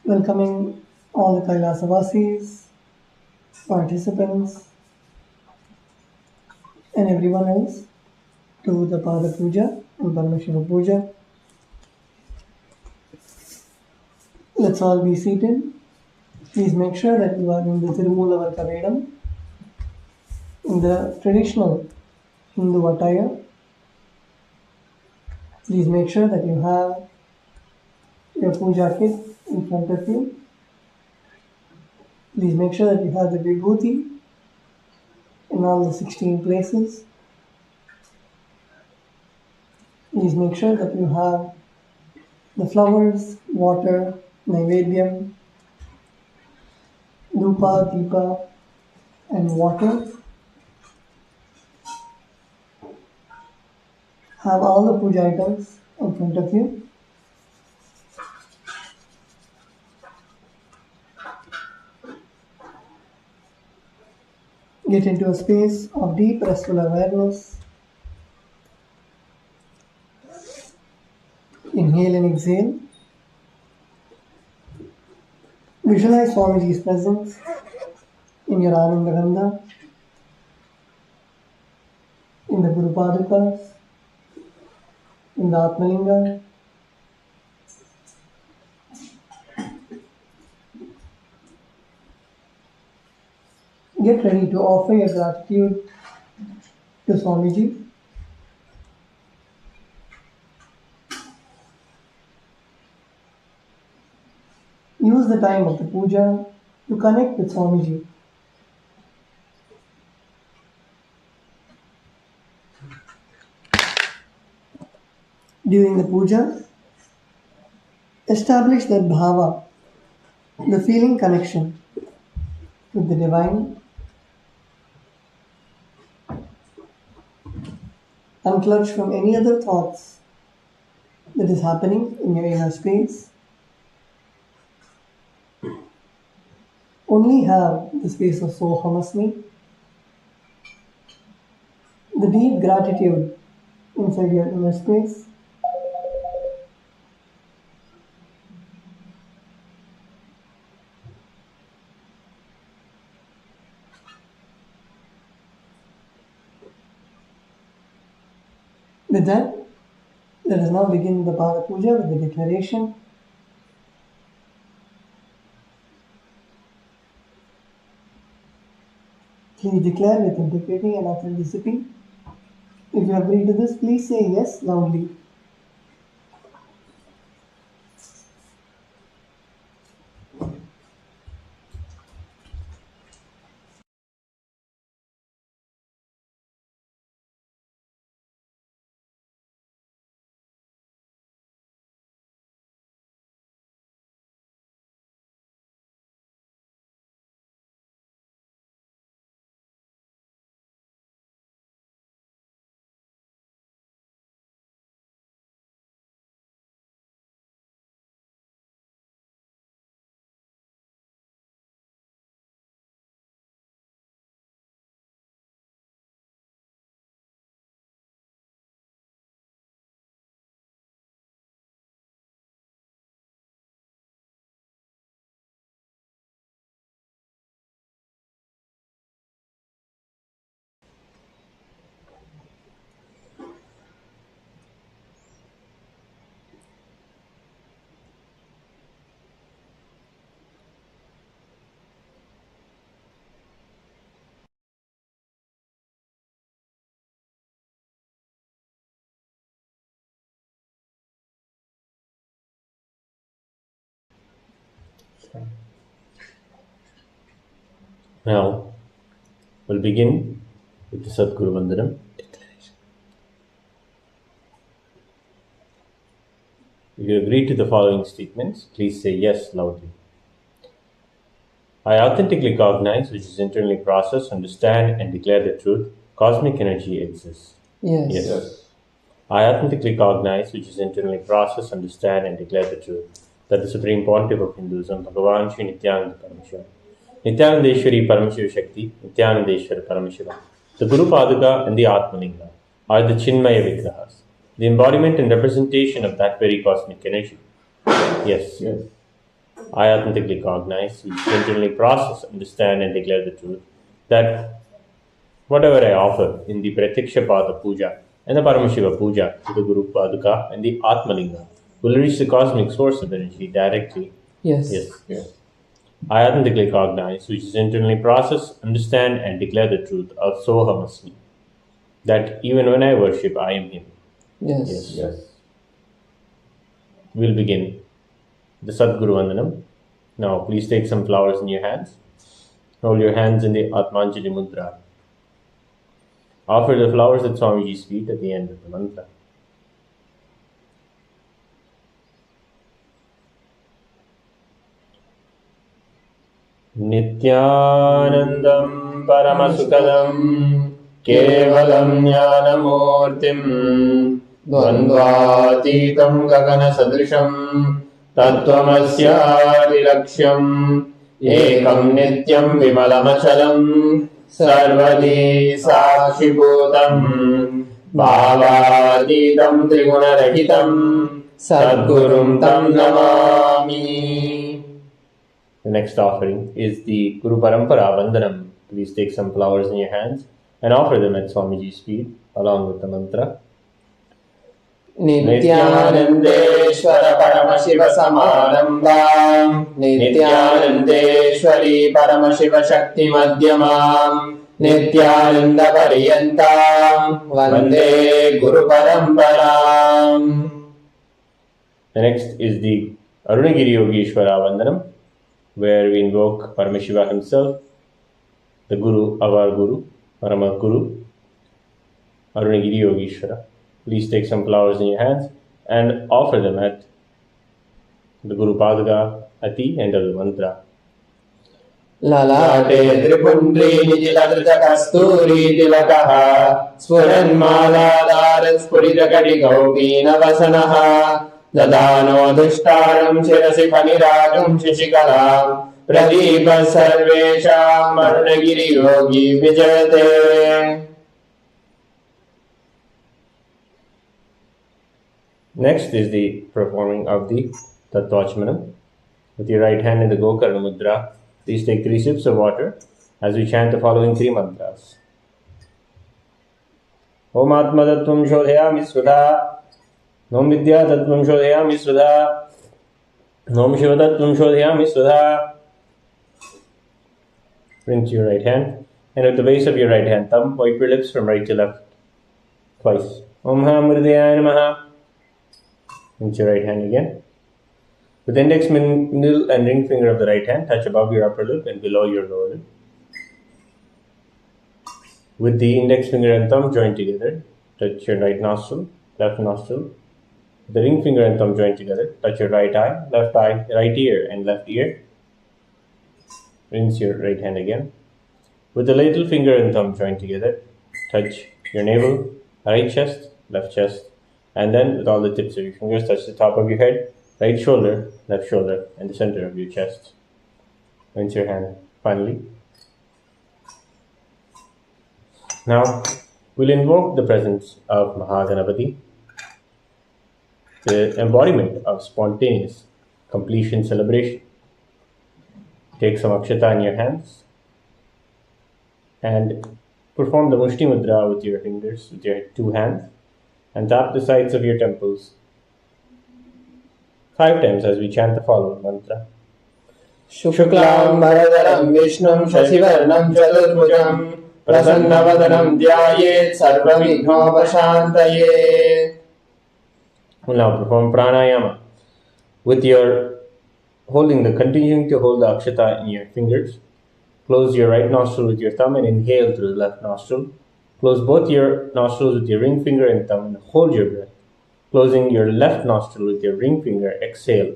Welcoming all the Kailasa Vasis, participants, and everyone else to the Pada Puja and Parmashiva Puja. Let's all be seated. Please make sure that you are in the Tirumula Varkavedam, in the traditional Hindu attire. Please make sure that you have your puja kit in front of you. Please make sure that you have the vibhuti in all the 16 places. Please make sure that you have the flowers, water, naivedyam, dhupa, deepa, and water. Have all the puja items in front of you. Get into a space of deep restful awareness. Inhale and exhale. Visualize Swamiji's presence in your Anandagandha, in the Guru Padukas, in the Atmalinga. Get ready to offer your gratitude to Swamiji. Use the time of the puja to connect with Swamiji. During the puja, establish that bhava, the feeling connection with the divine. Unclutch from any other thoughts that is happening in your inner space. Only have the space of Sohamasmi, the deep gratitude inside your inner space. With that, let us now begin the Pada Puja with the declaration. Please declare with integrity and authenticity. If you agree to this, please say yes loudly. Now, we'll begin with the Sadguru Vandanam. If you agree to the following statements, please say yes loudly. I authentically cognize, which is internally process, understand, and declare the truth. Cosmic energy exists. Yes. I authentically cognize, which is internally process, understand, and declare the truth, that the Supreme Pontiff of Hinduism, Bhagavan Sri Nithyananda Parameshwara, Nithyanandeshwari Paramashiva Shakti, Nithyanandeshwara Parameshiva, the Guru Paduka and the Atmalinga are the Chinmaya Vigrahas. the embodiment and representation of that very cosmic energy. Yes. I authentically cognize, internally process, understand, and declare the truth that whatever I offer in the Pratiksha Pada Puja and the Paramashiva Puja to the Guru Paduka and the Atmalinga will reach the cosmic source of energy directly. Yes. I authentically cognize, which is internally process, understand, and declare the truth of Sohamasmi. That even when I worship, I am Him. Yes. We'll begin the Sadguru Vandanam. Now, please take some flowers in your hands. Hold your hands in the Atmanjali Mudra. Offer the flowers at Swamiji's feet at the end of the mantra. Nithyanandam Paramasukadam Kevalam Jnanamurtim Dvandvatitam Gagana Sadrisham Tattvamasyadilaksham Ekam Nityam Vimalamachalam Sarvadi Sakshibhutam Bhavaditam Trigunarahitam Sadgurum Tam Namami. The next offering is the Guru Parampara Vandanam. Please take some flowers in your hands and offer them at Swamiji's feet along with the mantra. Nithyanandeshwara Paramashiva Samarambham Nithyanandeshwari Paramashiva Shakti Madhyamam Nithyananda Pariyantam Vande Guru Paramparam. The next is the Arunagiri Yogeshwara Vandanam, where we invoke Paramashiva himself, the Guru of our Guru, Parama Guru, Arunagiri Yogeshwara. Please take some flowers in your hands and offer them at the Guru Paduka at the end of the mantra. Lalate Tripundri Nijilatra Kasturi Tilakaha Spuranmaladhara Spuridakati Gaupina Vasanaha Dadano Dushtaram Shirasi Paniragam Shishikalam Pradeepa Sarvesham Arunagiri Yogi Vijayate. Next is the performing of the Tattvachmanam. With your right hand in the Gokarna Mudra, please take 3 sips of water as we chant the following 3 mantras. Om Atma Tattvam Shodhayami Svadha. Om Vidya Tattvam Shodhayami Svadha. Om Shiva Tattvam Shodhayami Svadha. Rinse your right hand, and at the base of your right hand thumb, wipe your lips from right to left twice. Om Ham Hridayaya Namaha. Rinse your right hand again. With the index, middle and ring finger of the right hand, touch above your upper lip and below your lower lip. With the index finger and thumb joined together, touch your right nostril, left nostril. With the ring finger and thumb joined together, touch your right eye, right ear and left ear. Rinse your right hand again. With the little finger and thumb joined together, touch your navel, right chest, left chest. And then with all the tips of your fingers, touch the top of your head, right shoulder, left shoulder, and the center of your chest. Rinse your hand finally. Now, we'll invoke the presence of Mahaganapati, the embodiment of spontaneous completion celebration. Take some akshata in your hands and perform the Mushti Mudra with your fingers, with your 2 hands, and tap the sides of your temples 5 times as we chant the following mantra. Shuklam Bharadaram Vishnum Shashivarnam Chaturbhujam Prasannavadanam Dhyayet Sarvavighnopashantayet. We'll now perform pranayama with your continuing to hold the akshata in your fingers. Close your right nostril with your thumb and inhale through the left nostril. Close both your nostrils with your ring finger and thumb and hold your breath. Closing your left nostril with your ring finger, exhale.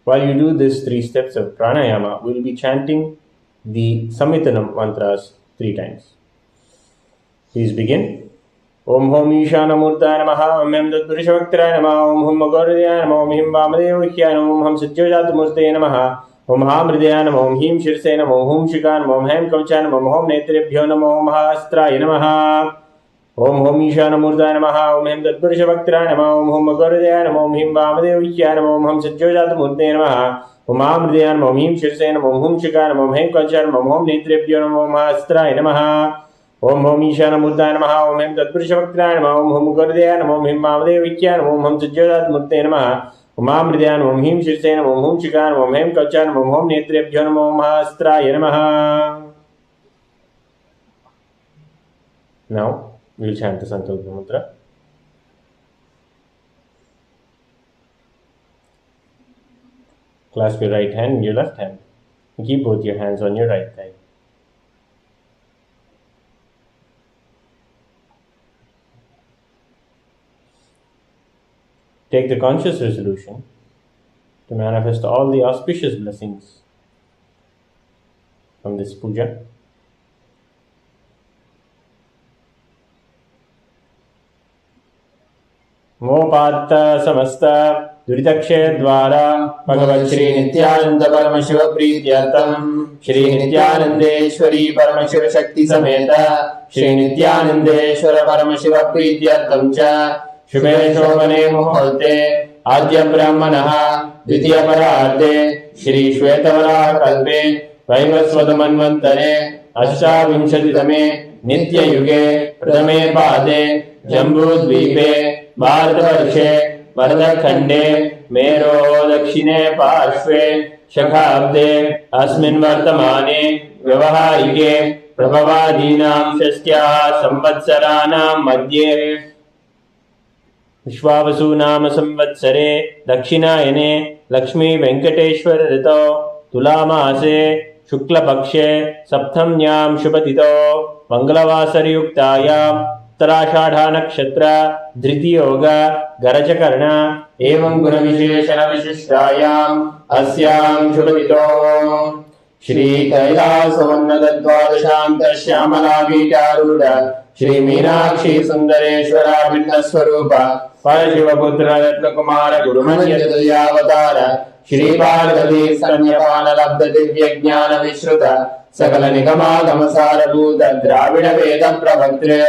While you do this 3 steps of pranayama, we'll be chanting the Samhitanam mantras 3 times. Please begin. Om Hom Ishana Murtaya Namaha, Om Hem Dadpurishavaktiraya Namaha, Om Hum Magaridaya Namaha, Om Him Vamadevakya Namaha, Om Ham Satyajata Murtaya Namaha, Om Ham Hridaya Namaha, Om Him Shirsaya Namaha, Om Hum Shika Namaha, Om Hem Kavcha Namaha, Om Netrebhyo Namaha, Om Mahastraya Namaha, Om home ईशानमूर्ताय नमः। ओम ह्रीं तत्पुरुषवक्त्राय नमः। ओम home गौरदेयाय नमः। ओम ह्रीं वामदेव्याय नमः। ओम हम सज्जोजातमूर्तये नमः। ओम आमृतेयाय नमः। ओम ह्रीं शीर्षे नमः। ओम हुं शिखाय नमः। ओम ह्रीं कवचाय नमः। ओम नेत्रेभ्यो नमः। ओम अस्त्राय नमः। ओम होम ईशानमूर्ताय नमः। ओम ह्रीं तत्पुरुषवक्त्राय नमः। ओम होम गौरदेयाय नमः। ओम ह्रीं वामदेव्याय नमः। ओम हम सज्जोजातमूर्तये नमः। ओम आमृतेयाय नमः। ओम ह्रीं शीर्षे नमः। ओम हुं शिखाय नमः। ओम ह्रीं कवचाय नमः। ओम नेत्रेभ्यो नमः। ओम अस्त्राय नमः। Now we will chant the Sankalpa Mantra. Clasp your right hand in your left hand. Keep both your hands on your right thigh. Take the conscious resolution to manifest all the auspicious blessings from this puja. मोपात्त समस्त दुरितक्षय द्वारा भगवत् श्री नित्यानंद परम शिव प्रीत्यर्थम श्री नित्यानंदेश्वरी परम शिव शक्ति समेत श्री नित्यानंदेश्वर परम शिव प्रीत्यर्थम च शुभे शोभने मुहूर्ते आद्य ब्रह्मणः द्वितीय परार्धे श्री श्वेतवराह कल्पे वैवस्वत मन्वन्तरे अष्टाविंशतितमे नित्ययुगे प्रथमे पादे जम्बूद्वीपे भारतवर्षे वरदखण्डे मेरो दक्षिणे पार्श्वे शखाब्दे अस्मिन् वर्तमाने व्यवहारिके प्रभवादीनां षष्ट्याः संवत्सराणां मध्ये विश्वावसु नाम संवत्सरे दक्षिणायने लक्ष्मी वेंकटेश्वर ऋतौ तुलामासे शुक्लपक्षे सप्तम्यां शुभतिथौ मंगलवासरयुक्तायां उत्तराषाढ़ा नक्षत्र धृतियोग गरजकर्ण एवं गुणविशेषण विशिष्टायाम् अस्यां शुभतिथौ श्री कैलासोन्नत द्वादशांत श्यामला पीठारूढ़ श्री मीनाक्षी सुंदरेश्वरा पिंड स्वरूप परशिवपुत्र रत्नकुमार गुरुमन्यवतार श्री पार्वती स्तन्यपान लब्ध दिव्य ज्ञान विश्रुत सकल निगमागम सारभूत द्राविड वेद प्रवक्त्रे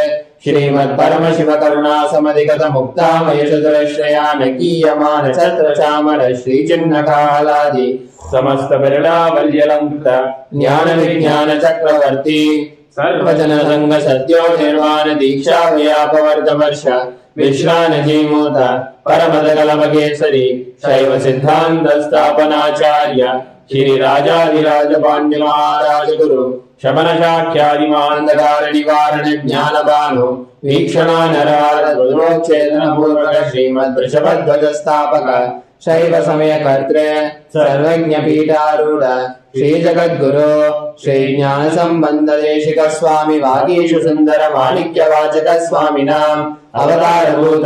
श्रीमद् परम शिव करुणा समधिगत मुक्तामय चतुरश्रयान कीयमान छत्र चामर श्री चिन्ह कालादि समस्त बिरला वल्यलंकृत ज्ञान विज्ञान चक्रवर्ती सर्वजन संग सत्यो निर्वाण दीक्षा व्यापवर्त वर्ष विश्रान जीमूत परमद कलमकेसरी शैव सिद्धांत स्थापनाचार्य श्री राजाधिराज पांड्य महाराज गुरु शमन शाख्यादि मानंदकार निवारण ज्ञान भानु वीक्षणा नरार रुद्रोच्छेदन पूर्वक श्रीमद् वृषभध्वज स्थापक शैव समय कर्त्रे सर्वज्ञ पीठारूढ़ श्री जगद्गुरु श्री ज्ञान संबंध देशिक स्वामी वागीश सुंदर माणिक्य वाचक स्वामिनाम अवतारभूत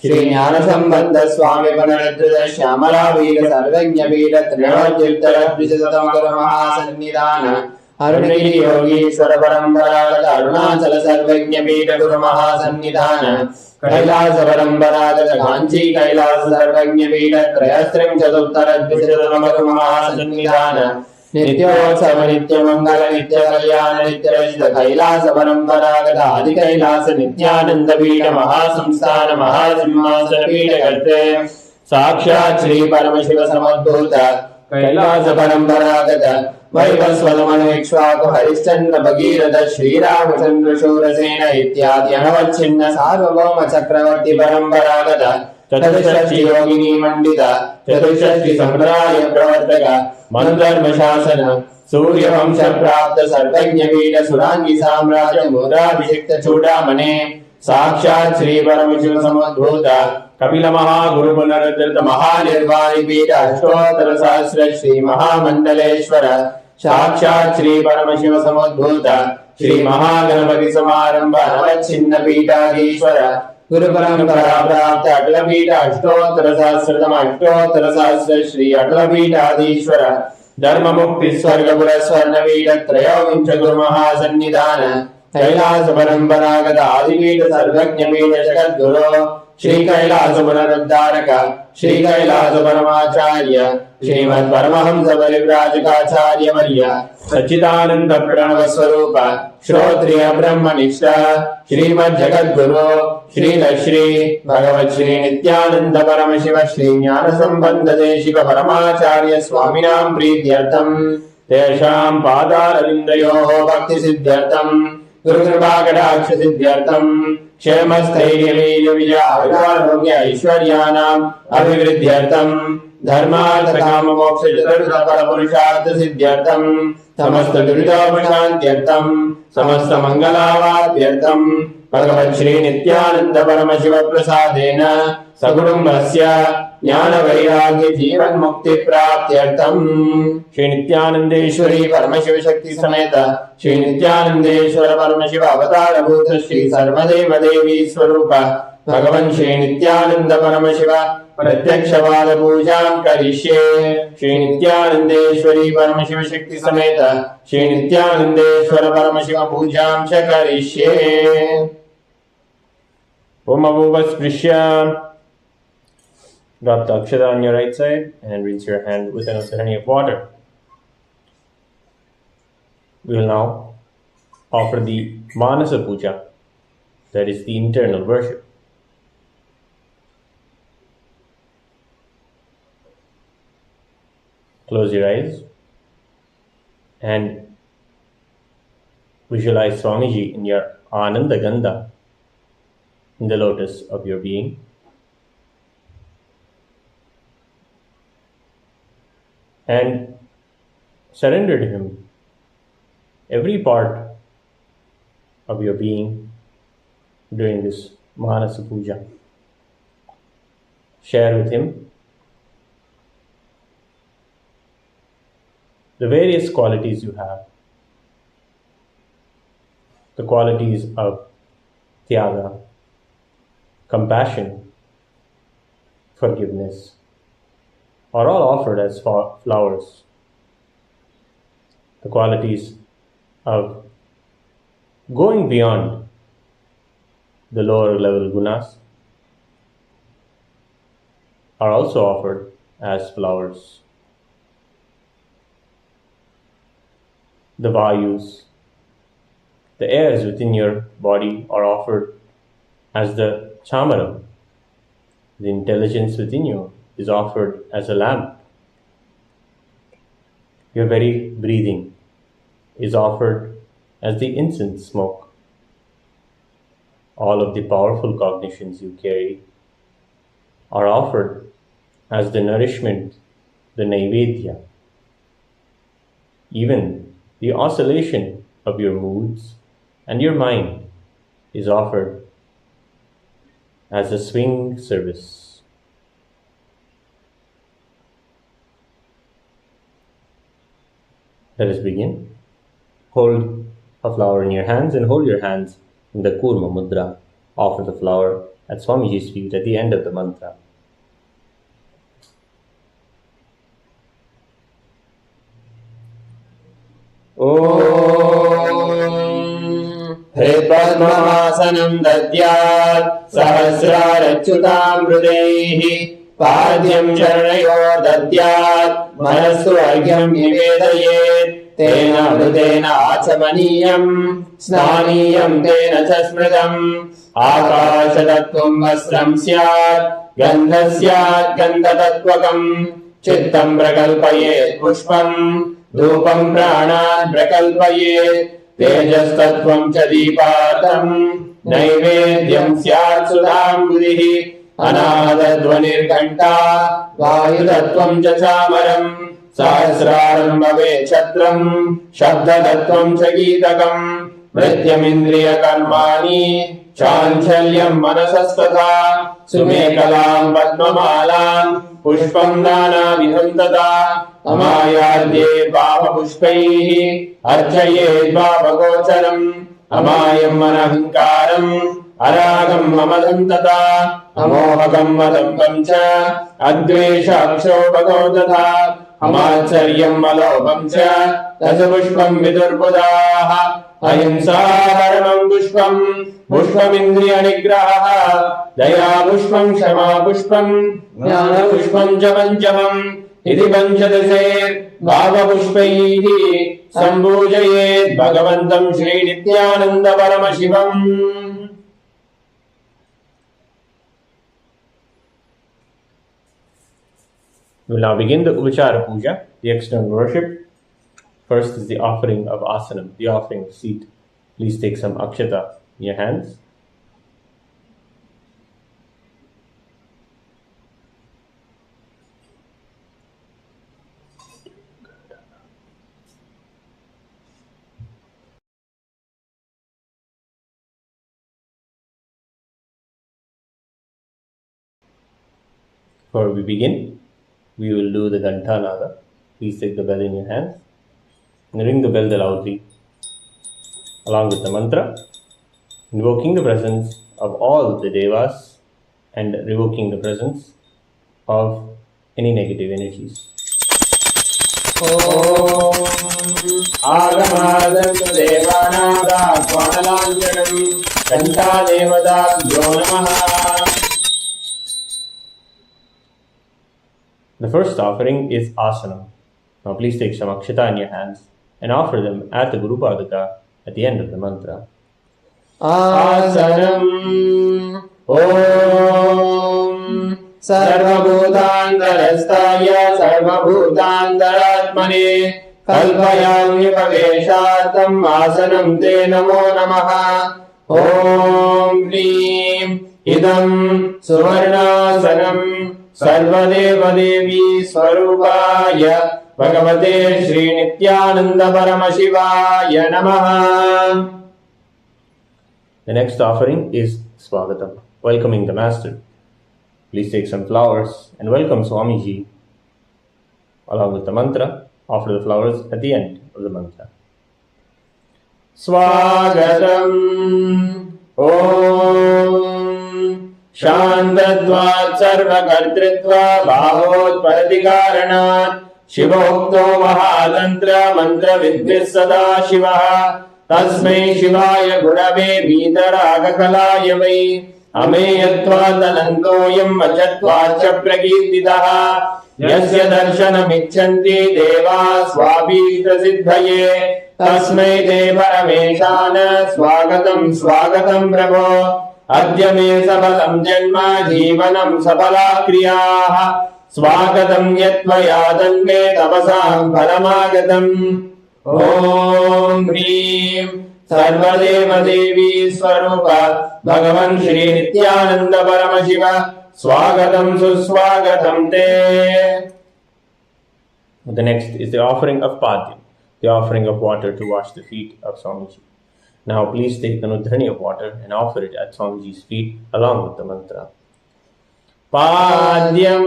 श्री ज्ञान संबंध स्वामी पुनरुद्धृत श्यामला वीर सर्वज्ञ पीठ त्रिणोत्तर द्विशतम गुरु महासन्निधान अरुणगिरि योगीश्वर परंपरागत अरुणाचल सर्वज्ञ पीठ गुरु महासन्निधान कैलास परंपरागत कांची कैलास सर्वज्ञ पीठ त्रयस्त्रिंशदुत्तर द्विशतम गुरु महासन्निधान नित्योत्सव नित्य मंगल नित्य कल्याण नित्य रचित कैलास परंपरागत आदि कैलास नित्यानंद पीठ महासंस्थान महासिंहासन पीठ कर्ते साक्षात् श्री परम शिव समुद्भूत कैलास परंपरागत वैवस्वतमनु इक्ष्वाकु हरिश्चंद्र भगीरथ श्रीरामचंद्र शूरसेन इत्यादि अनवच्छिन्न सार्वभौम चक्रवर्ती परंपरागत चतुष्षष्टि योगिनी मंडित चतुष्षष्टि संप्रदाय प्रवर्तक मनुधर्म शासन सूर्य वंश प्राप्त सर्वज्ञ पीठ सुरांगी साम्राज्य मुद्राभिषिक्त चूड़ामणे साक्षात् श्री परम शिव समुद्भूत कपिल महागुरु पुनरुद्धृत महानिर्वाणी पीठ अष्टोत्तर सहस्र श्री महामंडलेश्वर साक्षात् श्री परम शिव समुद्भूत श्री महागणपति समारंभ अनवच्छिन्न पीठाधीश्वर गुरु परंपरा प्राप्त अटल पीठ अष्टोत्तर सहस्र श्री अटल पीठाधीश्वर धर्म मुक्ति स्वर्ग पुर स्वर्ण पीठ त्रयोविंश गुरु महासन्निधान कैलास परंपरागत आदिपीठ सर्वज्ञपीठ जगद्गुरो श्री कैलास पुनरुद्धारक श्री कैलास परमाचार्य श्रीमद् परमहंस परिव्राजकाचार्य वर्य सच्चिदानंद प्रणव स्वरूप श्रोत्रिय ब्रह्मनिष्ठ श्रीमद् जगद्गुरु श्री भगवत् श्री नित्यानंद परम शिव श्री ज्ञान संबंध देशिक परमाचार्य स्वामिनां प्रीत्यर्थम तेषां पादारविन्दयोः भक्ति सिद्ध्यर्थम गुरुकृपाकटाक्ष सिद्ध्यर्थम क्षेमस्थैर्यवीर्यविजयारोग्य ऐश्वर्याणाम् अभिवृद्ध्यर्थम धर्मार्थ काम मोक्ष चतुर्थ फल पुरुषार्थ सिद्ध्यर्थम समस्त दुरितोपशान्त्यर्थम समस्त मंगलावाप्यर्थम भगवत् श्री नित्यानंद परम शिव प्रसादेन सकुटुम्बस्य ज्ञान वैराग्य जीवन मुक्ति प्राप्त्यर्थम श्री नित्यानंदेश्वरी परमशिव शक्ति समेत श्री नित्यानंदेश्वर परमशिव अवतार भूत श्री सर्वदेव देवी स्वरूप भगवान श्री नित्यानंद परमशिव प्रत्यक्षवाद पूजां करिष्ये श्री नित्यानंदेश्वरी परमशिव शक्ति समेत श्री नित्यानंदेश्वर परमशिव पूजां च करिष्ये। ओम अवुवस्पृश्य. Drop the akshata on your right side and rinse your hand with an ocean of water. We will now offer the Manasa Puja, that is the internal worship. Close your eyes and visualize Swamiji in your Ananda Gandha in the lotus of your being. And surrender to him every part of your being during this Manasa Puja. Share with him the various qualities you have, the qualities of Tyaga, compassion, forgiveness, are all offered as flowers. The qualities of going beyond the lower level gunas are also offered as flowers. The vayus, the airs within your body, are offered as the chamaram. The intelligence within you is offered as a lamp. Your very breathing is offered as the incense smoke. All of the powerful cognitions you carry are offered as the nourishment, the naivedya. Even the oscillation of your moods and your mind is offered as a swing service. Let us begin. Hold a flower in your hands and hold your hands in the Kurma Mudra. Offer the flower at Swamiji's feet at the end of the mantra. हृद्पद्ममासनं दद्यात् सहस्रारच्युतामृतैः पाद्यं चरणयोः दद्यात् मनस्सु अर्घ्यं निवेदयेत् तेन अमृतेन आचमनीयं स्नानीयं तेन च स्मृतम् आकाशतत्त्वं वस्त्रं स्यात् गन्धः स्यात् गन्धतत्त्वकम् चित्तं प्रकल्पयेत् पुष्पं धूपं प्राणान् प्रकल्पयेत् तेजस्तत्त्वं च दीपार्थं नैवेद्यं स्यात् सुधाम्बुधिः अनादध्वनिर्घण्टा वायुतत्त्वं च चामरम् सहस्रारं भवेत् छत्रं शब्दतत्त्वं च गीतकम् मृत्यमिन्द्रियकर्माणि चाञ्चल्यं मनसस्तथा सुमेखलां पद्ममालां पुष्पं नानाविधं तथा अमायाद्ये पापपुष्पैः अर्चयेत् पापगोचरम् अमायम् अनहङ्कारम् अरागं ममदं तथा अमोहकं मदम्बं च अद्वेषाक्षोभगो तथा अमात्सर्यं मलोभं च रसपुष्पं विदुर्बुधाः अहिंसा परमं पुष्पं पुष्पमिन्द्रियनिग्रहः दया पुष्पं क्षमा पुष्पं ज्ञानपुष्पं च पञ्चमम् इति पञ्चदशे भावपुष्पैः सम्पूजयेत् भगवन्तं Shri Nityananda Paramashivam. We will now begin the Upachara Puja, the external worship. First is the offering of asanam, the offering of seat. Please take some akshata in your hands. Before we begin, we will do the Ghantanada. Please take the bell in your hands and ring the bell loudly along with the mantra, invoking the presence of all the devas and revoking the presence of any negative energies. Om Agamadantu Devanada Svanalanjanam Ganta Devadabhyo Namaha. The first offering is asanam. Now please take some akshata in your hands and offer them at the Guru Padaka at the end of the mantra. Asanam Om Sarvabhutandarastaya Sarvabhutandaratmane Kalpayami Paveshatam Asanam Te Namo Namaha. Om Hrim Idam Suvarnasanam Sarvadeva Devi Swarupaya Bhagavate Shri Nithyananda Paramashivaya Namaha. The next offering is Swagatam, welcoming the Master. Please take some flowers and welcome Swamiji. Along with the mantra, offer the flowers at the end of the mantra. Swagatam Om Shandadvat Sarvakartritva Bahot Paratikaranat Shivokto Mahatantra Mantra Vidvis Sada Shivaha Tasmai Shivaya Gurave Vitaragakalaya Vai Ameyatvat Anantoyam Vachatvat Pragiditaha Yasya Darshanamichanti Deva Swabhita Siddhaye Tasmai De Parameshana Swagatam Swagatam Prabho Adya me sabalam janma jivanam sabala kriyaah Swagatam yatvaya me tapasam paramagatam. Om Hrim Sarvadeva Devi Swarupa Bhagavan Shri Nithyananda Paramashiva Swagatam Suswagatam Te. The next is the offering of Padyam, the offering of water to wash the feet of Swamiji. Now please take an udhrani of water and offer it at Swamiji's feet along with the mantra. Padyam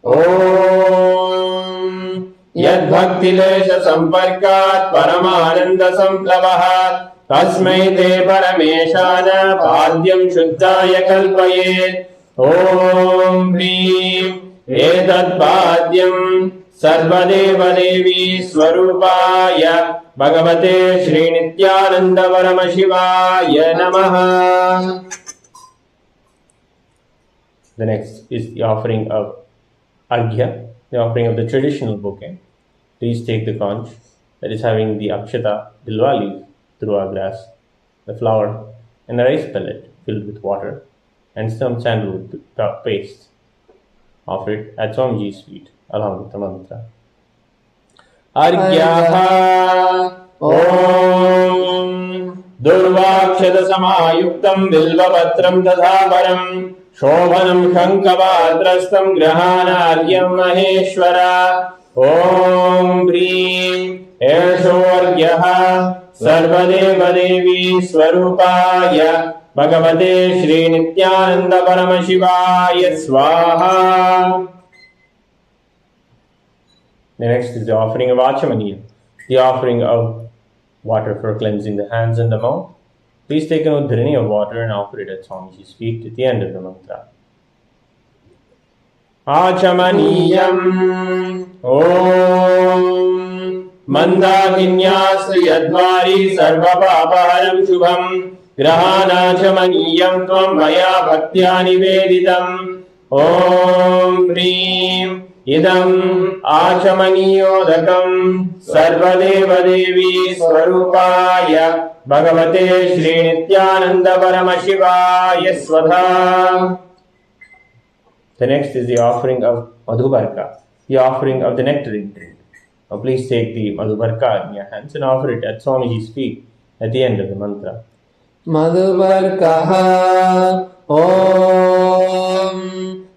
Om Yad Bhaktilesha Samparkat Paramananda Samplavaha Tasmai Te Parameshana Padyam Shuddhaya Kalpayet. Om Hrim Etat Padyam Sarvadeva Devi Swarupaya Bhagavate Shri Nithyananda Paramashivaya Namaha. The next is the offering of Arghya, the offering of the traditional bouquet. Please take the conch that is having the akshata, bilwa leaf, dhruva grass, the flower, and a rice pellet filled with water, and some sandalwood paste. Offer it at Swamiji's feet along with the mantra. Arghyaha Om Durvakshata Samayuktam Bilvapatram Tadhaparam Shobhanam Shankavatrastam Grahana Argyam Maheshwara. Om Hrim Esho Argyaha Sarvadeva Devi Swarupaya Bhagavate Shri Nithyananda Paramashivaya Swaha. The next is the offering of Achamaniya, the offering of water for cleansing the hands and the mouth. Please take an udhrani of water and offer it at Swamiji's feet at the end of the mantra. Achamaniyam Om मन्दाकिन्यास्तु यद्वारि सर्वपापहरं शुभं ग्रहाणाचमनीयं त्वं मया भक्त्या निवेदितम् ॐ ह्रीं इदम् आचमनीयोदकं सर्वदेवदेवी स्वरूपाय भगवते श्रीनित्यानन्द परमशिवाय स्वधा. The next is the offering of Madhubarka, the offering of the nectarine drink. Now please take the Madhubarka in your hands and offer it at Swamiji's feet at the end of the mantra. Madhubarkaha Om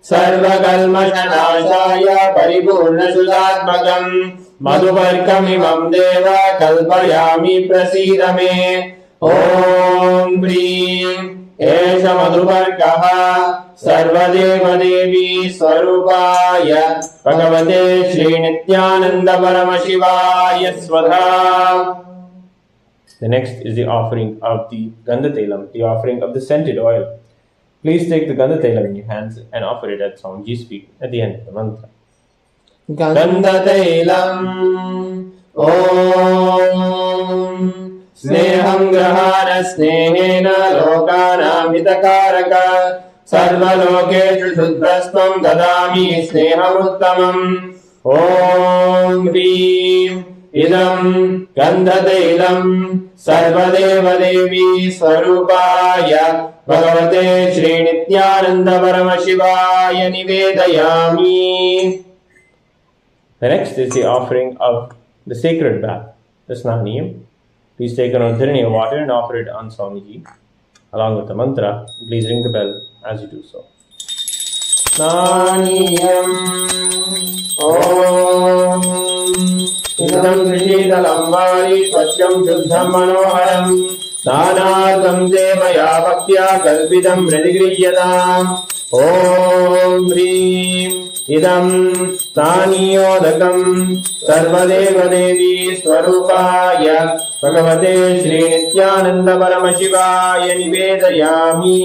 Sarvakalmashanashaya Paripurnasudhatmakam Madhubarkamimam Deva Kalpayami Prasidame Om Bhrim Esha Madhubarkaha सर्वदेवदेवी स्वरूपाय भगवते श्रीनित्यानन्द परमशिवाय स्वधा. The next is the offering of the Gandha-telam, the offering of the scented oil. Please take the Gandha-telam in your hands and offer it at Swamiji's feet at the end of the mantra. Gandha-telam Om Sneham grahana snehena lokanam hitakaraka सर्वलोकेषु शुद्धस्त्वं ददामि स्नेहमुत्तमम् ॐ ह्रीं इदं गन्धतैलं सर्वदेवदेवी स्वरूपाय भगवते श्रीनित्यानन्द परमशिवाय निवेदयामि. The next is the offering of the sacred bath, the Snaniyam. Please take an udharani of water and offer it on Swamiji along with the mantra. Please ring the bell as you do so. Snaniyam Om Idam Trishitalam Vari Swatyam Shuddham Manoharam Nanadam Devaya Bhaktya Kalpitam Pradigrihyatam Om Hrim Idam Snaniyodakam Sarvadevadevi Swarupaya Bhagavate Shri Nithyananda Paramashivaya Nivedayami.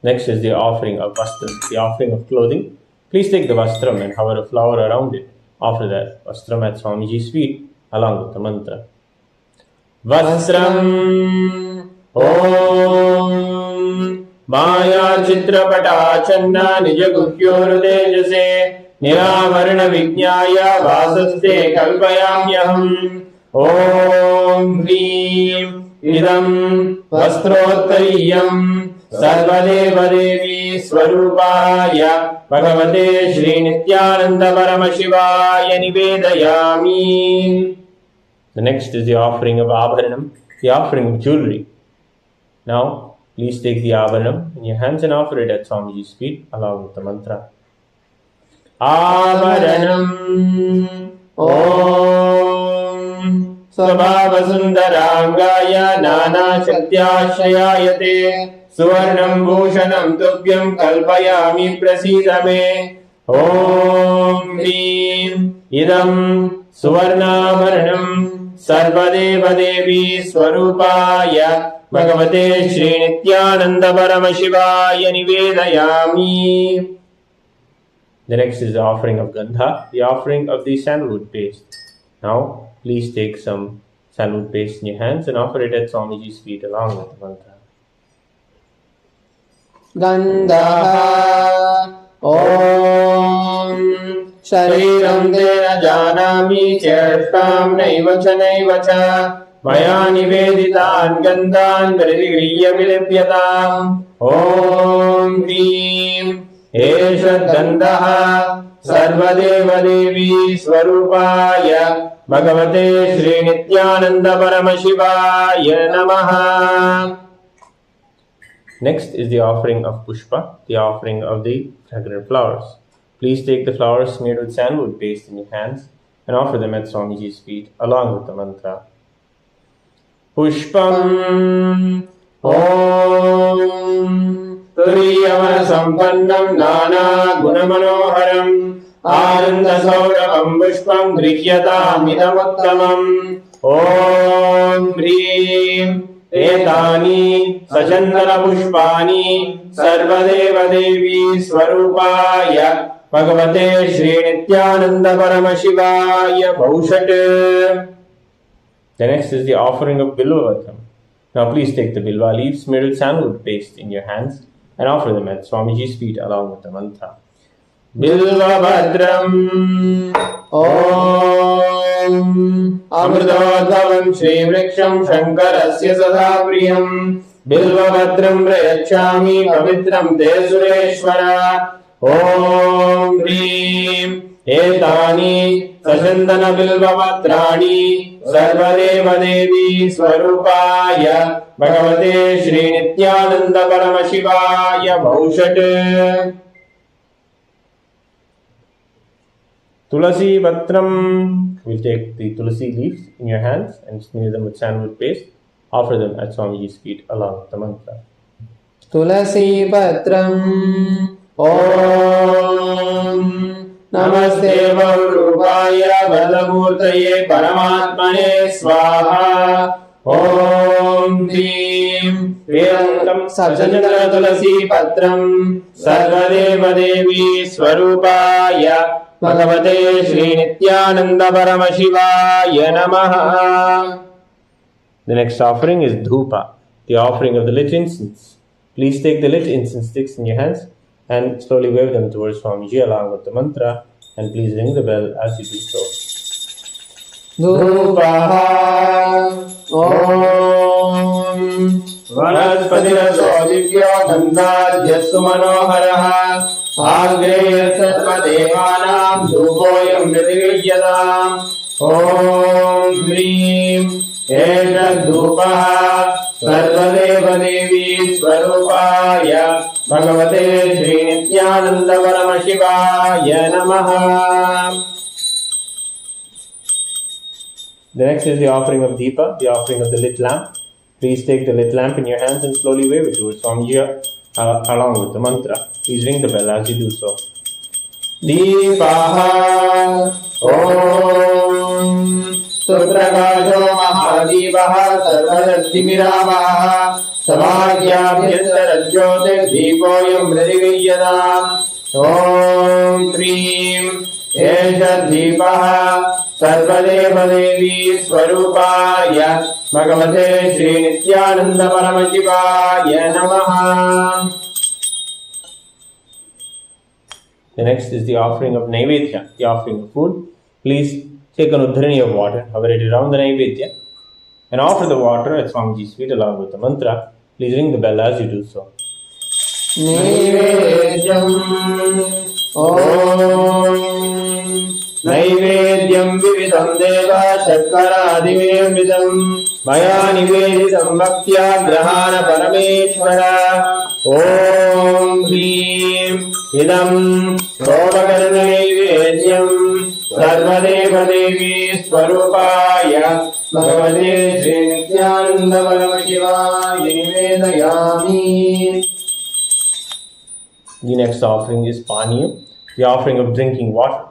Next is the offering of vastram, the offering of clothing. Please take the vastram and hover a flower around it. Offer that vastram at Swamiji's feet along with the mantra. Vastram Om Maya Chitrapata Channa Nijaguhyurudejase Niravarna Vijnaya Vasaste Kalpayamyaham Om Hrim Idam Vastrottariyam Sarvadevadevi Swarupaya Bhagavate Shri Nithyananda Paramashivaya Nivedayami. The next is the offering of Abharanam, the offering of jewelry. Now, please take the Abharanam in your hands and offer it at Swamiji's feet along with the mantra. Abharanam Om Svabhava Sundarangaya Nana Shaktyashayayate Suvarnam Bhushanam Tubhyam Kalpayami Prasidame Om Hrim Idam Suvarnabharanam Sarvadevadevi Swarupaya Bhagavate Shri Nithyananda Paramashivaya Nivedayami. The next is the offering of Gandha, the offering of the sandalwood paste. Now, please take some sandalwood paste in your hands and offer it at Swamiji's feet along with the mantra. Gandha Om Shariram Dena Janami Cheshtam Naiva Cha Naiva Cha Maya Niveditan Gandhan Pradigrihya Vilipyatam Om Hrim Esha Gandha Sarvadevadevi Swarupaya Bhagavate Shri Nithyananda Paramashivaya Namaha. Next is the offering of Pushpa, the offering of the fragrant flowers. Please take the flowers smeared with sandalwood paste in your hands and offer them at Swamiji's feet along with the mantra. Pushpam Om Turiyavana Sampannam Nana Gunamanoharam Ananda Sauravam Pushpam Grihyatam Idamuttamam Om Hrim एतानि सचन्दनपुष्पाणि सर्वदेवदेवी स्वरूपाय भगवते Shri Nityananda परमशिवाय भौषट्. The next is the offering of Bilvavatram. Now please take the Bilva leaves made with sandalwood paste in your hands and offer them at Swamiji's feet along with the mantra. Bilvabhadram Om Amrutodhavam Shri Vriksham Shankarasya Sada Priyam Bilvabhadram Prayachami Pavitram Te Sureshwara Om Hrim Etani Sachandana Bilvavatrani Sarvadeva Devi Swarupaya Bhagavate Shri Nityananda Paramashivaya Bhaushat. Tulasi Vatram. We'll take the tulasi leaves in your hands and smear them with sandalwood paste. Offer them at Swamiji's feet along with the mantra. Tulasi Vatram Om Namaste Vaurupaya Vadamurtaye Paramatmane Swaha. Om Hrim Priyantam Sajandra Tulasi Patram Sarvadeva Devi Swarupaya Bhagavate Shri Nityananda Paramashivaya Namaha. The next offering is Dhupa, the offering of the lit incense. Please take the lit incense sticks in your hands and slowly wave them towards Swamiji along with the mantra, and please ring the bell as you do so. Dhupaha Om Vanaspatiraso Divya Gandhadhyasu Manoharaha Agreya Sarvadevanam Dhupoyam Vidivijyadam. Om Hrim Esha Dhupaha Sarvadeva Devi Swarupaya Bhagavate Shri Nityananda Paramashivaya Namaha. The next is the offering of Deepa, the offering of the lit lamp. Please take the lit lamp in your hands and slowly wave it towards Swamiji along with the mantra. Please ring the bell as you do so. Deepaha Om Suprakajo Mahadivaha Sarvadaktimiravaha Samagyabhyantarajote Deepoyam Pradivijyadam. Om Hrim Esha Deepaha Sarvadeva Devi Swarupaya Bhagavate Shri Nityananda Paramashivaya Namaha. The next is the offering of Naivedya, the offering of food. Please take an udhrani of water, hover it around the Naivedya, and offer the water at Swamiji's feet along with the mantra. Please ring the bell as you do so. Naivedyam Om Naivedyam Vividam Deva Shakkaradivedam Maya Nivedam Bhaktya Grahana Parameshwara. Om Hrim Idam Somakarna Naivedyam Sarvadeva Devi Swarupaya Bhagavate Shri Nityananda Paramashivaya Nivedayami. The next offering is Paniyam, the offering of drinking water.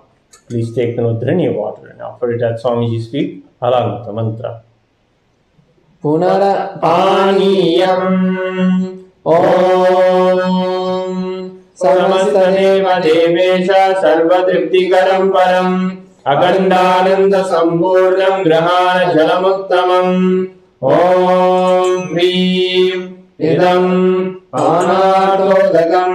Please take the udhrani of water and offer it at Swamiji's feet along with the mantra. Punara Paniyam Om Samastadeva Devesha Sarvadriptikaram Param Akandananda Samburnam Grahana Jalamuttamam. Om Hrim Idam Anatodakam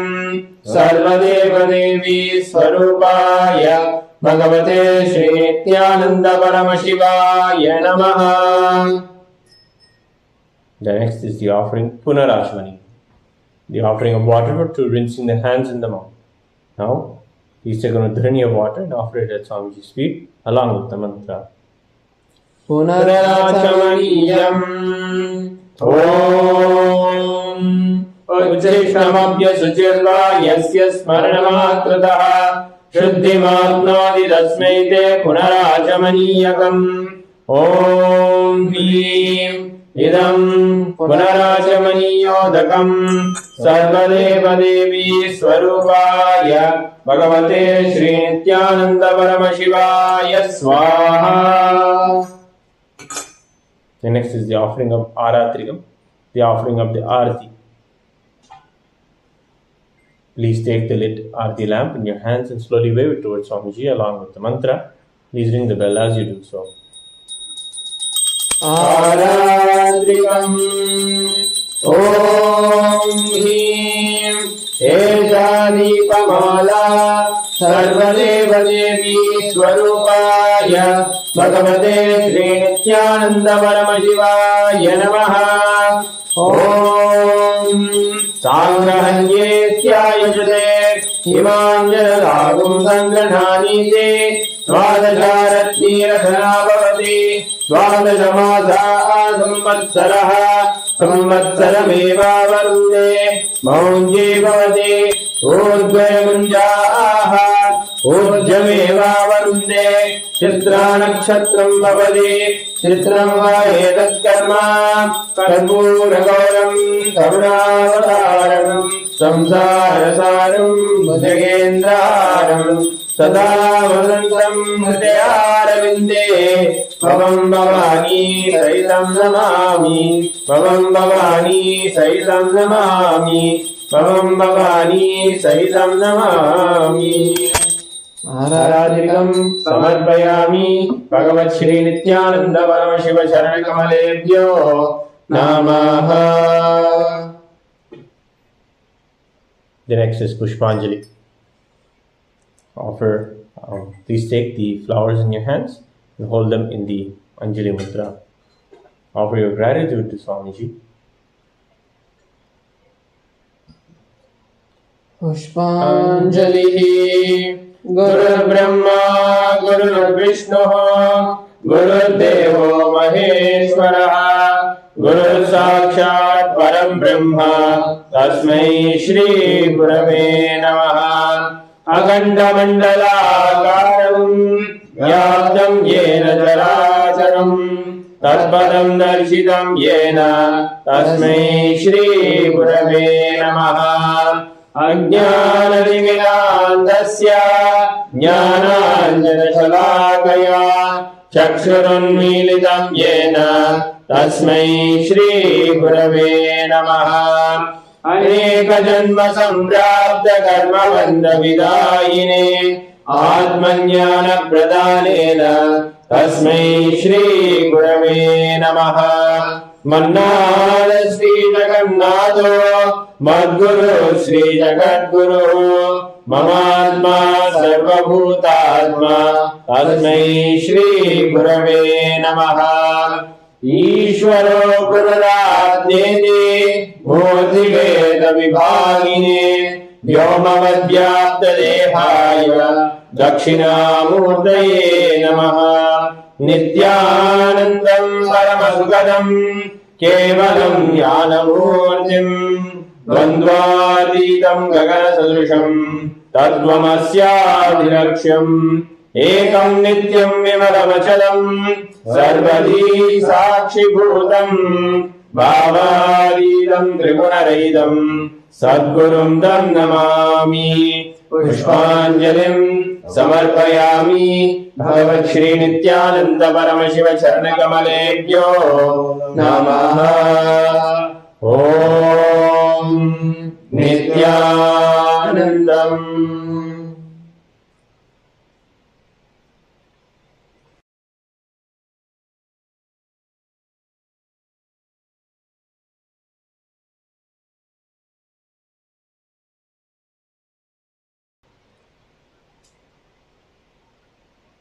Sarvadeva Devi Swarupaya Bhagavate Shri Nityananda Paramashivaya Namaha. The next is the offering Punarashmani, the offering of water to rinsing the hands and the mouth. Now, please take an udhrani of water and offer it at Swamiji's feet along with the mantra. Punarachamaniyam Om Ujjishnamabhya Suchirva Yasya Smaranamakrataha Shuddhimatnodi Rasmaite Punarachamaniyakam. Om Hrim Idam Punarachamaniyodakam Sarvadeva Devi Swarupaya Bhagavate Shri Nityananda Paramashivaya Swaha. The next is the offering of Aratrikam, the offering of the Arati. Please take the lit Arati lamp in your hands and slowly wave it towards Swamiji along with the mantra. Please ring the bell as you do so. Aradrikam Om Him Esha Deepamala Sarvadeva Devi Swarupaya Bhagavate Sri Nithyananda Paramashivaya Namaha. Om Sangrahanye Syayajate Himanjalagum Sangranhanite Svadasharatnirasana Bhavati Svadashamasa Samvatsaraha Samvatsarameva Varunde Maunje Bhavati Urdhvayamunjaha Urjameva Varunde Chitranakshatram Bhavati Chitram va etat karma Karpuragauram Karunavataram Samsarasaram Bhujagendraram Sada Vadantam Hridayaravinde Bhavam Bhavani Saitam Namami Bhavam Bhavani Saitam Namami Bhavam Bhavani Saitam Namami. Aradhikam samarpayami Bhagavat Shri Nithyananda Paramashiva Charana Kamalebhyo Namaha. The next is Pushpanjali. Please take the flowers in your hands and hold them in the Anjali Mudra. Offer your gratitude to Swamiji. Pushpanjali Guru Brahma Guru Vishnu Guru Devo Maheshwara Guru Sakshat Param Brahma Tasmai Shri Gurave Namaha. Akanda Mandalakaram Vyaptam Yena Characharam Tatpadam Darshitam Yena Tasmai Shri Gurave Namaha. Ajnana Divinandasya Jnananjana Shalakaya Chakshurunmilitam Yena Tasmai Shri Gurave Namaha. Aneka Janma Samprapta Karma Bandha Vidayine Atmanyana Pradhanena Tasmai Shri Gurave Namaha. Mannada Sri Jagannatho Madguru Sri Jagadguru Mamatma Sarvabhutatma Tasmai Shri Gurave Namaha. Ishvaro Gururatneti Murtibheda Vibhagine Vyomavadyapta Dehaya Dakshinamurtaye Namaha. Nithyanandam Paramasukadam Kevalam Jnanamurtim Dvandvaditam Gagana Sadrusham Tattvamasyaadhiraksham Ekam Nityam Vimalamachalam Sarvadhi Sakshibhutam Bhavadidam Trigunaraidam Sadgurum Tam Namami. Pushpanjalim Samarpayami Bhagavat Shri Nithyananda Paramashiva Charana Kamalebhyo Namaha. Om Nithyanandam.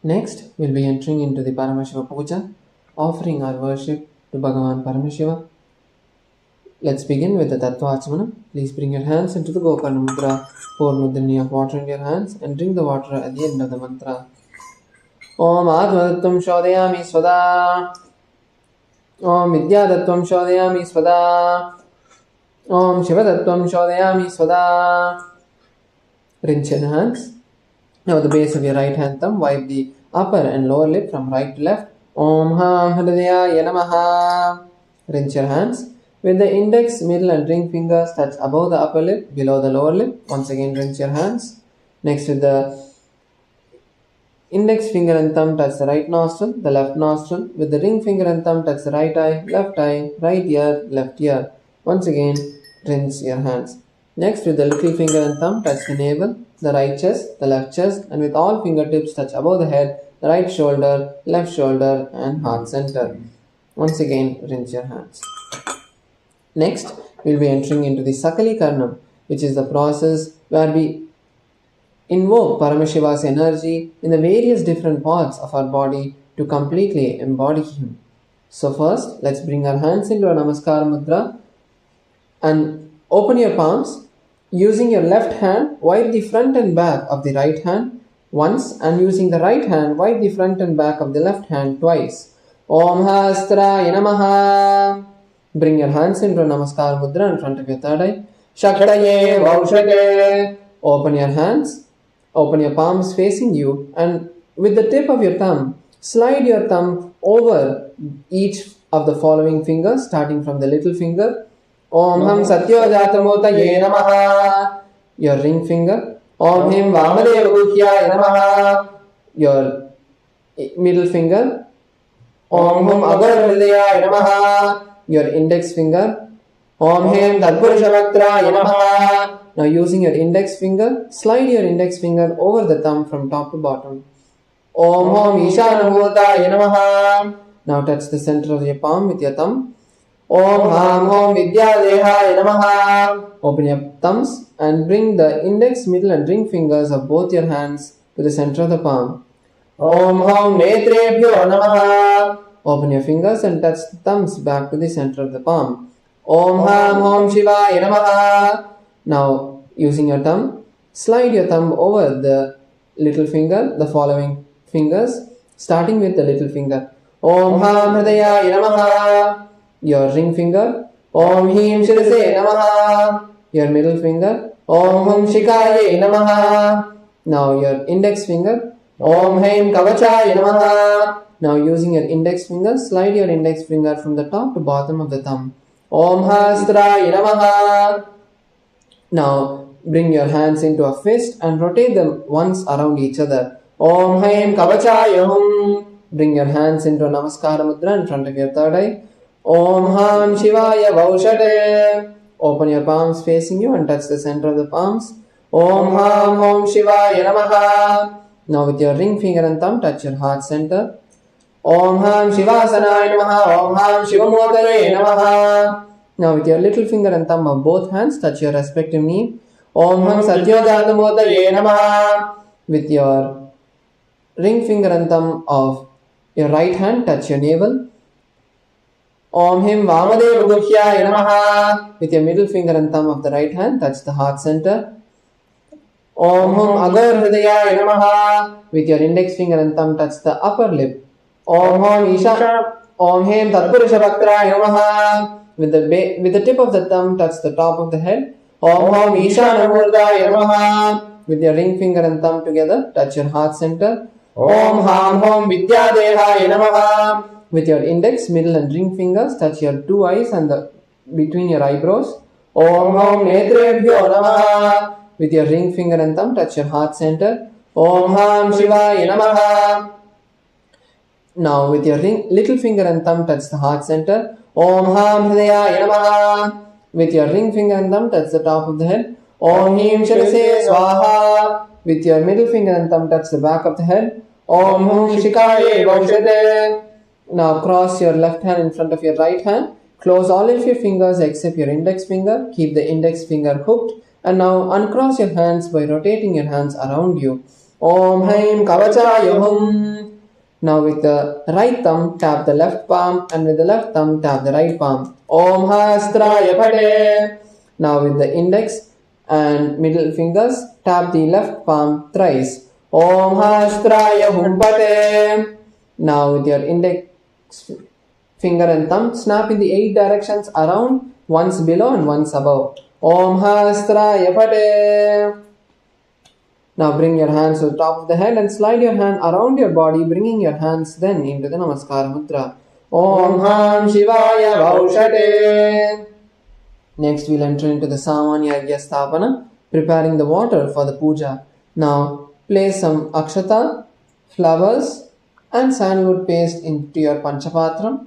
Next, we'll be entering into the Paramashiva Puja, offering our worship to Bhagavan Paramashiva. Let's begin with the Tattva Achmanam. Please bring your hands into the Gokarna Mudra, pour mudrini of water in your hands and drink the water at the end of the mantra. Om Atmadattvam Shodayami Svada. Om Vidyadattvam Shodayami Svada. Om Shivadattvam Shodayami Svada. Rinse your hands. Now the base of your right hand thumb, wipe the upper and lower lip from right to left. Om Ham Hridayaya Namaha. Rinse your hands. With the index, middle and ring fingers touch above the upper lip, below the lower lip. Once again rinse your hands. Next with the index finger and thumb touch the right nostril, the left nostril. With the ring finger and thumb touch the right eye, right ear, left ear. Once again, rinse your hands. Next, with the little finger and thumb, touch the navel, the right chest, the left chest, and with all fingertips touch above the head, the right shoulder, left shoulder, and heart center. Once again, rinse your hands. Next, we'll be entering into the Sakala Karnam, which is the process where we invoke Paramashiva's energy in the various different parts of our body to completely embody him. So first, let's bring our hands into a Namaskar Mudra and open your palms. Using your left hand, wipe the front and back of the right hand once, and using the right hand, wipe the front and back of the left hand twice. Om Hastraya Namaha. Bring your hands into a Namaskar Mudra in front of your third eye. Shaktaye Vaushate. Open your hands, open your palms facing you, and with the tip of your thumb, slide your thumb over each of the following fingers, starting from the little finger. Om Ham Satyo Jatamotaye Namaha. Your ring finger. Om Him Vamadeva Guhyaya Namaha. Your middle finger. Om Hum Agar Hridayaya Namaha. Your index finger. Om Him Tatpurushavaktraya Namaha. Now using your index finger, slide your index finger over the thumb from top to bottom. Om Hum Ishanamurtaya Namaha. Now touch the center of your palm with your thumb. Om Ham Hom Vidyadehaya Namaha. Open your thumbs and bring the index, middle and ring fingers of both your hands to the center of the palm. Om Hom Netrebhyo Namaha. Open your fingers and touch the thumbs back to the center of the palm. Om Ham Hom Shivaya Namaha. Now using your thumb, slide your thumb over the little finger, the following fingers, starting with the little finger. Om Ham Hridayaya Namaha. Your ring finger. Om Him Shirase Namaha. Your middle finger. Om Hum Shikaye Namaha. Now your index finger. Om Haim Kavachaya Namaha. Now using your index finger, slide your index finger from the top to bottom of the thumb. Om Hastraya Namaha. Now bring your hands into a fist and rotate them once around each other. Om Haim Kavachaya Hum. Bring your hands into a Namaskara Mudra in front of your third eye. Om Ham Shivaya Vaushate. Open your palms facing you and touch the center of the palms. Om Ham Om Shivaya Namaha. Now with your ring finger and thumb, touch your heart center. Om Ham Shivasanaya Namaha. Om Ham Shivamotare Namaha. Now with your little finger and thumb of both hands, touch your respective knee. Om Ham Satyojatamotaye Namaha. With your ring finger and thumb of your right hand, touch your navel. Om Him Vamadeva Guhyaya Namaha. With your middle finger and thumb of the right hand, touch the heart center. Om Hum Agar Hridayaya Namaha. With your index finger and thumb, touch the upper lip. Om Hum Isha. Om Him Tatpurushavaktraya Namaha. With the tip of the thumb, touch the top of the head. Om Hum Ishanamurdaya Namaha. With your ring finger and thumb together, touch your heart center. Om Ham Hom Vidyadehaya Namaha. With your index, middle and ring fingers, touch your two eyes and between your eyebrows. Om Hom Netrebhyo Namaha. With your ring finger and thumb, touch your heart center. Om Ham Shivaya Namaha. Now with your little finger and thumb, touch the heart center. Om Ham Hridayaya Namaha. With your ring finger and thumb, touch the top of the head. Om Him Shirase Swaha. With your middle finger and thumb, touch the back of the head. Om Hum Shikaye Vaushate. Now cross your left hand in front of your right hand. Close all of your fingers except your index finger. Keep the index finger hooked. And now uncross your hands by rotating your hands around you. Om Haim Kavachaya Hum. Now with the right thumb, tap the left palm, and with the left thumb, tap the right palm. Om Hastraya Pade. Now with the index and middle fingers, tap the left palm thrice. Om Hastraya Humpate. Now with your index finger and thumb, snap in the 8 directions around, once below and once above. Om Hastraya Pade. Now bring your hands to the top of the head and slide your hand around your body, bringing your hands then into the Namaskara Mudra. Om Ham Shivaya Vaushate. Next we'll enter into the Samanya Stapana, preparing the water for the puja. Now place some akshata, flowers and sandalwood paste into your panchapatram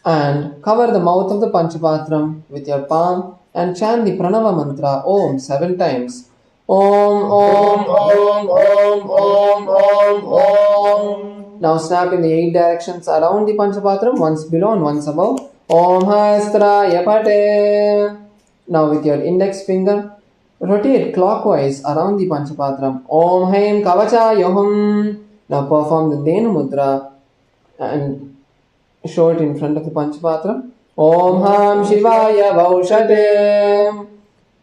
and cover the mouth of the Panchapatram with your palm and chant the Pranava mantra Om 7 times. Om, Om, Om, Om, Om, Om, Om. Now snap in the 8 directions around the Panchapatram, once below and once above. Om Hastraya Pate. Now with your index finger, rotate clockwise around the Panchapatram. Om Haim Kavachaya Hum. Now perform the Dhenu Mudra and show it in front of the Panchapatram. Om Ham Shivaya Vaushate.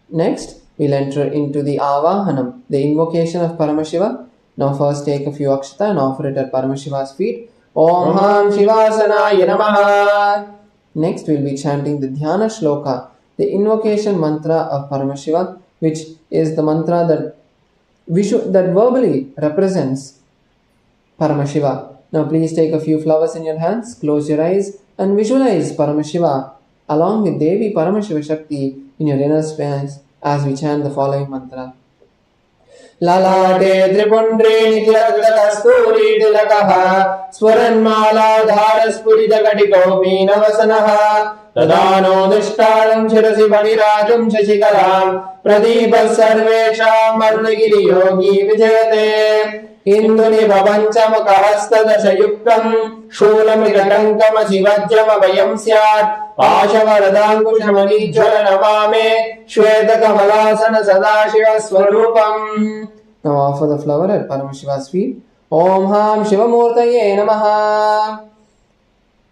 Next, we'll enter into the Avahanam, the invocation of Paramashiva. Now first take a few akshata and offer it at Paramashiva's feet. Om Ham Shivasanaya Namaha. Next, we'll be chanting the Dhyana Shloka, the invocation mantra of Paramashiva, which is the mantra that verbally represents Paramashiva. Now please take a few flowers in your hands, close your eyes and visualize Paramashiva along with Devi Paramashiva Shakti in your inner space as we chant the following mantra. Lalate Tripundre Nityakasturi Tilakaha Swaranmala Dharaspurita Katikopi Navasanaha Tadano Dushtaram Shirasi Vanirajum Shashikaram Pradeepa Sarvesham Marunagiri Yogi Vijayate Induni Vavancham Kahasta Dashayuktam Shulamrikatankam Sivajyam Vayam Syat Pashavaradangushamani Jvalanamame Shweta Kamalasana Sadashiva Swarupam. Now offer the flower at Paramashiva's feet. Om Ham Shivamurtaye Namaha.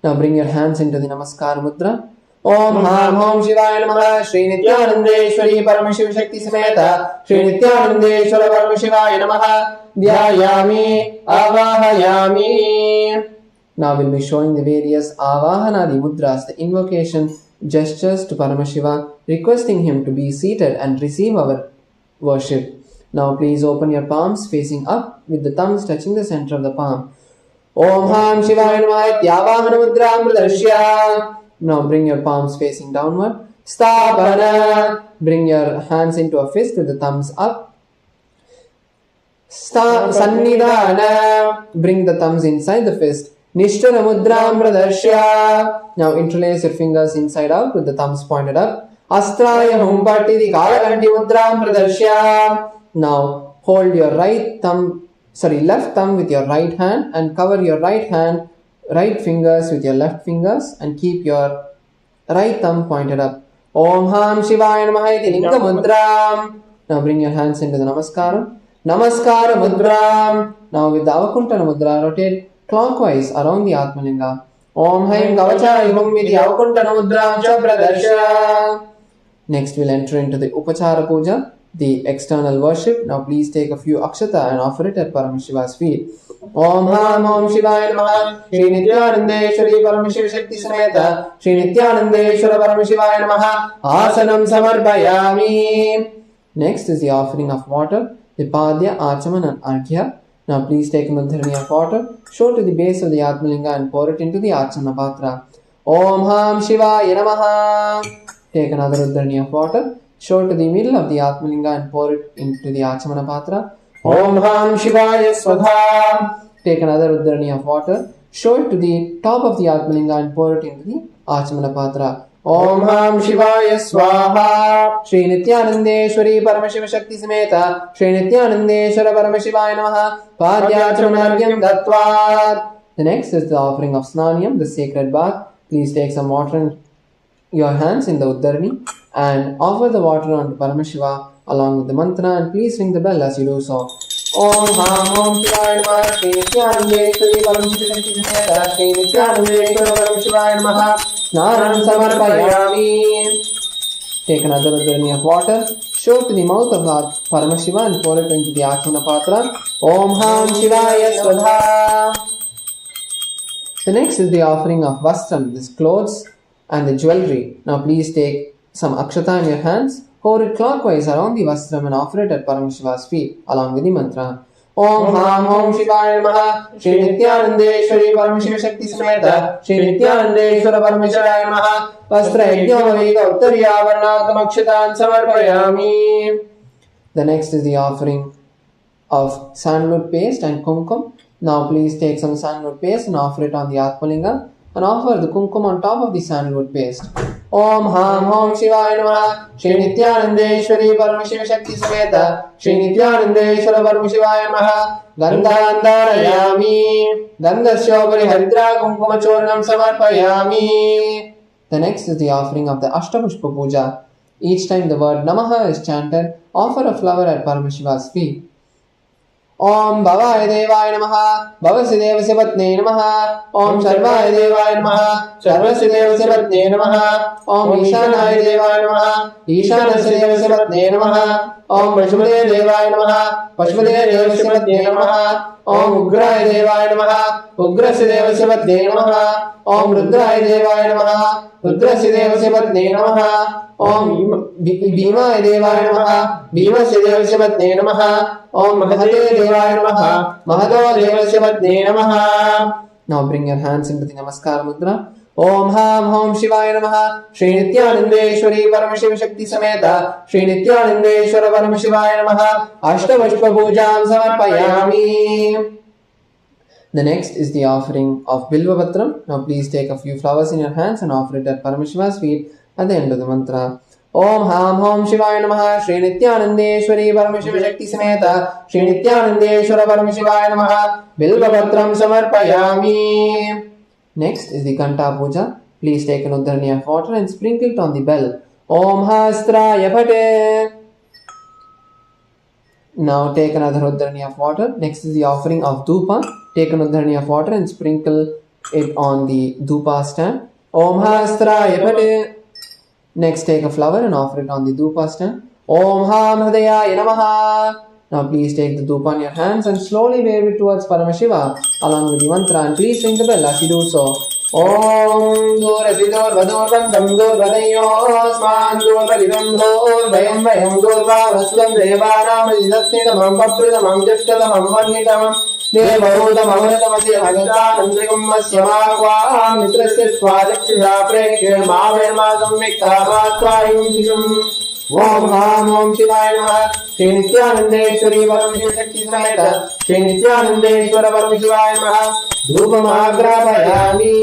Now bring your hands into the Namaskar Mudra. Om Ham Om Shivaya Namaha. Shri Nithyanandeshwari Paramashiva Shakti Sameta Shri Nithyanandeshwara Paramashivaya Namaha. Dhyayami Avahayami. Now we'll be showing the various Avahanadi Mudras, the invocation gestures to Paramashiva, requesting him to be seated and receive our worship. Now please open your palms facing up with the thumbs touching the center of the palm. Om Ham Shivaya Namaha Ityavahana Mudram Pradashya. Now bring your palms facing downward. Sthapana. Bring your hands into a fist with the thumbs up. Sannidhana. Bring the thumbs inside the fist. Nishtara Mudram Pradashya. Now interlace your fingers inside out with the thumbs pointed up. Astraya Humpati the Kalakanti Mudram Pradashya. Now hold your left thumb with your right hand and cover your right fingers with your left fingers and keep your right thumb pointed up. Om Ham Shivaya Namaha iti Linga Mudram. Now bring your hands into the Namaskara. Namaskara Mudram. Now with the Avakuntana Mudra, rotate clockwise around the Atmalinga. Om Haim Kavachaya Hum iti Avakuntana Mudram cha Pradashya. Next we'll enter into the Upachara Puja, the external worship. Now please take a few akshata and offer it at Paramashiva's feet. Om Ham Om Shivaya Namaha. Shri Nithyanandeshwari Paramashiva Shakti Sameta Shri Nithyanandeshwara Paramashivaya Namaha. Asanam Samarpayami. Next is the offering of water, the Padya, Achaman and Arghya. Now please take an udharani of water, show to the base of the Atmalinga and pour it into the Achana Patra. Om Ham Shivaya Namaha. Take another udharani of water, show to the middle of the Atmalinga and pour it into the Achamana Patra. Om Ham Shivaya Swadha. Take another udharani of water, show it to the top of the Atmalinga and pour it into the Achamana Patra. Om Ham Shivaya Swaha. Shri Nithyanandeshwari Paramashiva Shakti Sameta Shri Nithyanandeshwara Paramashivaya Namaha. Padyachamanargyam Dattvat. The next is the offering of Snaniyam, the sacred bath. Please take some water in your hands in the uddarani and offer the water onto Paramashiva along with the mantra, and please ring the bell as you do so. Om Ham Om Shivaya Namaha. Shri Nithyanandeshwari Paramashiva Shakti Sameta Shri Nithyanandeshwara Paramashivaya Namaha. Snanam Samarpayami. Take another uddarani of water, show to the mouth of Paramashiva and pour it into the Achana Patra. Om Ham Shivaya Swadha. The next is the offering of Vastram, this clothes and the jewelry. Now please take some akshata in your hands, hold it clockwise around the Vastram and offer it at Paramashiva's feet along with the mantra. Om Ham Om Shivaya Namaha. Shri Nithyanandeshwari Paramashiva Shakti Sameta Shri Nithyanandeshwara Paramashivaya Namaha. Vastra Yajnavavika Uttariyavarnatam Akshatan Samarpayami. The next is the offering of sandalwood paste and kumkum. Now please take some sandalwood paste and offer it on the Atmalinga and offer the kumkum on top of the sandalwood paste. Om Ham Om Shivaya Namaha. Shri Nithyanandeshwari Paramashiva Shakti Sameta Shri Nithyanandeshwara Paramaşivaya Namaha. Gandhandarayami Gandhasyopari Haridra Kumkuma Chornam Samarpayami. The next is the offering of the Ashtapushpa Puja. Each time the word Namaha is chanted, offer a flower at Paramashiva's feet. Om Bhavaya Devaya Namaha. Bhavasya Devasya Patne Namaha. Om Sarvaya Devaya Namaha. Sarvasya Devasya Patne Namaha. Om Ishanaya Devaya Namaha. Ishanasya Devasya Patne Namaha. Om Pashupade Devaya Namaha. Pashupade Devasya Patne Namaha. Om Ugraya Devaya Namaha. Ugrasya Devasya Patne Namaha. Om Rudraya Devaya Namaha. Rudrasya Devasya Patne Namaha. Om Bhimaya Devaya Namaha. Bhimasya Devasya Patne Namaha. Om Mahate Devaya Namaha. Mahato Devasya Patne Namaha. Now bring your hands into the Namaskar Mudra. Om Ham Om Shivaya Namaha. Shri Nithyanandeshwari Paramashiva Shakti Sameta Shri Nithyanandeshwara Paramashivaya Namaha. Ashtavashpa Pujam Samarpayami. The next is the offering of Bilva Patram. Now please take a few flowers in your hands and offer it at Paramashiva's feet at the end of the mantra. Om Ham Om Shivaya Namaha. Shri Nithyanandeshwari Paramashiva Shakti Sameta Shri Nithyanandeshwara Paramashivaya Namaha. Bilva Patram Samarpayami. Next is the Kanta Puja. Please take an Udharani of water and sprinkle it on the bell. Om Hastraya Pate. Now take another Udharani of water. Next is the offering of Dhupa. Take an Udharani of water and sprinkle it on the Dhupa stand. Om Hastraya Pate. Next take a flower and offer it on the Dhupa stand. Om Ham Hridayaya Namaha. Now please take the Dhupa in your hands and slowly wave it towards Paramashiva along with the mantra, and please ring the bell as you do so. Om Durasidor Vadur Bandam Dur Vadayos Man Dur Vadidam Dur Vayam Vayam Dur Vasudam Devanam Jidasnidamam Papridamam Jashkadamam Varnitamam Devarutam Amritamasi Hagatanam Trigum Masyamagwa Mitrasya Swadakshya Prekshya Mavirmasam Miktavattvayum Shishum. Om Ham Om Shivaya Namaha. Shri Nithyanandeshwari Paramashivya Shakti Sameta Shri Nithyanandeshwara Paramashivaya Namaha. Dhupam Agrapayami.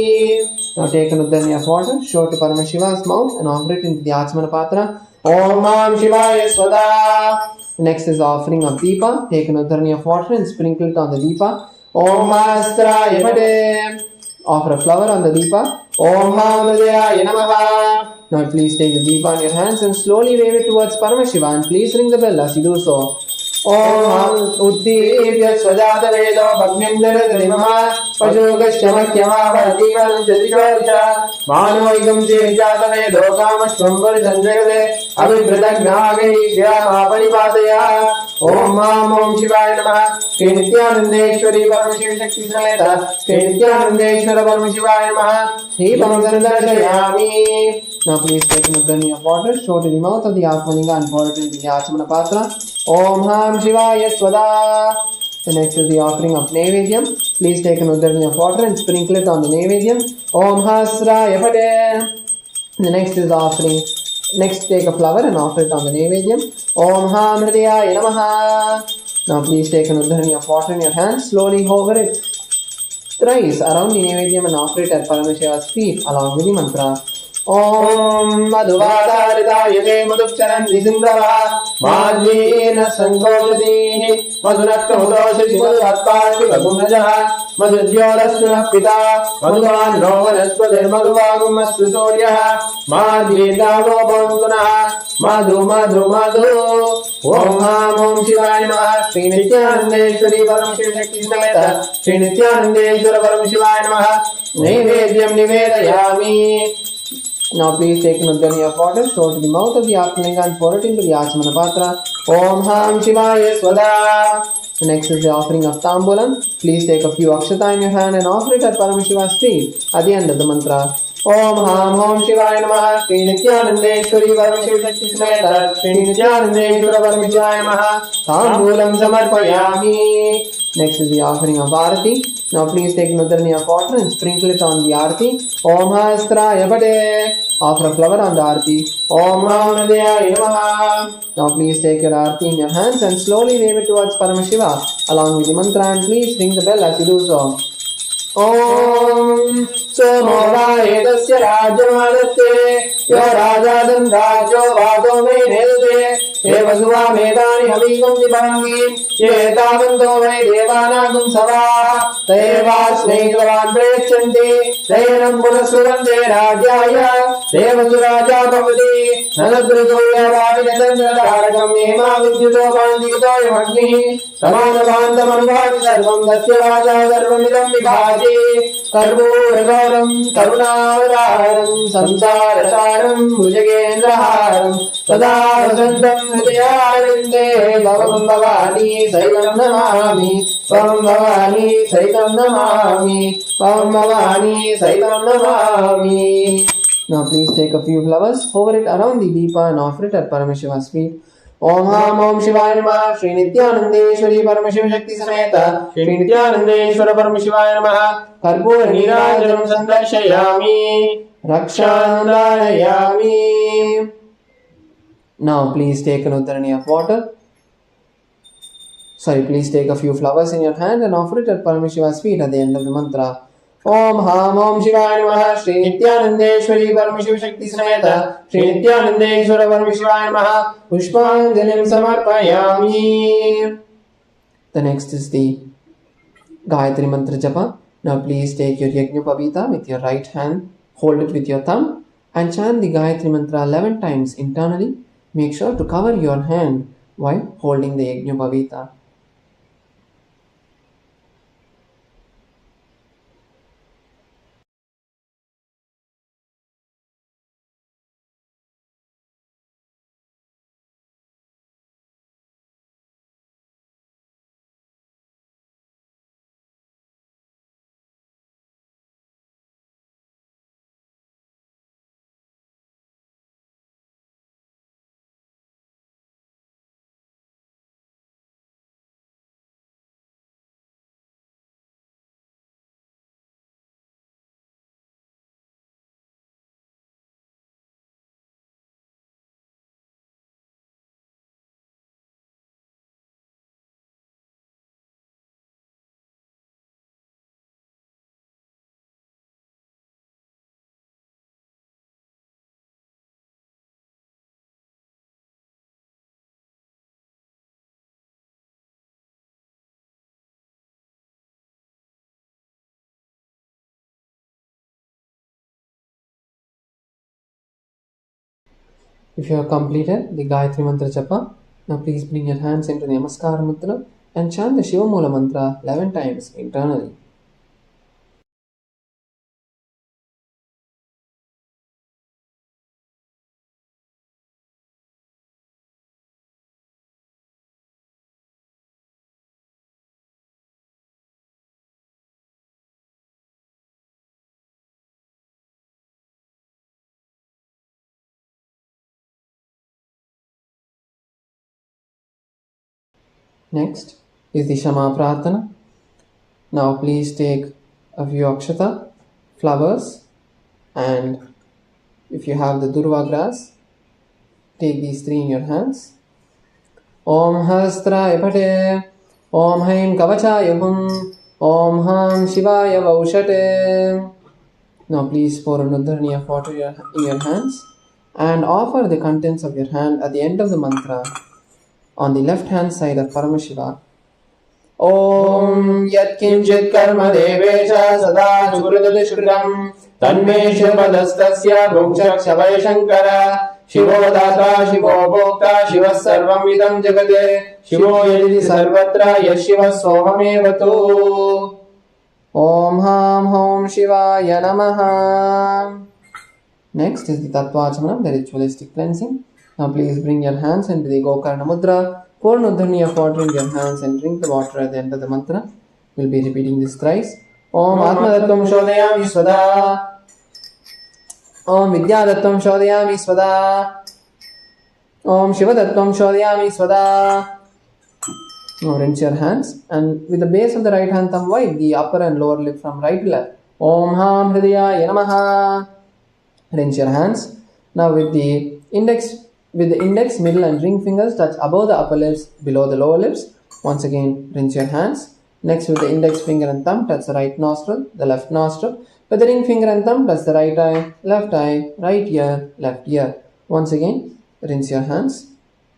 Now take an Udharani of water, show it to Paramashiva's mouth and offer it into the Achmana Patra. Om Ham Shivaya Swada. Next is the offering of Deepa. Take an Udharani of water and sprinkle it on the Deepa. Om Astraya Pate. Offer a flower on the Deepa. Om Ham Hridayaya Namaha. Now please take the Deepa in your hands and slowly wave it towards Paramashiva, and please ring the bell as you do so. Om Uddivya Swajata Vedo Bhagmendra Trimama Pashukashya Makyama Bhativam Jadishvarisha Manoigam Jejata Vedo Kamashvambar Sanjagade Abhibhritagnagai Shyama Paripataya. Om Ham Om Shivaya Namaha. Shri Nithyanandeshwari Paramashiva Shakti Sameta Shri Nithyanandeshwara Paramashivaya Namaha. Deepam Darshayami. Now please take an Udharani of water, show to the mouth of the Atmalinga and pour it into the Achmana Patra. Om Ham Shivaya Swada. The next is the offering of Naivedyam. Please take an Udharani of water and sprinkle it on the Naivedyam. Om Hasraya Pate. The next is the offering. Next take a flower and offer it on the Naivedyam. Om Ham Hridayaya Namaha. Now please take an Udharani of water in your hand, slowly hover it thrice around the Naivedyam and offer it at Paramashiva's feet along with the mantra. Om Madhuvadaridaya Madhukcharan Visindava Madhvena Sangodhi Madhunaktamudoshi Madhuvatpashi Vagunajaha Madhudyorasuna Pita Madhuvan Novanaspadir Madhuvagum Astusoryaha Madhvidavo Bonduna Madhu Madhu Madhu. Om Ham Om Shivaya Namaha. Shri Nithyanandeshwari Paramashivya Shakti Sameta Shri Nithyanandeshwara Paramashivaya Namaha. Naivedyam Nivedayami. Now please take an Udharani of water, show to the mouth of the Atmalinga and pour it into the Achmana Patra. Om Ham Shivaya Swada. Next is the offering of Tambulam. Please take a few Akshata in your hand and offer it at Paramashiva's feet at the end of the mantra. Om Ham Om Shivaya Namaha. Shri Nithyanandeshwari Paramashivya Shakti Sameta Shri Nithyanandeshwara Paramashivaya Namaha. Tambulam Samarpayami. Next is the offering of Arati. Now please take an Udharani of water and sprinkle it on the Arati. Om Hastraya Pate. Offer a flower on the Arati. Om Ham Hridayaya Namaha. Now please take your Arati in your hands and slowly wave it towards Paramashiva along with the mantra, and please ring the bell as you do so. ॐ सोमो वा एतस्य राज्यमादत्ते यो राजादं राज्यो वादो मे नेदते हे वसुवामेतानि हवीकं विभाङ्गि ये तावन्तो वै देवानागुं सवाः तैवास्मै त्वान् प्रेक्षन्ति तैनं पुनस्सुवन्ते राज्याय देवसुराजा भवति नदृतोयवाविनतन्द्रतारकं नेमा विद्युतो भान्तियुतोऽयमग्निः समानभान्तमनुभाति सर्वं तस्य राजा सर्वमिदं विभाति कर्पूरगौरं करुणावतारं संसारसारं भुजगेन्द्रहारं सदा वसन्तं हृदयानन्दे भवं भवानी सहितं नमामि त्वं भवानी सहितं नमामि त्वं भवानी सहितं Namami. Now please take a few flowers, hover it around the deepa and offer it at Paramashiva's feet. Om Ham Om Shivaya Namaha. Shri Nithyanandeshwari Paramashiva Shakti Sameta Shri Nithyanandeshwara Paramashivaaya Namaha. Karpura Nirajanam Sandarshayami Rakshandayami. Now please take an uddarani of water. Please take a few flowers in your hand and offer it at Paramashiva's feet at the end of the mantra. Om Ham Om Shivaya Namaha. Shri Nithyanandeshwari Paramashiva Shakti Sameta Shri Nithyanandeshwara Paramashivaaya Namaha. Pushpanjalim Samarpayami. The next is the Gayatri Mantra Japa. Now please take your Yajnapavita with your right hand, hold it with your thumb and chant the Gayatri Mantra 11 times internally. Make sure to cover your hand while holding the Yajnapavita. If you have completed the Gayatri Mantra Japa, now please bring your hands into the Namaskara Mudra and chant the Shiva Mula Mantra 11 times internally. Next is the Shama Prarthana. Now please take a few akshata, flowers, and if you have the durva grass, take these three in your hands. Om Hastra Epate, Om Haim Kavachaya Hum, Om Ham Shivaya Vaushate. Now please pour an udharani of water in your hands and offer the contents of your hand at the end of the mantra on the left hand side of Paramashiva. Om Yat Kinchit Karma Devesha Sada Sukridati Shukridam Tanme Shivadastasya Bhukshak Shavaya Shankara Shivo Data Shivo Bhokta Shiva Sarvam Idam Jagade Shivo Yajiti Sarvatra Yashiva Sohamevatu. Om Ham Om Shivaya Namaha. Next is the Tattvachmanam, the ritualistic cleansing. Now please bring your hands into the Gokarna Mudra. Pour an udharani of water in your hands and drink the water at the end of the mantra. We'll be repeating this thrice. Om Atmadattvam Shodhayami Svada. Om Vidyadattvam Shodhayami Svada. Om Shivadattvam Shodhayami Svada. Now rinse your hands and with the base of the right hand thumb wipe the upper and lower lip from right to left. Om Ham Hridayaya Namaha. Rinse your hands. Now with the index, middle and ring fingers touch above the upper lips, below the lower lips. Once again rinse your hands Next, with the index finger and thumb, touch the right nostril, the left nostril. With the ring finger and thumb, touch the right eye, right ear, left ear. Once again, rinse your hands.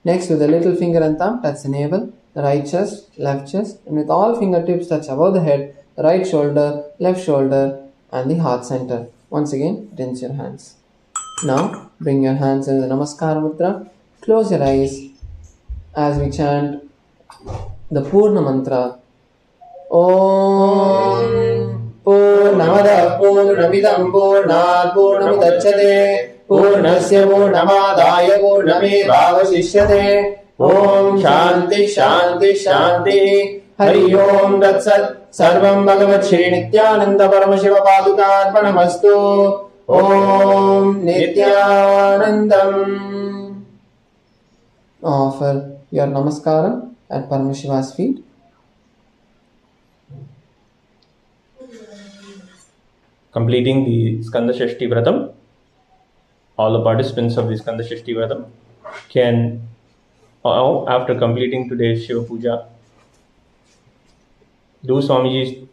Next, with the little finger and thumb, touch the navel, the right chest, left chest, and with all fingertips touch above the head, the right shoulder, left shoulder, and the heart center. Once again, rinse your hands. Now, bring your hands into the Namaskara Mudra. Close your eyes as we chant the Purna Mantra. Om Purnamada Purnamidam Purnat Purnamudachyate Purnasya Purnamadaya Purnamevavasishyate. Om Shanti Shanti Shanti. Hari Om Datsat. Sarvam Bhagavat Shri Nithyananda Paramashiva Padukarpanamastu. Om Nithyanandam. Offer your Namaskaram at Paramashiva's feet. Completing the Skanda Shashti Vratam, all the participants of the Skanda Shashti Vratam can, after completing today's Shiva Puja, do Swamiji's,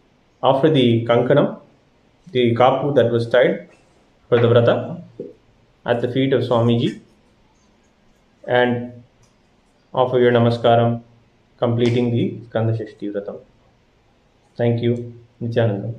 offer the Kankanam, the kapu that was tied for the Vrata, at the feet of Swamiji, and offer your Namaskaram, completing the Skanda Shashti Vratam. Thank you. Nithyananda.